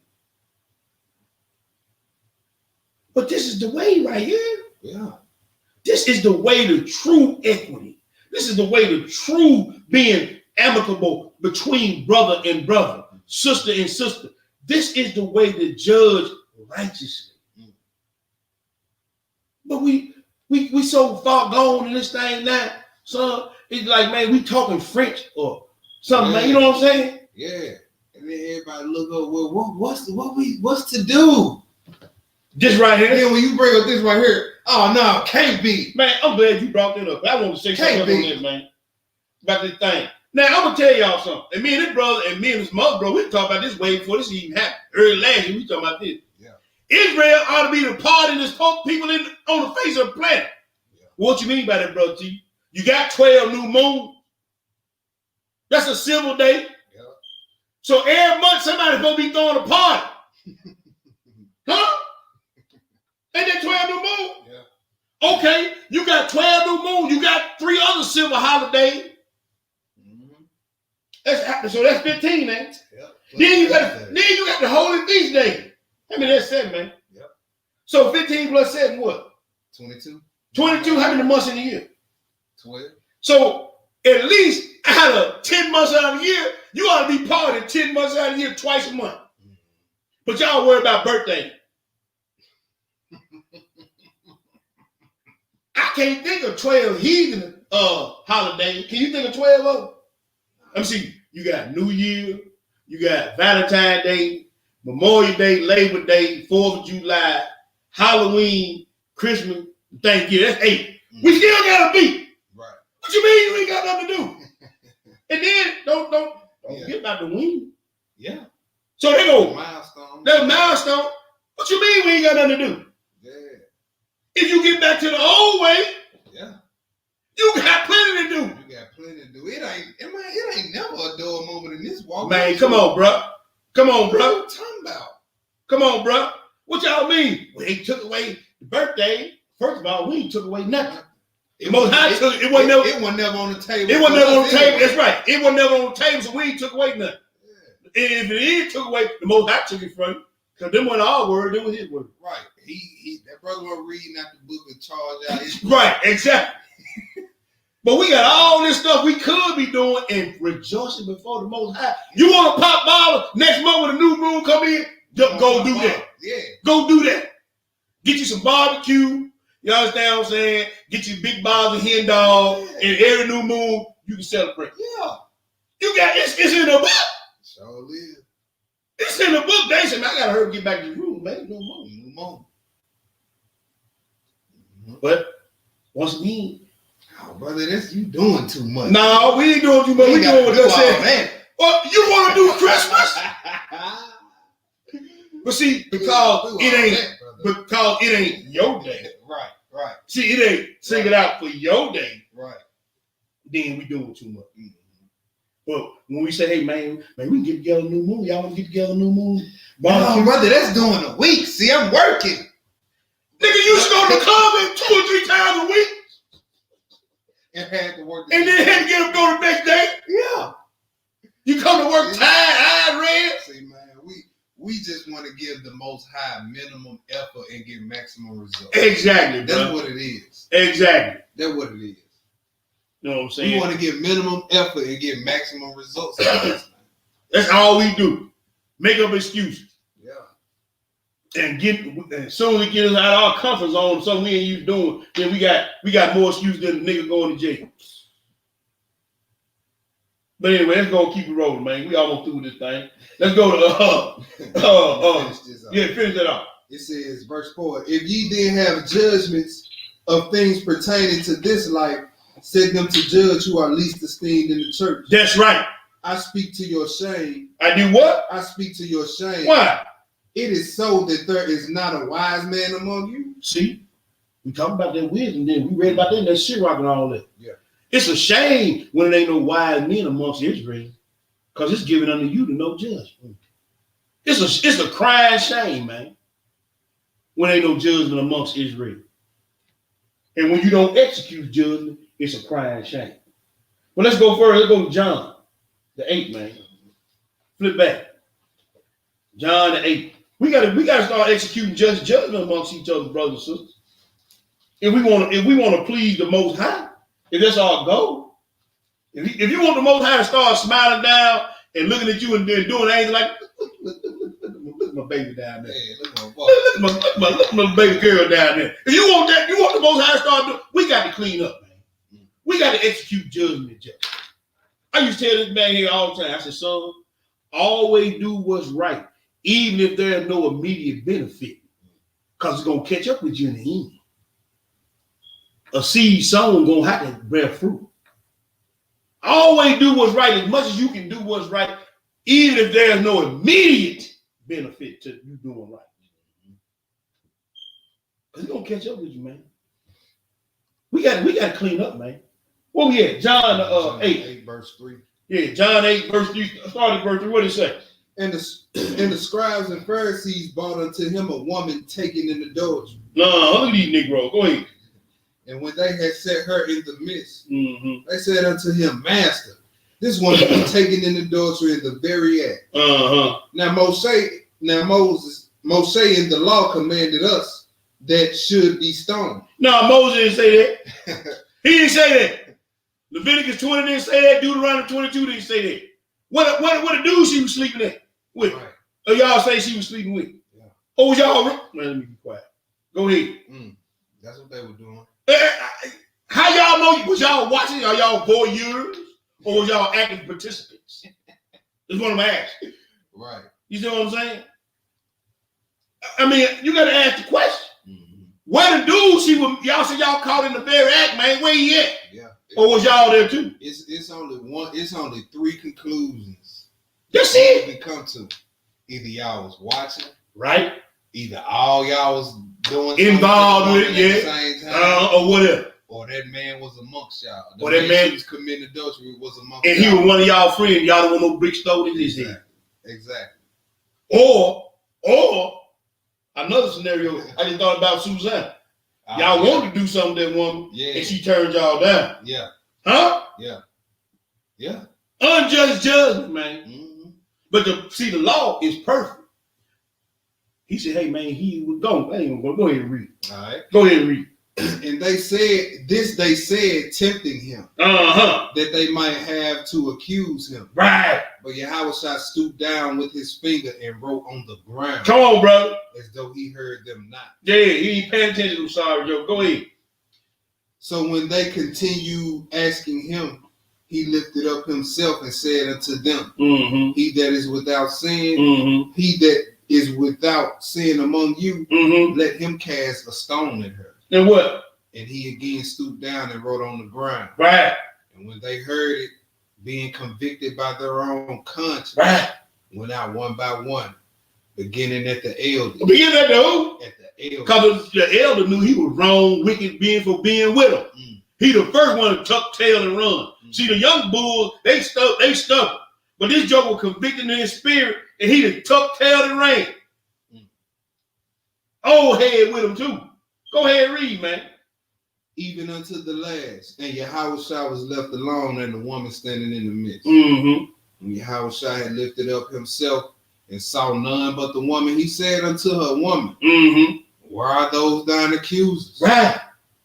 But this is the way right here. Yeah. This is the way to true equity. This is the way to true being amicable between brother and brother, sister and sister. This is the way to judge righteously. But we so far gone in this thing now, son. It's like, man, we talking French or something, man. You know what I'm saying? Yeah. And then everybody look up, well, what's to do? This right here. And then when you bring up this right here, oh no, can't be. Man, I'm glad you brought that up. I want to say something on this, man. About this thing. Now I'm gonna tell y'all something. And me and this brother and me and his mother, bro, we talked about this way before this even happened. Early last year, we talking about this. Yeah. Israel ought to be the partyest people on the face of the planet. Yeah. What you mean by that, brother T? You got 12 new moons. That's a civil day. Yeah. So every month somebody's gonna be throwing a party. Huh? Ain't that 12 new moons? Yeah. Okay, you got 12 new moons. You got 3 other civil holidays. So that's 15, man. Yep. Then you got the holy feast day. I mean, that's 7, man. Yep. So 15 plus 7, what? 22. 22, how many months in a year? 12. So at least out of 10 months out of the year, you ought to be partying 10 months out of the year, twice a month. Mm-hmm. But y'all worry about birthday. I can't think of 12 heathen holidays. Can you think of 12 of them? Let me see. You got New Year, you got Valentine's Day, Memorial Day, Labor Day, 4th of July, Halloween, Christmas, Thanksgiving. That's 8. Mm-hmm. We still got a beat. Right. What you mean you ain't got nothing to do? And then don't get about the wing. Yeah. So they go milestone. That's milestone. What you mean we ain't got nothing to do? Yeah. If you get back to the old way, yeah. You got plenty to do. You got plenty to do. It ain't never a dull moment in this walk. Man, come on, bro. Come on, bro. What are you talking about? Come on, bro. What y'all mean? Well, they took away the birthday. First of all, we ain't took away nothing. It wasn't never on the table. It wasn't never on the table. That's right. It wasn't never on the table, so we ain't took away nothing. Yeah. And if it is took away, the Most High took it from you. Because them wasn't our word, it was his word. Right. That brother was reading out the book and charged out his right, exactly. But we got all this stuff we could be doing and rejoicing before the Most High. You want to pop bottle next month when a new moon come in? Go do that. Yeah. Go do that. Get you some barbecue. You understand what I'm saying? Get you big bottles of hen dog. And every new moon, you can celebrate. Yeah. You got it's in the book. Sure is. It's in the book. They said, man, I got to hurry get back to the room, man. No more. Mm-hmm. But once again, oh, brother, you doing too much. No, we ain't doing too much. We doing what they said. Well, you want to do Christmas? But see, because it ain't your day. Right. See, it ain't sing it out for your day. Right. Then we doing too much. Mm-hmm. But when we say, hey, man, we can get together new moon. Y'all want to get together new moon? No, brother, that's doing a week. See, I'm working. Nigga, you should go to the club 2 or 3 times a week. And had to work. And then had to get up go the next day. Yeah. You come to work tired, red. See, man, we just want to give the Most High minimum effort and get maximum results. Exactly, bro. That's what it is. Exactly. That's what it is. You know what I'm saying? We want to get minimum effort and get maximum results. That's all we do. Make up excuses. Yeah. And as soon as we get us out of our comfort zone, something we ain't used doing, then we got more excuses than the nigga going to jail. But anyway, let's go keep it rolling, man. We almost through this thing. Let's go to finish that off. It says, verse 4, if ye then have judgments of things pertaining to this life, set them to judge who are least esteemed in the church. That's right. I speak to your shame. I do what? I speak to your shame. Why? It is so that there is not a wise man among you. See, we talk about that wisdom, then we read about that in that Sirach and all that. Yeah. It's a shame when there ain't no wise men amongst Israel, because it's given unto you to know judgment. It's a crying shame, man, when there ain't no judgment amongst Israel. And when you don't execute judgment, it's a crying shame. But let's go further. Let's go to John, the 8th, man. Flip back. John the 8th. We gotta start executing judgment amongst each other, brothers and sisters. If we want to please the Most High, if that's our goal, if you want the Most High to start smiling down and looking at you and doing things like, look at my baby down there. Yeah, look at my boy. Look at my baby girl down there. If you want that, you want the Most High to start doing, we got to clean up, man. We got to execute judgment. I used to tell this man here all the time. I said, son, always do what's right, even if there's no immediate benefit, because it's gonna catch up with you in the end. A seed sown gonna have to bear fruit. Always do what's right as much as you can do what's right, even if there's no immediate benefit to you doing right. Because it's gonna catch up with you, man. We got to clean up, man. Well, yeah, John 8 verse 3. Yeah, John 8 verse 3. Starting verse 3. What did it say? And the scribes and Pharisees brought unto him a woman taken in adultery. No, look at these Negroes. Go ahead. And when they had set her in the midst, they said unto him, Master, this woman was taken in adultery in the very act. Now Moses in the law commanded us that should be stoned. No, Moses didn't say that. He didn't say that. Leviticus 20 didn't say that. Deuteronomy 22 didn't say that. What a dude she was sleeping with. Right. Or y'all say she was sleeping with. Yeah. Or was y'all? Man, let me be quiet. Go ahead. That's what they were doing. How y'all know? Was y'all watching? Are y'all voyeurs? Or was y'all active participants? That's what I'm asking. Right. You see what I'm saying? I mean, you got to ask the question. Where the dude y'all said y'all caught in the very act, man? Where he at? Yeah. Or was y'all there too? It's only three conclusions. That's it. We come to either y'all was watching, right? Either all y'all was doing involved with it, at the same time, or whatever. Or that man was amongst y'all. Or that man was committing adultery was amongst and y'all. He was one of y'all friends. Y'all don't want no big stove in his head. Exactly. Or another scenario, I just thought about Suzanne. Y'all wanted to do something to that woman, and she turned y'all down. Yeah. Huh? Yeah. Yeah. Unjust judgment, man. But the law is perfect. He said, hey, man, he was gone. Go ahead and read. All right. Go ahead and read. And they said, tempting him, that they might have to accuse him. Right. But Yahushua stooped down with his finger and wrote on the ground. Come on, brother. As though he heard them not. Yeah, he ain't paying attention. I'm sorry, Joe. Go ahead. So when they continued asking him, he lifted up himself and said unto them, he that is without sin, he that is without sin among you, let him cast a stone at her. And what? And he again stooped down and wrote on the ground. Right. And when they heard it, being convicted by their own conscience, went out one by one, beginning at the elder. Beginning at the who? At the elder. Because the elder knew he was wrong, wicked, for being with him. He the first one to tuck tail and run. See, the young bulls, they stubborn. But this joker was convicted in his spirit, and he the tuck tail and ran. Old head with him too. Go ahead and read, man. Even unto the last. And Yahushua was left alone and the woman standing in the midst. When Yahushua had lifted up himself and saw none but the woman, he said unto her, Woman, where are those thine accusers? Right.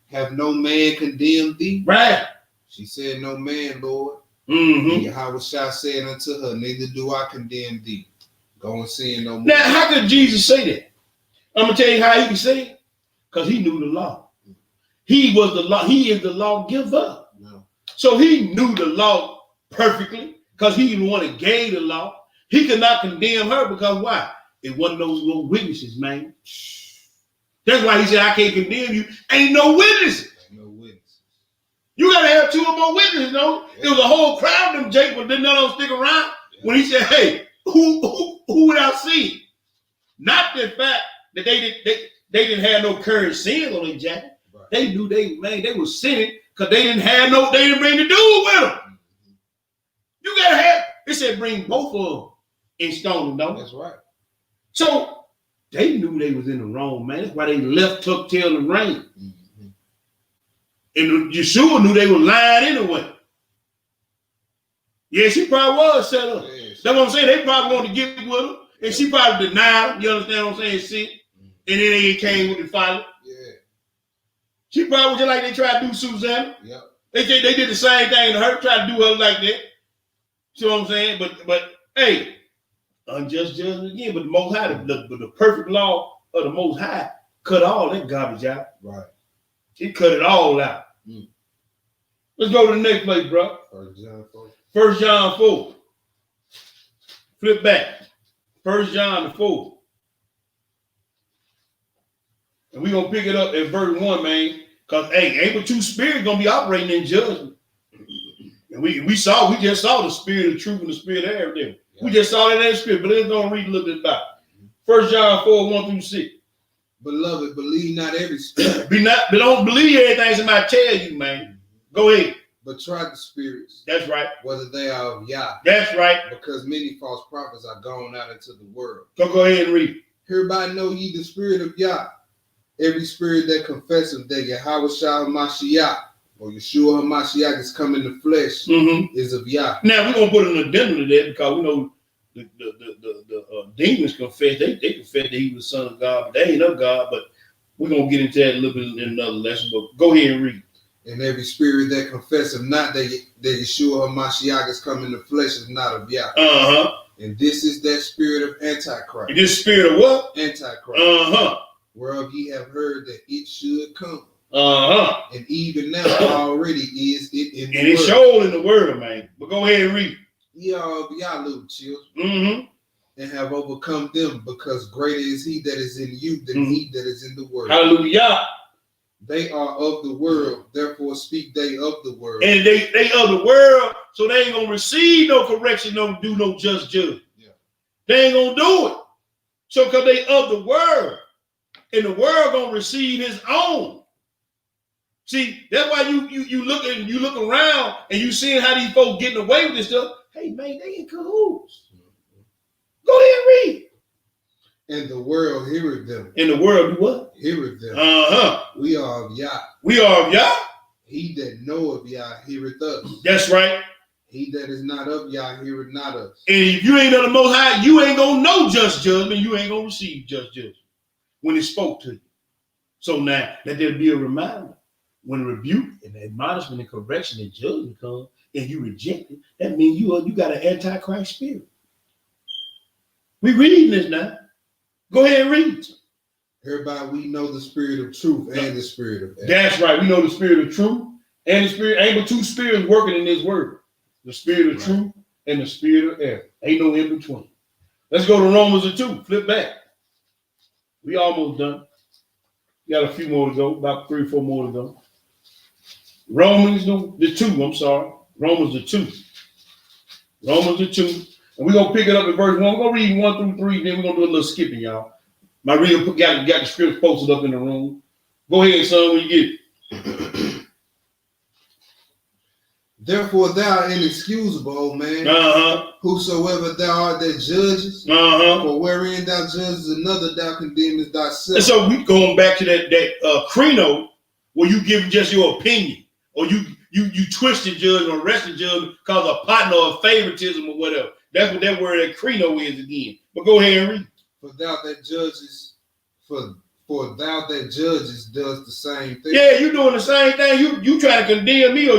Have no man condemned thee? Right. She said, No man, Lord. And Yahushua said unto her, Neither do I condemn thee. Go and sin no more. Now, how could Jesus say that? I'm going to tell you how he can say it. Because he knew the law. He was the law. He is the lawgiver. No. So he knew the law perfectly because he the one that gave the law. He could not condemn her because why? It wasn't those little witnesses, man. That's why he said, I can't condemn you. Ain't no witnesses. Ain't no witnesses. You got to have two or more witnesses, no? Yeah. There was a whole crowd of them, Jake, but didn't none of them stick around. Yeah. When he said, hey, who without sin? Not the fact that they didn't have no current sins on their jacket. Right. They knew they were sinning because they didn't bring the dude with them. You gotta have, it said bring both of them and stone them, don't it? That's right. So they knew they was in the wrong, man. That's why they left, tuck tail, and ran. And Yeshua knew they were lying anyway. Yeah, she probably was set up. Yes. That's what I'm saying. They probably wanted to get with her, and she probably denied them. You understand what I'm saying? See? And then they came with the fire. Yeah. She probably was just like they tried to do Susanna. Yep. They did the same thing to her, tried to do her like that. See what I'm saying? But hey, unjust judgment again. But the Most High, the perfect law of the Most High, cut all that garbage out. Right. It cut it all out. Let's go to the next place, bro. 1 John 4. 1 John 4. Flip back. 1 John 4. And we're going to pick it up at verse 1, man. Because, hey, ain't but two spirits going to be operating in judgment. And we just saw the spirit of truth and the spirit of error there. Yeah. We just saw that in the spirit, but let's go and read a little bit about it. 1 John 4, 1 through 6. Beloved, believe not every spirit. But don't believe everything somebody tell you, man. Go ahead. But try the spirits. That's right. Whether they are of Yah. That's right. Because many false prophets are gone out into the world. Go ahead and read. Hereby know ye the spirit of Yah. Every spirit that confesseth that Yahweh Mashiach, or Yeshua HaMashiach is come in the flesh, is of Yah. Now we're gonna put an addendum to that because we know the demons confess. They confess that he was the Son of God, but they ain't of God. But we're gonna get into that a little bit in another lesson. But go ahead and read. And every spirit that confesseth not that Yeshua HaMashiach is come in the flesh is not of Yah. And this is that spirit of Antichrist. This spirit of what? Antichrist. Whereof ye have heard that it should come. And even now already is it in the world. And it's showed in the world, man. But go ahead and read. Ye are of Yah, little children. And have overcome them, because greater is he that is in you than he that is in the world. Hallelujah. They are of the world, therefore speak they of the world. And they of the world, so they ain't gonna receive no correction, no do no just judgment. Yeah. They ain't gonna do it. So because they of the world, and the world gonna receive his own. See, that's why you look around and you seeing how these folks getting away with this stuff. Hey man, they in cahoots. Go ahead and read. And the world heareth them. And the world do what? Heareth them. We are of Yah. We are of Yah. He that know of Yah heareth us. That's right. He that is not of Yah heareth not us. And if you ain't of the Most High, you ain't gonna know just judgment. You ain't gonna receive just judgment when it spoke to you. So now let there be a reminder. When rebuke and admonishment and correction and judgment come and you reject it, that means you got an antichrist spirit. We reading this now. Go ahead and read. Hereby we know the spirit of truth and the spirit of error. That's right. We know the spirit of truth and the spirit. Ain't but two spirits working in this word. The spirit of truth and the spirit of error. Ain't no in between. Let's go to Romans 2. Flip back. We almost done. We got a few more to go. About 3 or 4 more to go. Romans the 2. I'm sorry. Romans the 2. Romans the 2. And we're going to pick it up at verse 1. We're going to read 1 through 3. Then we're going to do a little skipping, y'all. My reader got the scripts posted up in the room. Go ahead, son, when you get it. Therefore, thou art inexcusable, O man. Whosoever thou art that judges, for wherein thou judges another, thou condemnest thyself. And so we going back to that Crino, where you give just your opinion, or you twist the judgment or rest the judgment because of partner or favoritism or whatever. That's what that word Crino is again. But go ahead and read. For thou that judges, for thou that judges does the same thing. Yeah, you doing the same thing. You try to condemn me,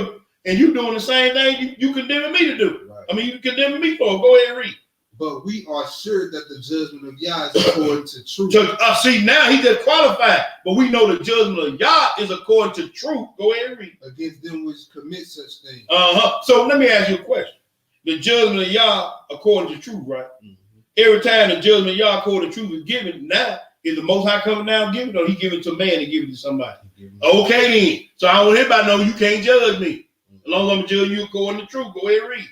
and you doing the same thing you condemning me to do. Right. I mean, you condemning me for. Go ahead and read. But we are sure that the judgment of Yah is according to truth. See, now he just qualified. But we know the judgment of Yah is according to truth. Go ahead and read. Against them which commit such things. So let me ask you a question. The judgment of Yah according to truth, right? Every time the judgment of Yah according to truth is given, now is the Most High coming down and giving it, or he give it to man and give it to somebody? Okay then. So I want everybody to know you can't judge me. As long as I'm judging you according to truth, go ahead and read.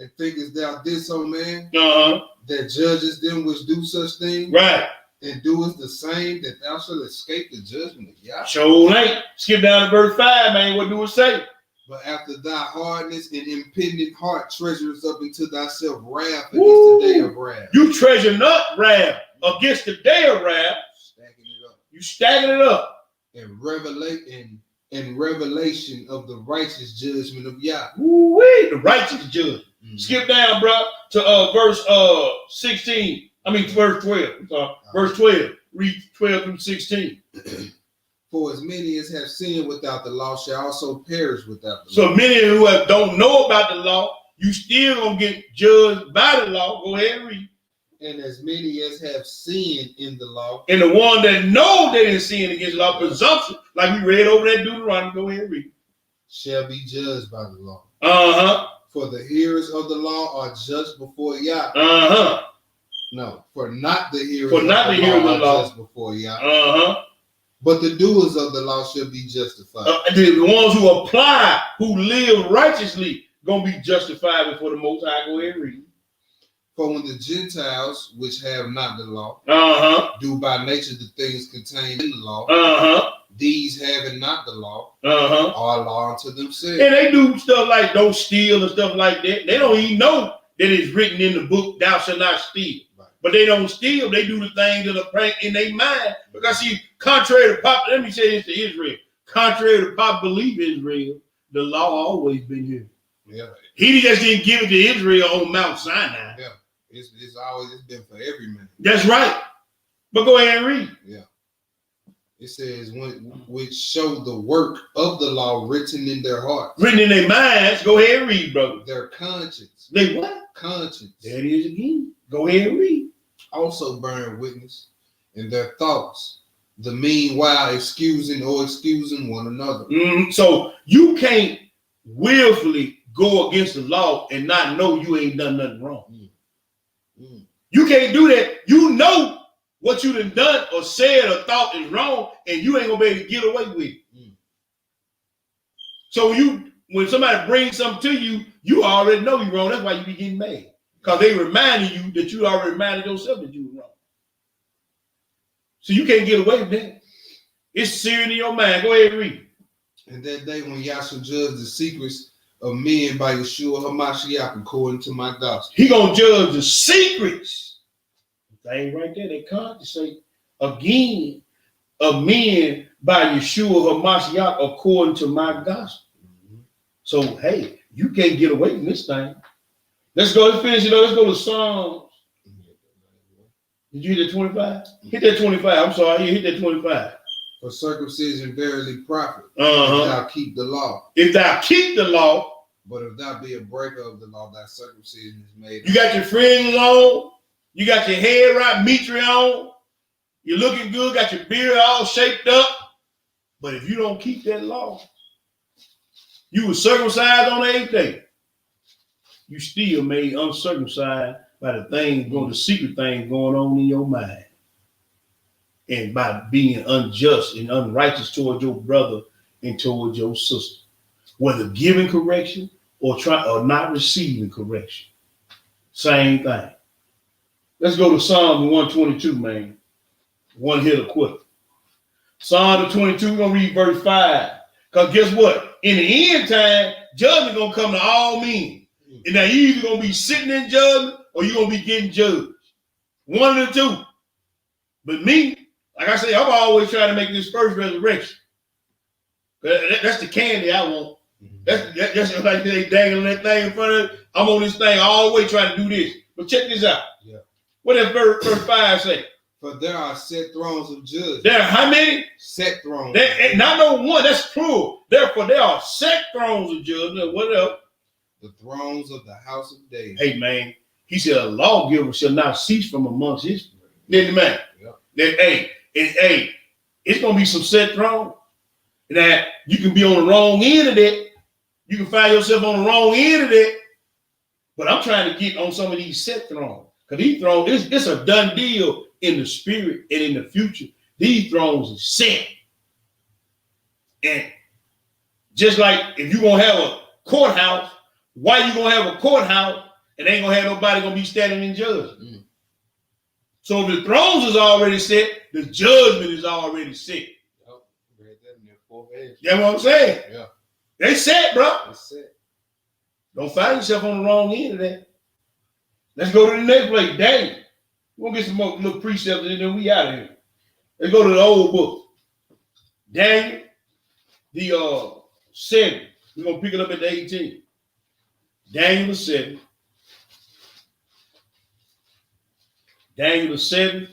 And thinkest thou this, O man, that judges them which do such things, right? And doest the same, that thou shalt escape the judgment of Yah? Sure ain't. Skip down to verse 5, man. What do it say? But after thy hardness and impenitent heart treasures up into thyself wrath against the day of wrath. You treasure up wrath against the day of wrath. Stacking it up. You stacking it up. And revelation of the righteous judgment of Yah. The righteous judgment. Skip down, bro, to verse 16. I mean, verse 12. I'm sorry. Verse 12. Read 12 through 16. For as many as have sinned without the law shall also perish without the law. So many who don't know about the law you still gonna get judged by the law. Go ahead and read. And as many as have sinned in the law. And the one that know they didn't sin against the law, presumption, like we read over that Deuteronomy, go ahead and read. Shall be judged by the law. Uh-huh. For the hearers of the law are judged before Yah. Uh-huh. No, for not the hearers of the law are judged before Yah. Uh-huh. But the doers of the law shall be justified. The ones who apply, who live righteously, gonna be justified before the Most High. Go ahead and read. For when the Gentiles, which have not the law, do by nature the things contained in the law, these having not the law, are law unto themselves. And they do stuff like don't steal and stuff like that. They don't even know that it's written in the book, thou shalt not steal. Right. But they don't steal. They do the things that are in their mind. Because see, contrary to pop, let me say this to Israel. Contrary to pop belief Israel, the law always been here. Yeah. He just didn't give it to Israel on Mount Sinai. Yeah. It's been for every man. That's right. But go ahead and read. Yeah. It says, which show the work of the law written in their hearts. Written in their minds. Go ahead and read, brother. Their conscience. They what? Conscience. There it is again. Go ahead and read. Also bearing witness in their thoughts, the meanwhile excusing one another. So you can't willfully go against the law and not know you ain't done nothing wrong. You can't do that. You know what you done or said or thought is wrong, and you ain't gonna be able to get away with it. So when somebody brings something to you, you already know you're wrong. That's why you be getting mad. Because they reminding you that you already reminded yourself that you were wrong. So you can't get away with that. It's searing in your mind. Go ahead and read. And that day when Yah shall judge the secrets of men by Yeshua HaMashiach according to my gospel. He gonna judge the secrets. Thing right there, they can't say again of men by Yeshua HaMashiach according to my gospel. So hey, you can't get away from this thing. Let's finish it up. Let's go to Psalms. Did you hit that 25? Hit that 25. I'm sorry, you hit that 25. For circumcision verily profit, if thou keep the law. If thou keep the law. But if thou be a breaker of the law, thy circumcision is made. You got your fringes on. You got your hair right, mitre on. You're looking good. Got your beard all shaped up. But if you don't keep that law, you were circumcised on the 8th day. You still made uncircumcised by the secret things going on in your mind. And by being unjust and unrighteous towards your brother and towards your sister, whether giving correction or not receiving correction, same thing. Let's go to Psalm 122, man. One hit a quick. Psalm 22, we're gonna read verse 5. Because guess what? In the end time, judgment gonna come to all men. And now you either gonna be sitting in judgment or you're gonna be getting judged. One of the two. But me, like I say, I'm always trying to make this first resurrection. That's the candy I want. That's like they dangling that thing in front of it. I'm on this thing all the way trying to do this. But check this out. Yeah. What does verse 5 say? For there are set thrones of judgment. There are how many? Set thrones. Not no one. That's plural. Therefore, there are set thrones of judgment. What else? The thrones of the house of David. Hey, man. He said, a lawgiver shall not cease from amongst his. Then, man. Yeah. It's going to be some set thrones. Now, you can be on the wrong end of that. You can find yourself on the wrong end of that. But I'm trying to get on some of these set thrones. Because these thrones, it's a done deal in the spirit and in the future. These thrones are set. And just like if you're going to have a courthouse, why you going to have a courthouse and ain't going to have nobody going to be standing in judgment? So if the thrones is already set, the judgment is already set. You know what I'm saying? Yeah. They set, bro. They set. Don't find yourself on the wrong end of that. Let's go to the next place. Daniel. We're going to get some more little precepts and then we out of here. Let's go to the old book. Daniel, the 7. We're going to pick it up at the 18. Daniel the 7. Daniel the 7.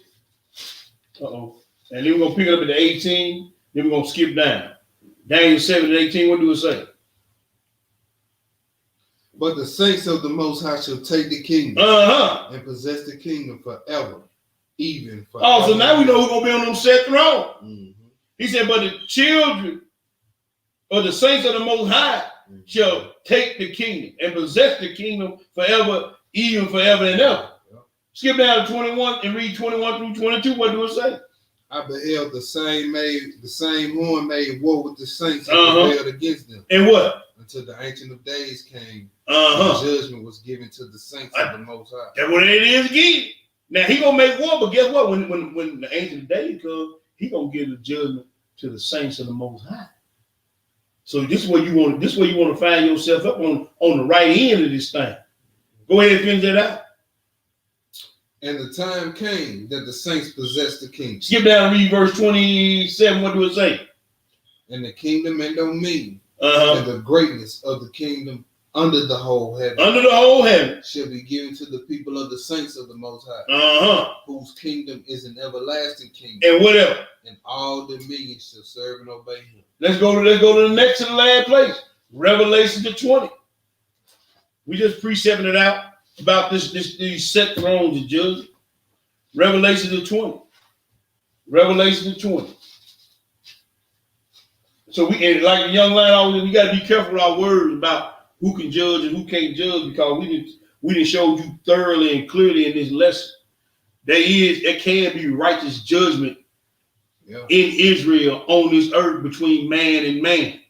Uh-oh. And then we're going to pick it up at the 18. Then we're going to skip down. Daniel 7 and 18, what do it say? But the saints of the Most High shall take the kingdom and possess the kingdom forever, even forever. Oh, so now we know who's going to be on them set throne. He said, but the children or the saints of the Most High shall take the kingdom and possess the kingdom forever, even forever and ever. Skip down to 21 and read 21 through 22. What do it say? I beheld the same horn made war with the saints and prevailed against them. And what? Until the Ancient of Days came. And judgment was given to the saints of the Most High. That's what it is again. Now he gonna make war, but guess what? When the Ancient of Days comes, he gonna give the judgment to the saints of the Most High. So this is where you want. This is where you want to find yourself up on the right end of this thing. Go ahead and finish that out. And the time came that the saints possessed the kingdom. Skip down and read verse 27. What do it say? And the kingdom and dominion and the greatness of the kingdom under the whole heaven. Under the whole heaven shall be given to the people of the saints of the Most High. Whose kingdom is an everlasting kingdom. And whatever. And all dominions shall serve and obey him. Let's go to the next to the last place. Revelation to 20. We just precepting it out about these set thrones of judgment. Revelation to 20. Revelation to 20. So we, like the young line always, we got to be careful with our words about who can judge and who can't judge, because we didn't show you thoroughly and clearly in this lesson. There can be righteous judgment in Israel on this earth between man and man.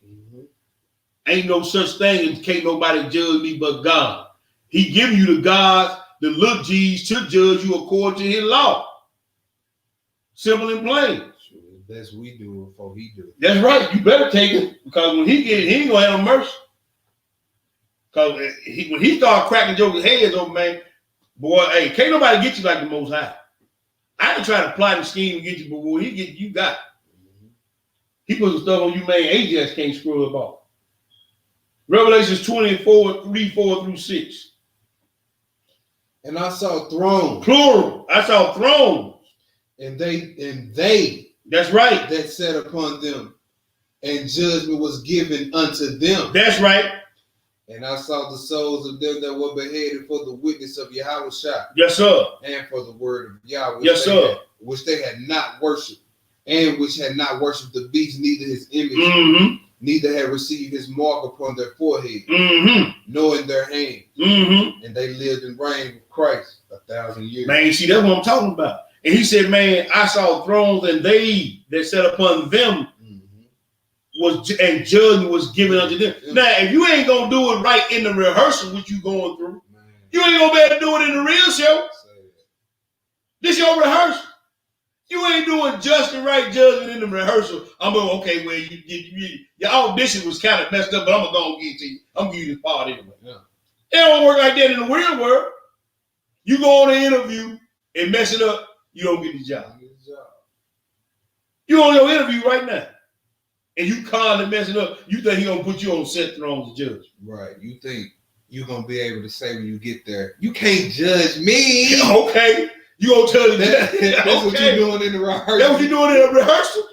Ain't no such thing as can't nobody judge me but God. He give you the gods, the little G's, to judge you according to his law. Simple and plain. The best we do it before he do it. That's right. You better take it, because when he get it, he ain't gonna have no mercy. Because when he start cracking jokers' heads over, man, boy, hey, can't nobody get you like the Most High. I can try to plot and scheme and get you, but when he get you, got it. He put some stuff on you, man, Ajax can't screw it off. Revelations 24, 3-4 through 6. And I saw thrones. Plural. I saw thrones. And they that's right. That sat upon them, and judgment was given unto them. That's right. And I saw the souls of them that were beheaded for the witness of Yahweh Shah. Yes, sir. And for the word of Yahweh. Yes, sir. Which they had not worshipped, and which had not worshipped the beast, neither his image, neither had received his mark upon their forehead, nor in their hand. And they lived and reigned with Christ 1,000 years. Man, see, that's what I'm talking about. And he said, man, I saw thrones, and they that sat upon them and judgment was given unto them. Now, if you ain't gonna do it right in the rehearsal, what you going through, you ain't gonna be able to do it in the real show. This your rehearsal. You ain't doing just and right judgment in the rehearsal. I'm going, okay, well, your audition was kind of messed up, but I'm gonna give it to you. I'm gonna give you this part anyway. It don't work like that in the real world. You go on an interview and mess it up, you don't get the job. You on your interview right now, and you constantly messing up. You think he gonna put you on set thrones of judge? Right. You think you're gonna be able to say when you get there, you can't judge me. Okay. You gonna tell him that? That's what you're doing in the rehearsal. That's what you're doing in the rehearsal.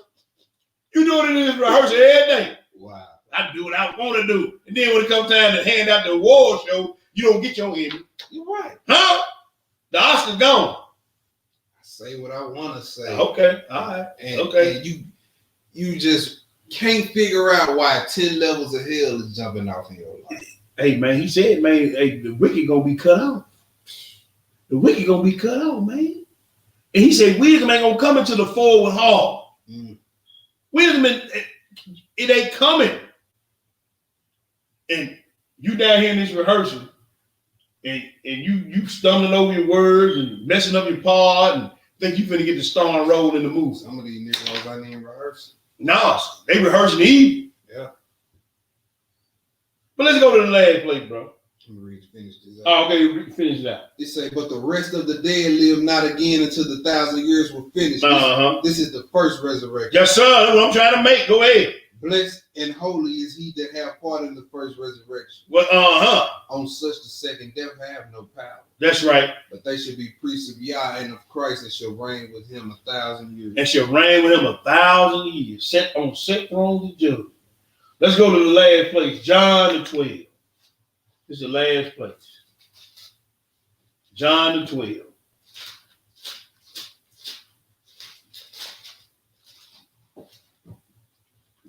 You doing it in this rehearsal every day. Wow. I do what I want to do, and then when it comes time to hand out the award show, you don't get your Emmy. You're right. Huh? The Oscar's gone. Say what I want to say. Okay, all right. And you just can't figure out why 10 levels of hell is jumping off in your life. Hey, man, he said, man, hey, the wicked gonna be cut off. The wicked gonna be cut off, man. And he said, wisdom ain't gonna come into the forward hall. Wisdom, it ain't coming. And you down here in this rehearsal, and you stumbling over your words and messing up your part and think you finna get the star role in the movie. Some of these niggas I ain't rehearsing. Nah, they rehearsing evil. Yeah. But let's go to the last place, bro. Finish this out. Oh, okay, finish it out. It say, but the rest of the dead live not again until the 1,000 years were finished. This is the first resurrection. Yes, sir. That's what I'm trying to make. Go ahead. Blessed and holy is he that have part in the first resurrection. Well, on such the second death have no power. That's right. But they should be priests of Yah and of Christ, and shall reign with him 1,000 years. And shall reign with him 1,000 years, set thrones of judgment. Let's go to the last place, John the 12. This is the last place. John the 12.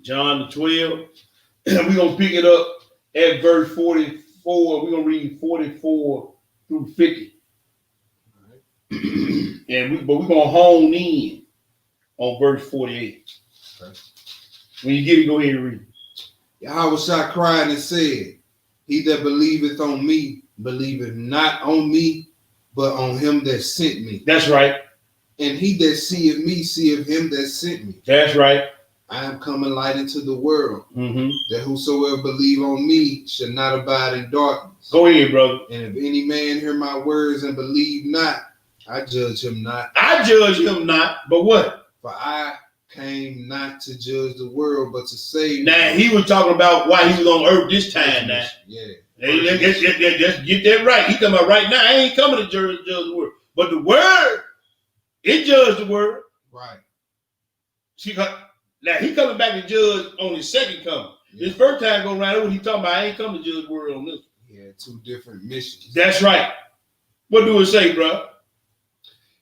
John the 12. And we're going to pick it up at verse 44. We're going to read 44 through 50. But we're going to hone in on verse 48. Okay. When you get it, go ahead and read it. Yahweh cried and said, he that believeth on me, believeth not on me, but on him that sent me. That's right. And he that seeth me, seeth him that sent me. That's right. I am come a light into the world, that whosoever believe on me shall not abide in darkness. Go ahead, brother. And if any man hear my words and believe not, I judge him not. I judge him not, but what? For I came not to judge the world, but to save. Now, he was talking about why he was on earth this time now. Yeah. Hey, let's get that right. He talking about right now, I ain't coming to judge the world. But the word, it judged the world. Right. Now, he coming back to judge on his second coming. Yeah. His first time go around, what he talking about, I ain't coming to judge the world on this. He had two different missions. That's right. What do it say, bro?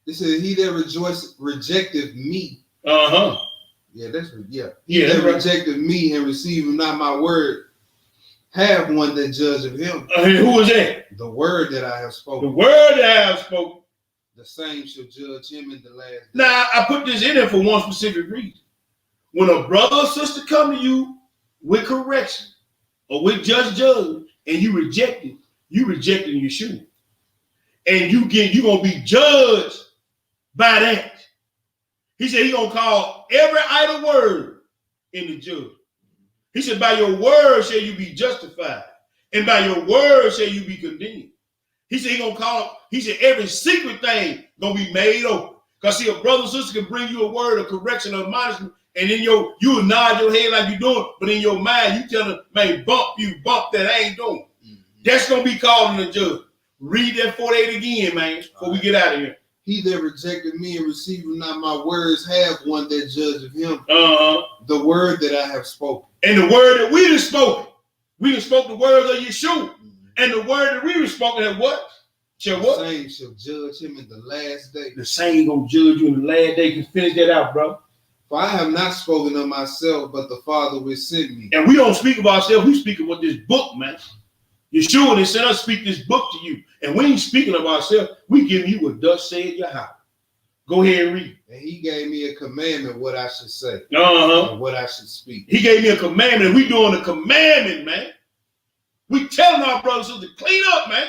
It says, he that rejected me. Uh-huh. Yeah, that's yeah. He that rejected me and received not my word, have one that judge of him. Who is that? The word that I have spoken. The word that I have spoken. The same shall judge him in the last day. Now, I put this in there for one specific reason. When a brother or sister come to you with correction or with just judgment and you reject it, you rejecting Yeshua. And you're going to be judged by that. He said he's going to call every idle word in the judgment. He said, by your word shall you be justified, and by your word shall you be condemned. He said he said every secret thing going to be made open. Because see, a brother or sister can bring you a word of correction or admonishment, and then you will nod your head like you're doing, but in your mind, you tell them, man, bump that I ain't doing. That's going to be called in the judgment. Read that 48 again, man, before we get out of here. He that rejected me and received not my words have one that judge of him. The word that I have spoken. And the word that we have spoken. We have spoken the words of Yeshua. And the word that we have spoken at what? Shall what? The same shall judge him in the last day. The same gonna judge you in the last day. You can finish that out, bro. For I have not spoken of myself, but the Father which sent me. And we don't speak of ourselves. We speak about this book, man. Yeshua, they sent us to speak this book to you. And we ain't speaking of ourselves. We giving you what thus said Yahweh. Go ahead and read. And he gave me a commandment what I should say. And what I should speak. He gave me a commandment. We doing a commandment, man. We telling our brothers to clean up, man.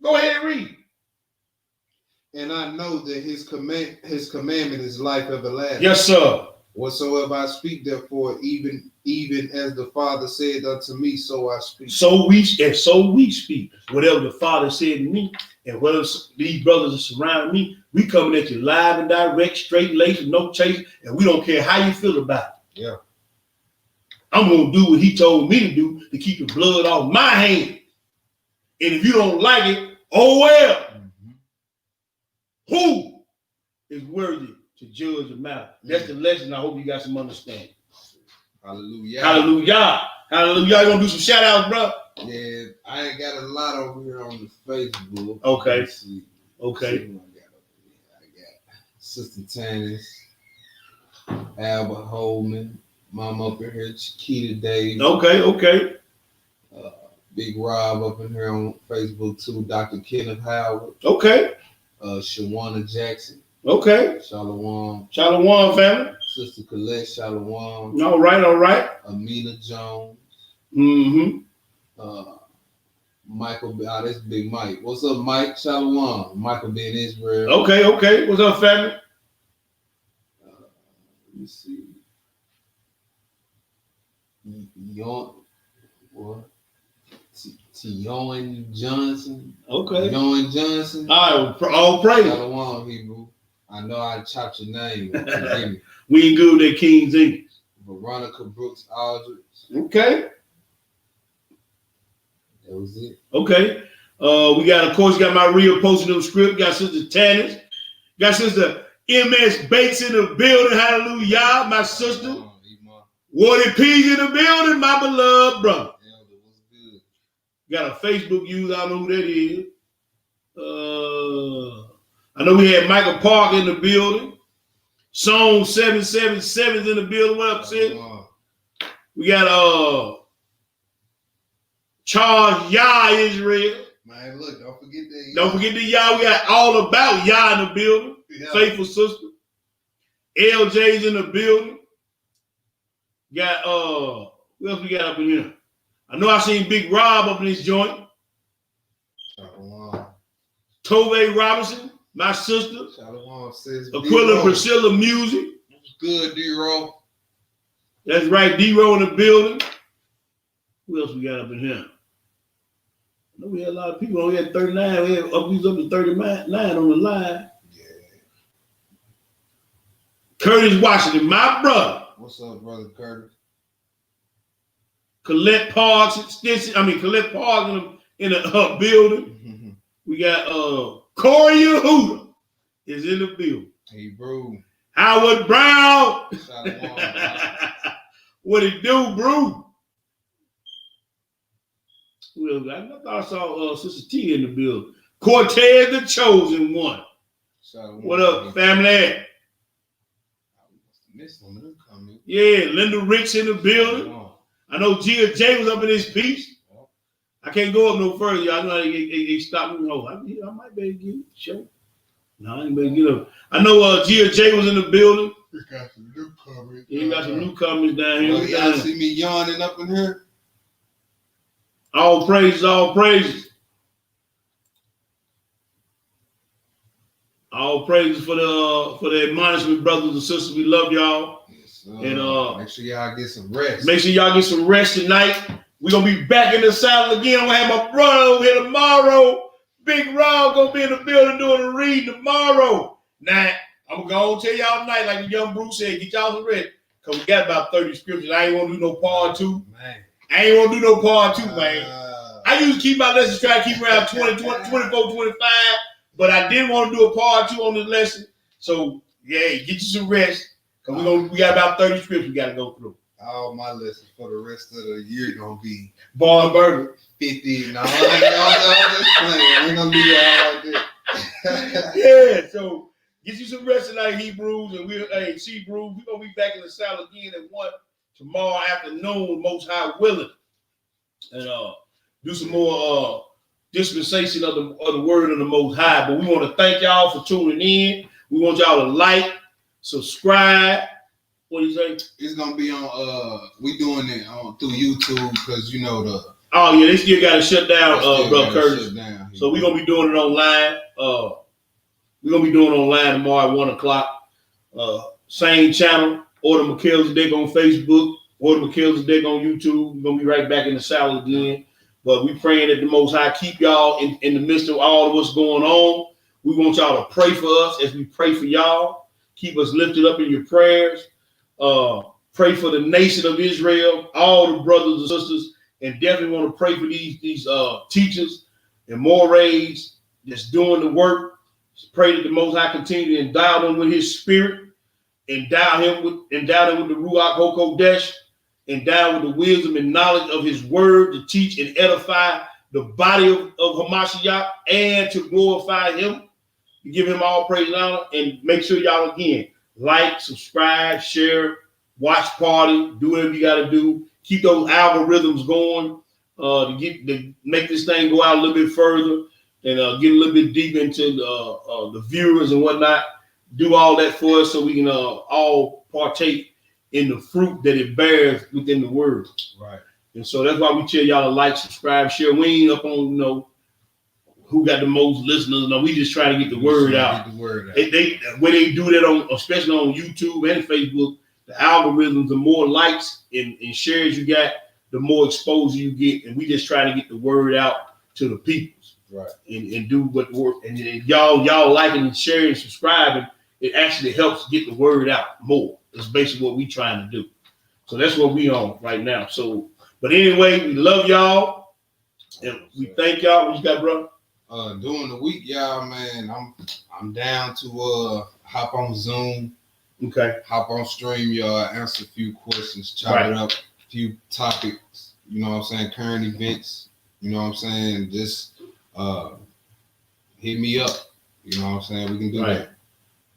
Go ahead and read. And I know that his commandment is life everlasting. Yes, sir. Whatsoever I speak, therefore, even as the Father said unto me, so I speak. So we speak. Whatever the Father said to me, and whatever these brothers are surrounding me, we coming at you live and direct, straight laced, no chase, and we don't care how you feel about it. Yeah. I'm gonna do what he told me to do to keep the blood off my hand. And if you don't like it, oh well. Who is worthy to judge the matter? That's the lesson. I hope you got some understanding. Hallelujah. Hallelujah. Hallelujah. You gonna do some shout outs, bro? Yeah, I ain't got a lot over here on the Facebook. Okay. Let's see. Okay. I got Sister Tannis, Albert Holman, Mom up in here, Chiquita Davis. Okay. Big Rob up in here on Facebook too. Dr. Kenneth Howard. Okay. Shawana Jackson. Okay. Shalom. Shalom, family. Sister Colette Shalom. All right. Amina Jones. Michael, that's Big Mike. What's up, Mike? Shalom. Michael being Israel. Okay. What's up, family? Let me see. Tion Johnson. Okay. Tion Johnson. All praise. Shalom, Hebrew. I know I chopped your name. Forgive me. We ain't good at King's English. Veronica Brooks Aldridge. Okay. That was it. Okay. We got, of course, got my real posting of the script. Got Sister Tannis. Got Sister MS Bates in the building. Hallelujah. My sister. Wardy P's in the building, my beloved brother. got a Facebook user. I don't know who that is. I know we had Michael Park in the building. Song 777 is in the building. What up, sis? We got Charles Yah Israel. Man, look, don't forget that. Don't forget the Yah. We got All About Yah in the building. Yeah. Faithful sister. LJ's in the building. Got what else we got up in here? I know I seen Big Rob up in this joint. Tove Robinson, my sister. Aquila Priscilla Music. Good, D-Roll. That's right, D-Roll in the building. Who else we got up in here? I know we had a lot of people. We had 39. We was up to 39 on the line. Yeah. Curtis Washington, my brother. What's up, brother Curtis? Colette Parks Colette Parks in the building. Mm-hmm. We got Corey Yehuda is in the building. Hey, bro. Howard Brown. What it do, bro? Well, I thought I saw Sister T in the building. Cortez the Chosen One. What up, family? Yeah, Linda Ricks in the building. I know Gia J was up in this piece. I can't go up no further. Y'all know they stopped me. I might be able to get it. Sure. No, I ain't better get up. I know Gia J was in the building. We got some newcomers. Yeah, got some newcomers down here. Y'all see me yawning up in here? All praises, all praises. All praises for the admonishment, brothers and sisters. We love y'all. Yes, and make sure y'all get some rest. Make sure y'all get some rest tonight. We're gonna be back in the saddle again. I'm gonna have my brother over here tomorrow. Big Rob gonna be in the building doing a read tomorrow. Now, I'm gonna tell y'all tonight, like the young Bruce said, get y'all some rest. Cause we got about 30 scriptures. I ain't wanna do no part two. Man. I ain't wanna do no part two, man. I usually keep my lessons, try to keep around 20, 24, 25, but I didn't want to do a part two on this lesson. So, yeah, get you some rest. Cause we got about 30 scriptures we gotta go through. All my lessons for the rest of the year gonna be Bar and Burger. 50. No, I'm just playing. Ain't gonna be all like that. Yeah, so get you some rest tonight, Hebrews, and Hebrews. We're gonna be back in the saddle again at 1 tomorrow afternoon, Most High willing. And do some more dispensation of the word of the Most High. But we want to thank y'all for tuning in. We want y'all to like, subscribe. What do you say? It's gonna be on. We doing it through YouTube because you know the. Oh yeah, they still got to shut down, Brother Curtis. So we're gonna be doing it online. We're gonna be doing it online tomorrow at 1 o'clock. Same channel. Order McKell's Deck on Facebook. Order McKell's Deck on YouTube. We're gonna be right back in the saddle again. But we praying that the Most High keep y'all in the midst of all of what's going on. We want y'all to pray for us as we pray for y'all. Keep us lifted up in your prayers. Pray for the nation of Israel, all the brothers and sisters, and definitely want to pray for these teachers and mores that's doing the work. Pray that the Most High continue to endow them with His Spirit, endow them with the Ruach HaKodesh, endow with the wisdom and knowledge of His word to teach and edify the body of Hamashiach and to glorify Him. We give Him all praise and honor, and make sure y'all again like, subscribe, share, watch party, do whatever you got to do. Keep those algorithms going to make this thing go out a little bit further and get a little bit deep into the viewers and whatnot. Do all that for us so we can all partake in the fruit that it bears within the word. Right. And so that's why we tell y'all to like, subscribe, share. We ain't up on who got the most listeners. No, we just try to get the word out. When they do that on, especially on YouTube and Facebook, the algorithms, the more likes and shares you got, the more exposure you get. And we just try to get the word out to the people. Right. And do what work. And y'all liking and sharing and subscribing, it actually helps get the word out more. That's basically what we trying to do. So that's what we on right now. So, but anyway, we love y'all. And we thank y'all. What you got, bro? During the week, y'all, man, I'm down to hop on Zoom. Okay. Hop on StreamYard, answer a few questions, chop it up, a few topics, you know what I'm saying, current events, You know what I'm saying? Just hit me up. You know what I'm saying? We can do that.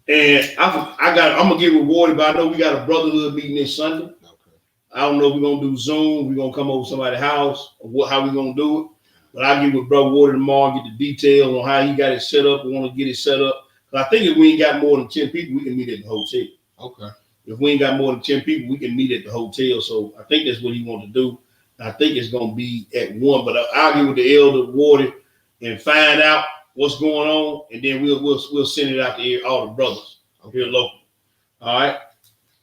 And I'm gonna get rewarded, but I know we got a brotherhood meeting this Sunday. Okay. I don't know if we're gonna do Zoom, we're gonna come over to somebody's house, or how we gonna do it. But I'll get with Brother Warder tomorrow and get the details on how he got it set up. We want to get it set up. Because I think if we ain't got more than 10 people, we can meet at the hotel. Okay. If we ain't got more than 10 people, we can meet at the hotel. So I think that's what he wants to do. I think it's going to be at 1. But I'll get with the elder Warder and find out what's going on. And then we'll send it out to all the brothers here local. All right?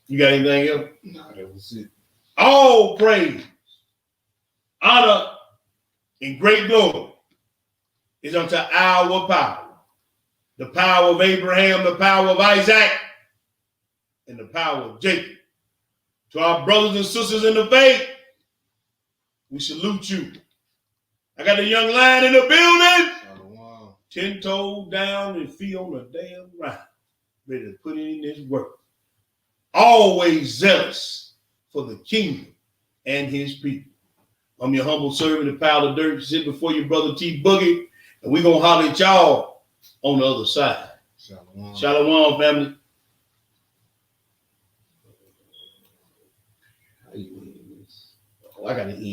You got anything else? No, that was it. All praise, honor, and great glory is unto our power. The power of Abraham, the power of Isaac, and the power of Jacob. To our brothers and sisters in the faith, we salute you. I got a young lion in the building. 10 toes down and feet on the damn ground. Ready to put in this work. Always zealous for the kingdom and his people. I'm your humble servant, the pile of dirt, sit before your brother T Boogie, and we're going to holler at y'all on the other side. Shalom. Shalom, family. I got to end.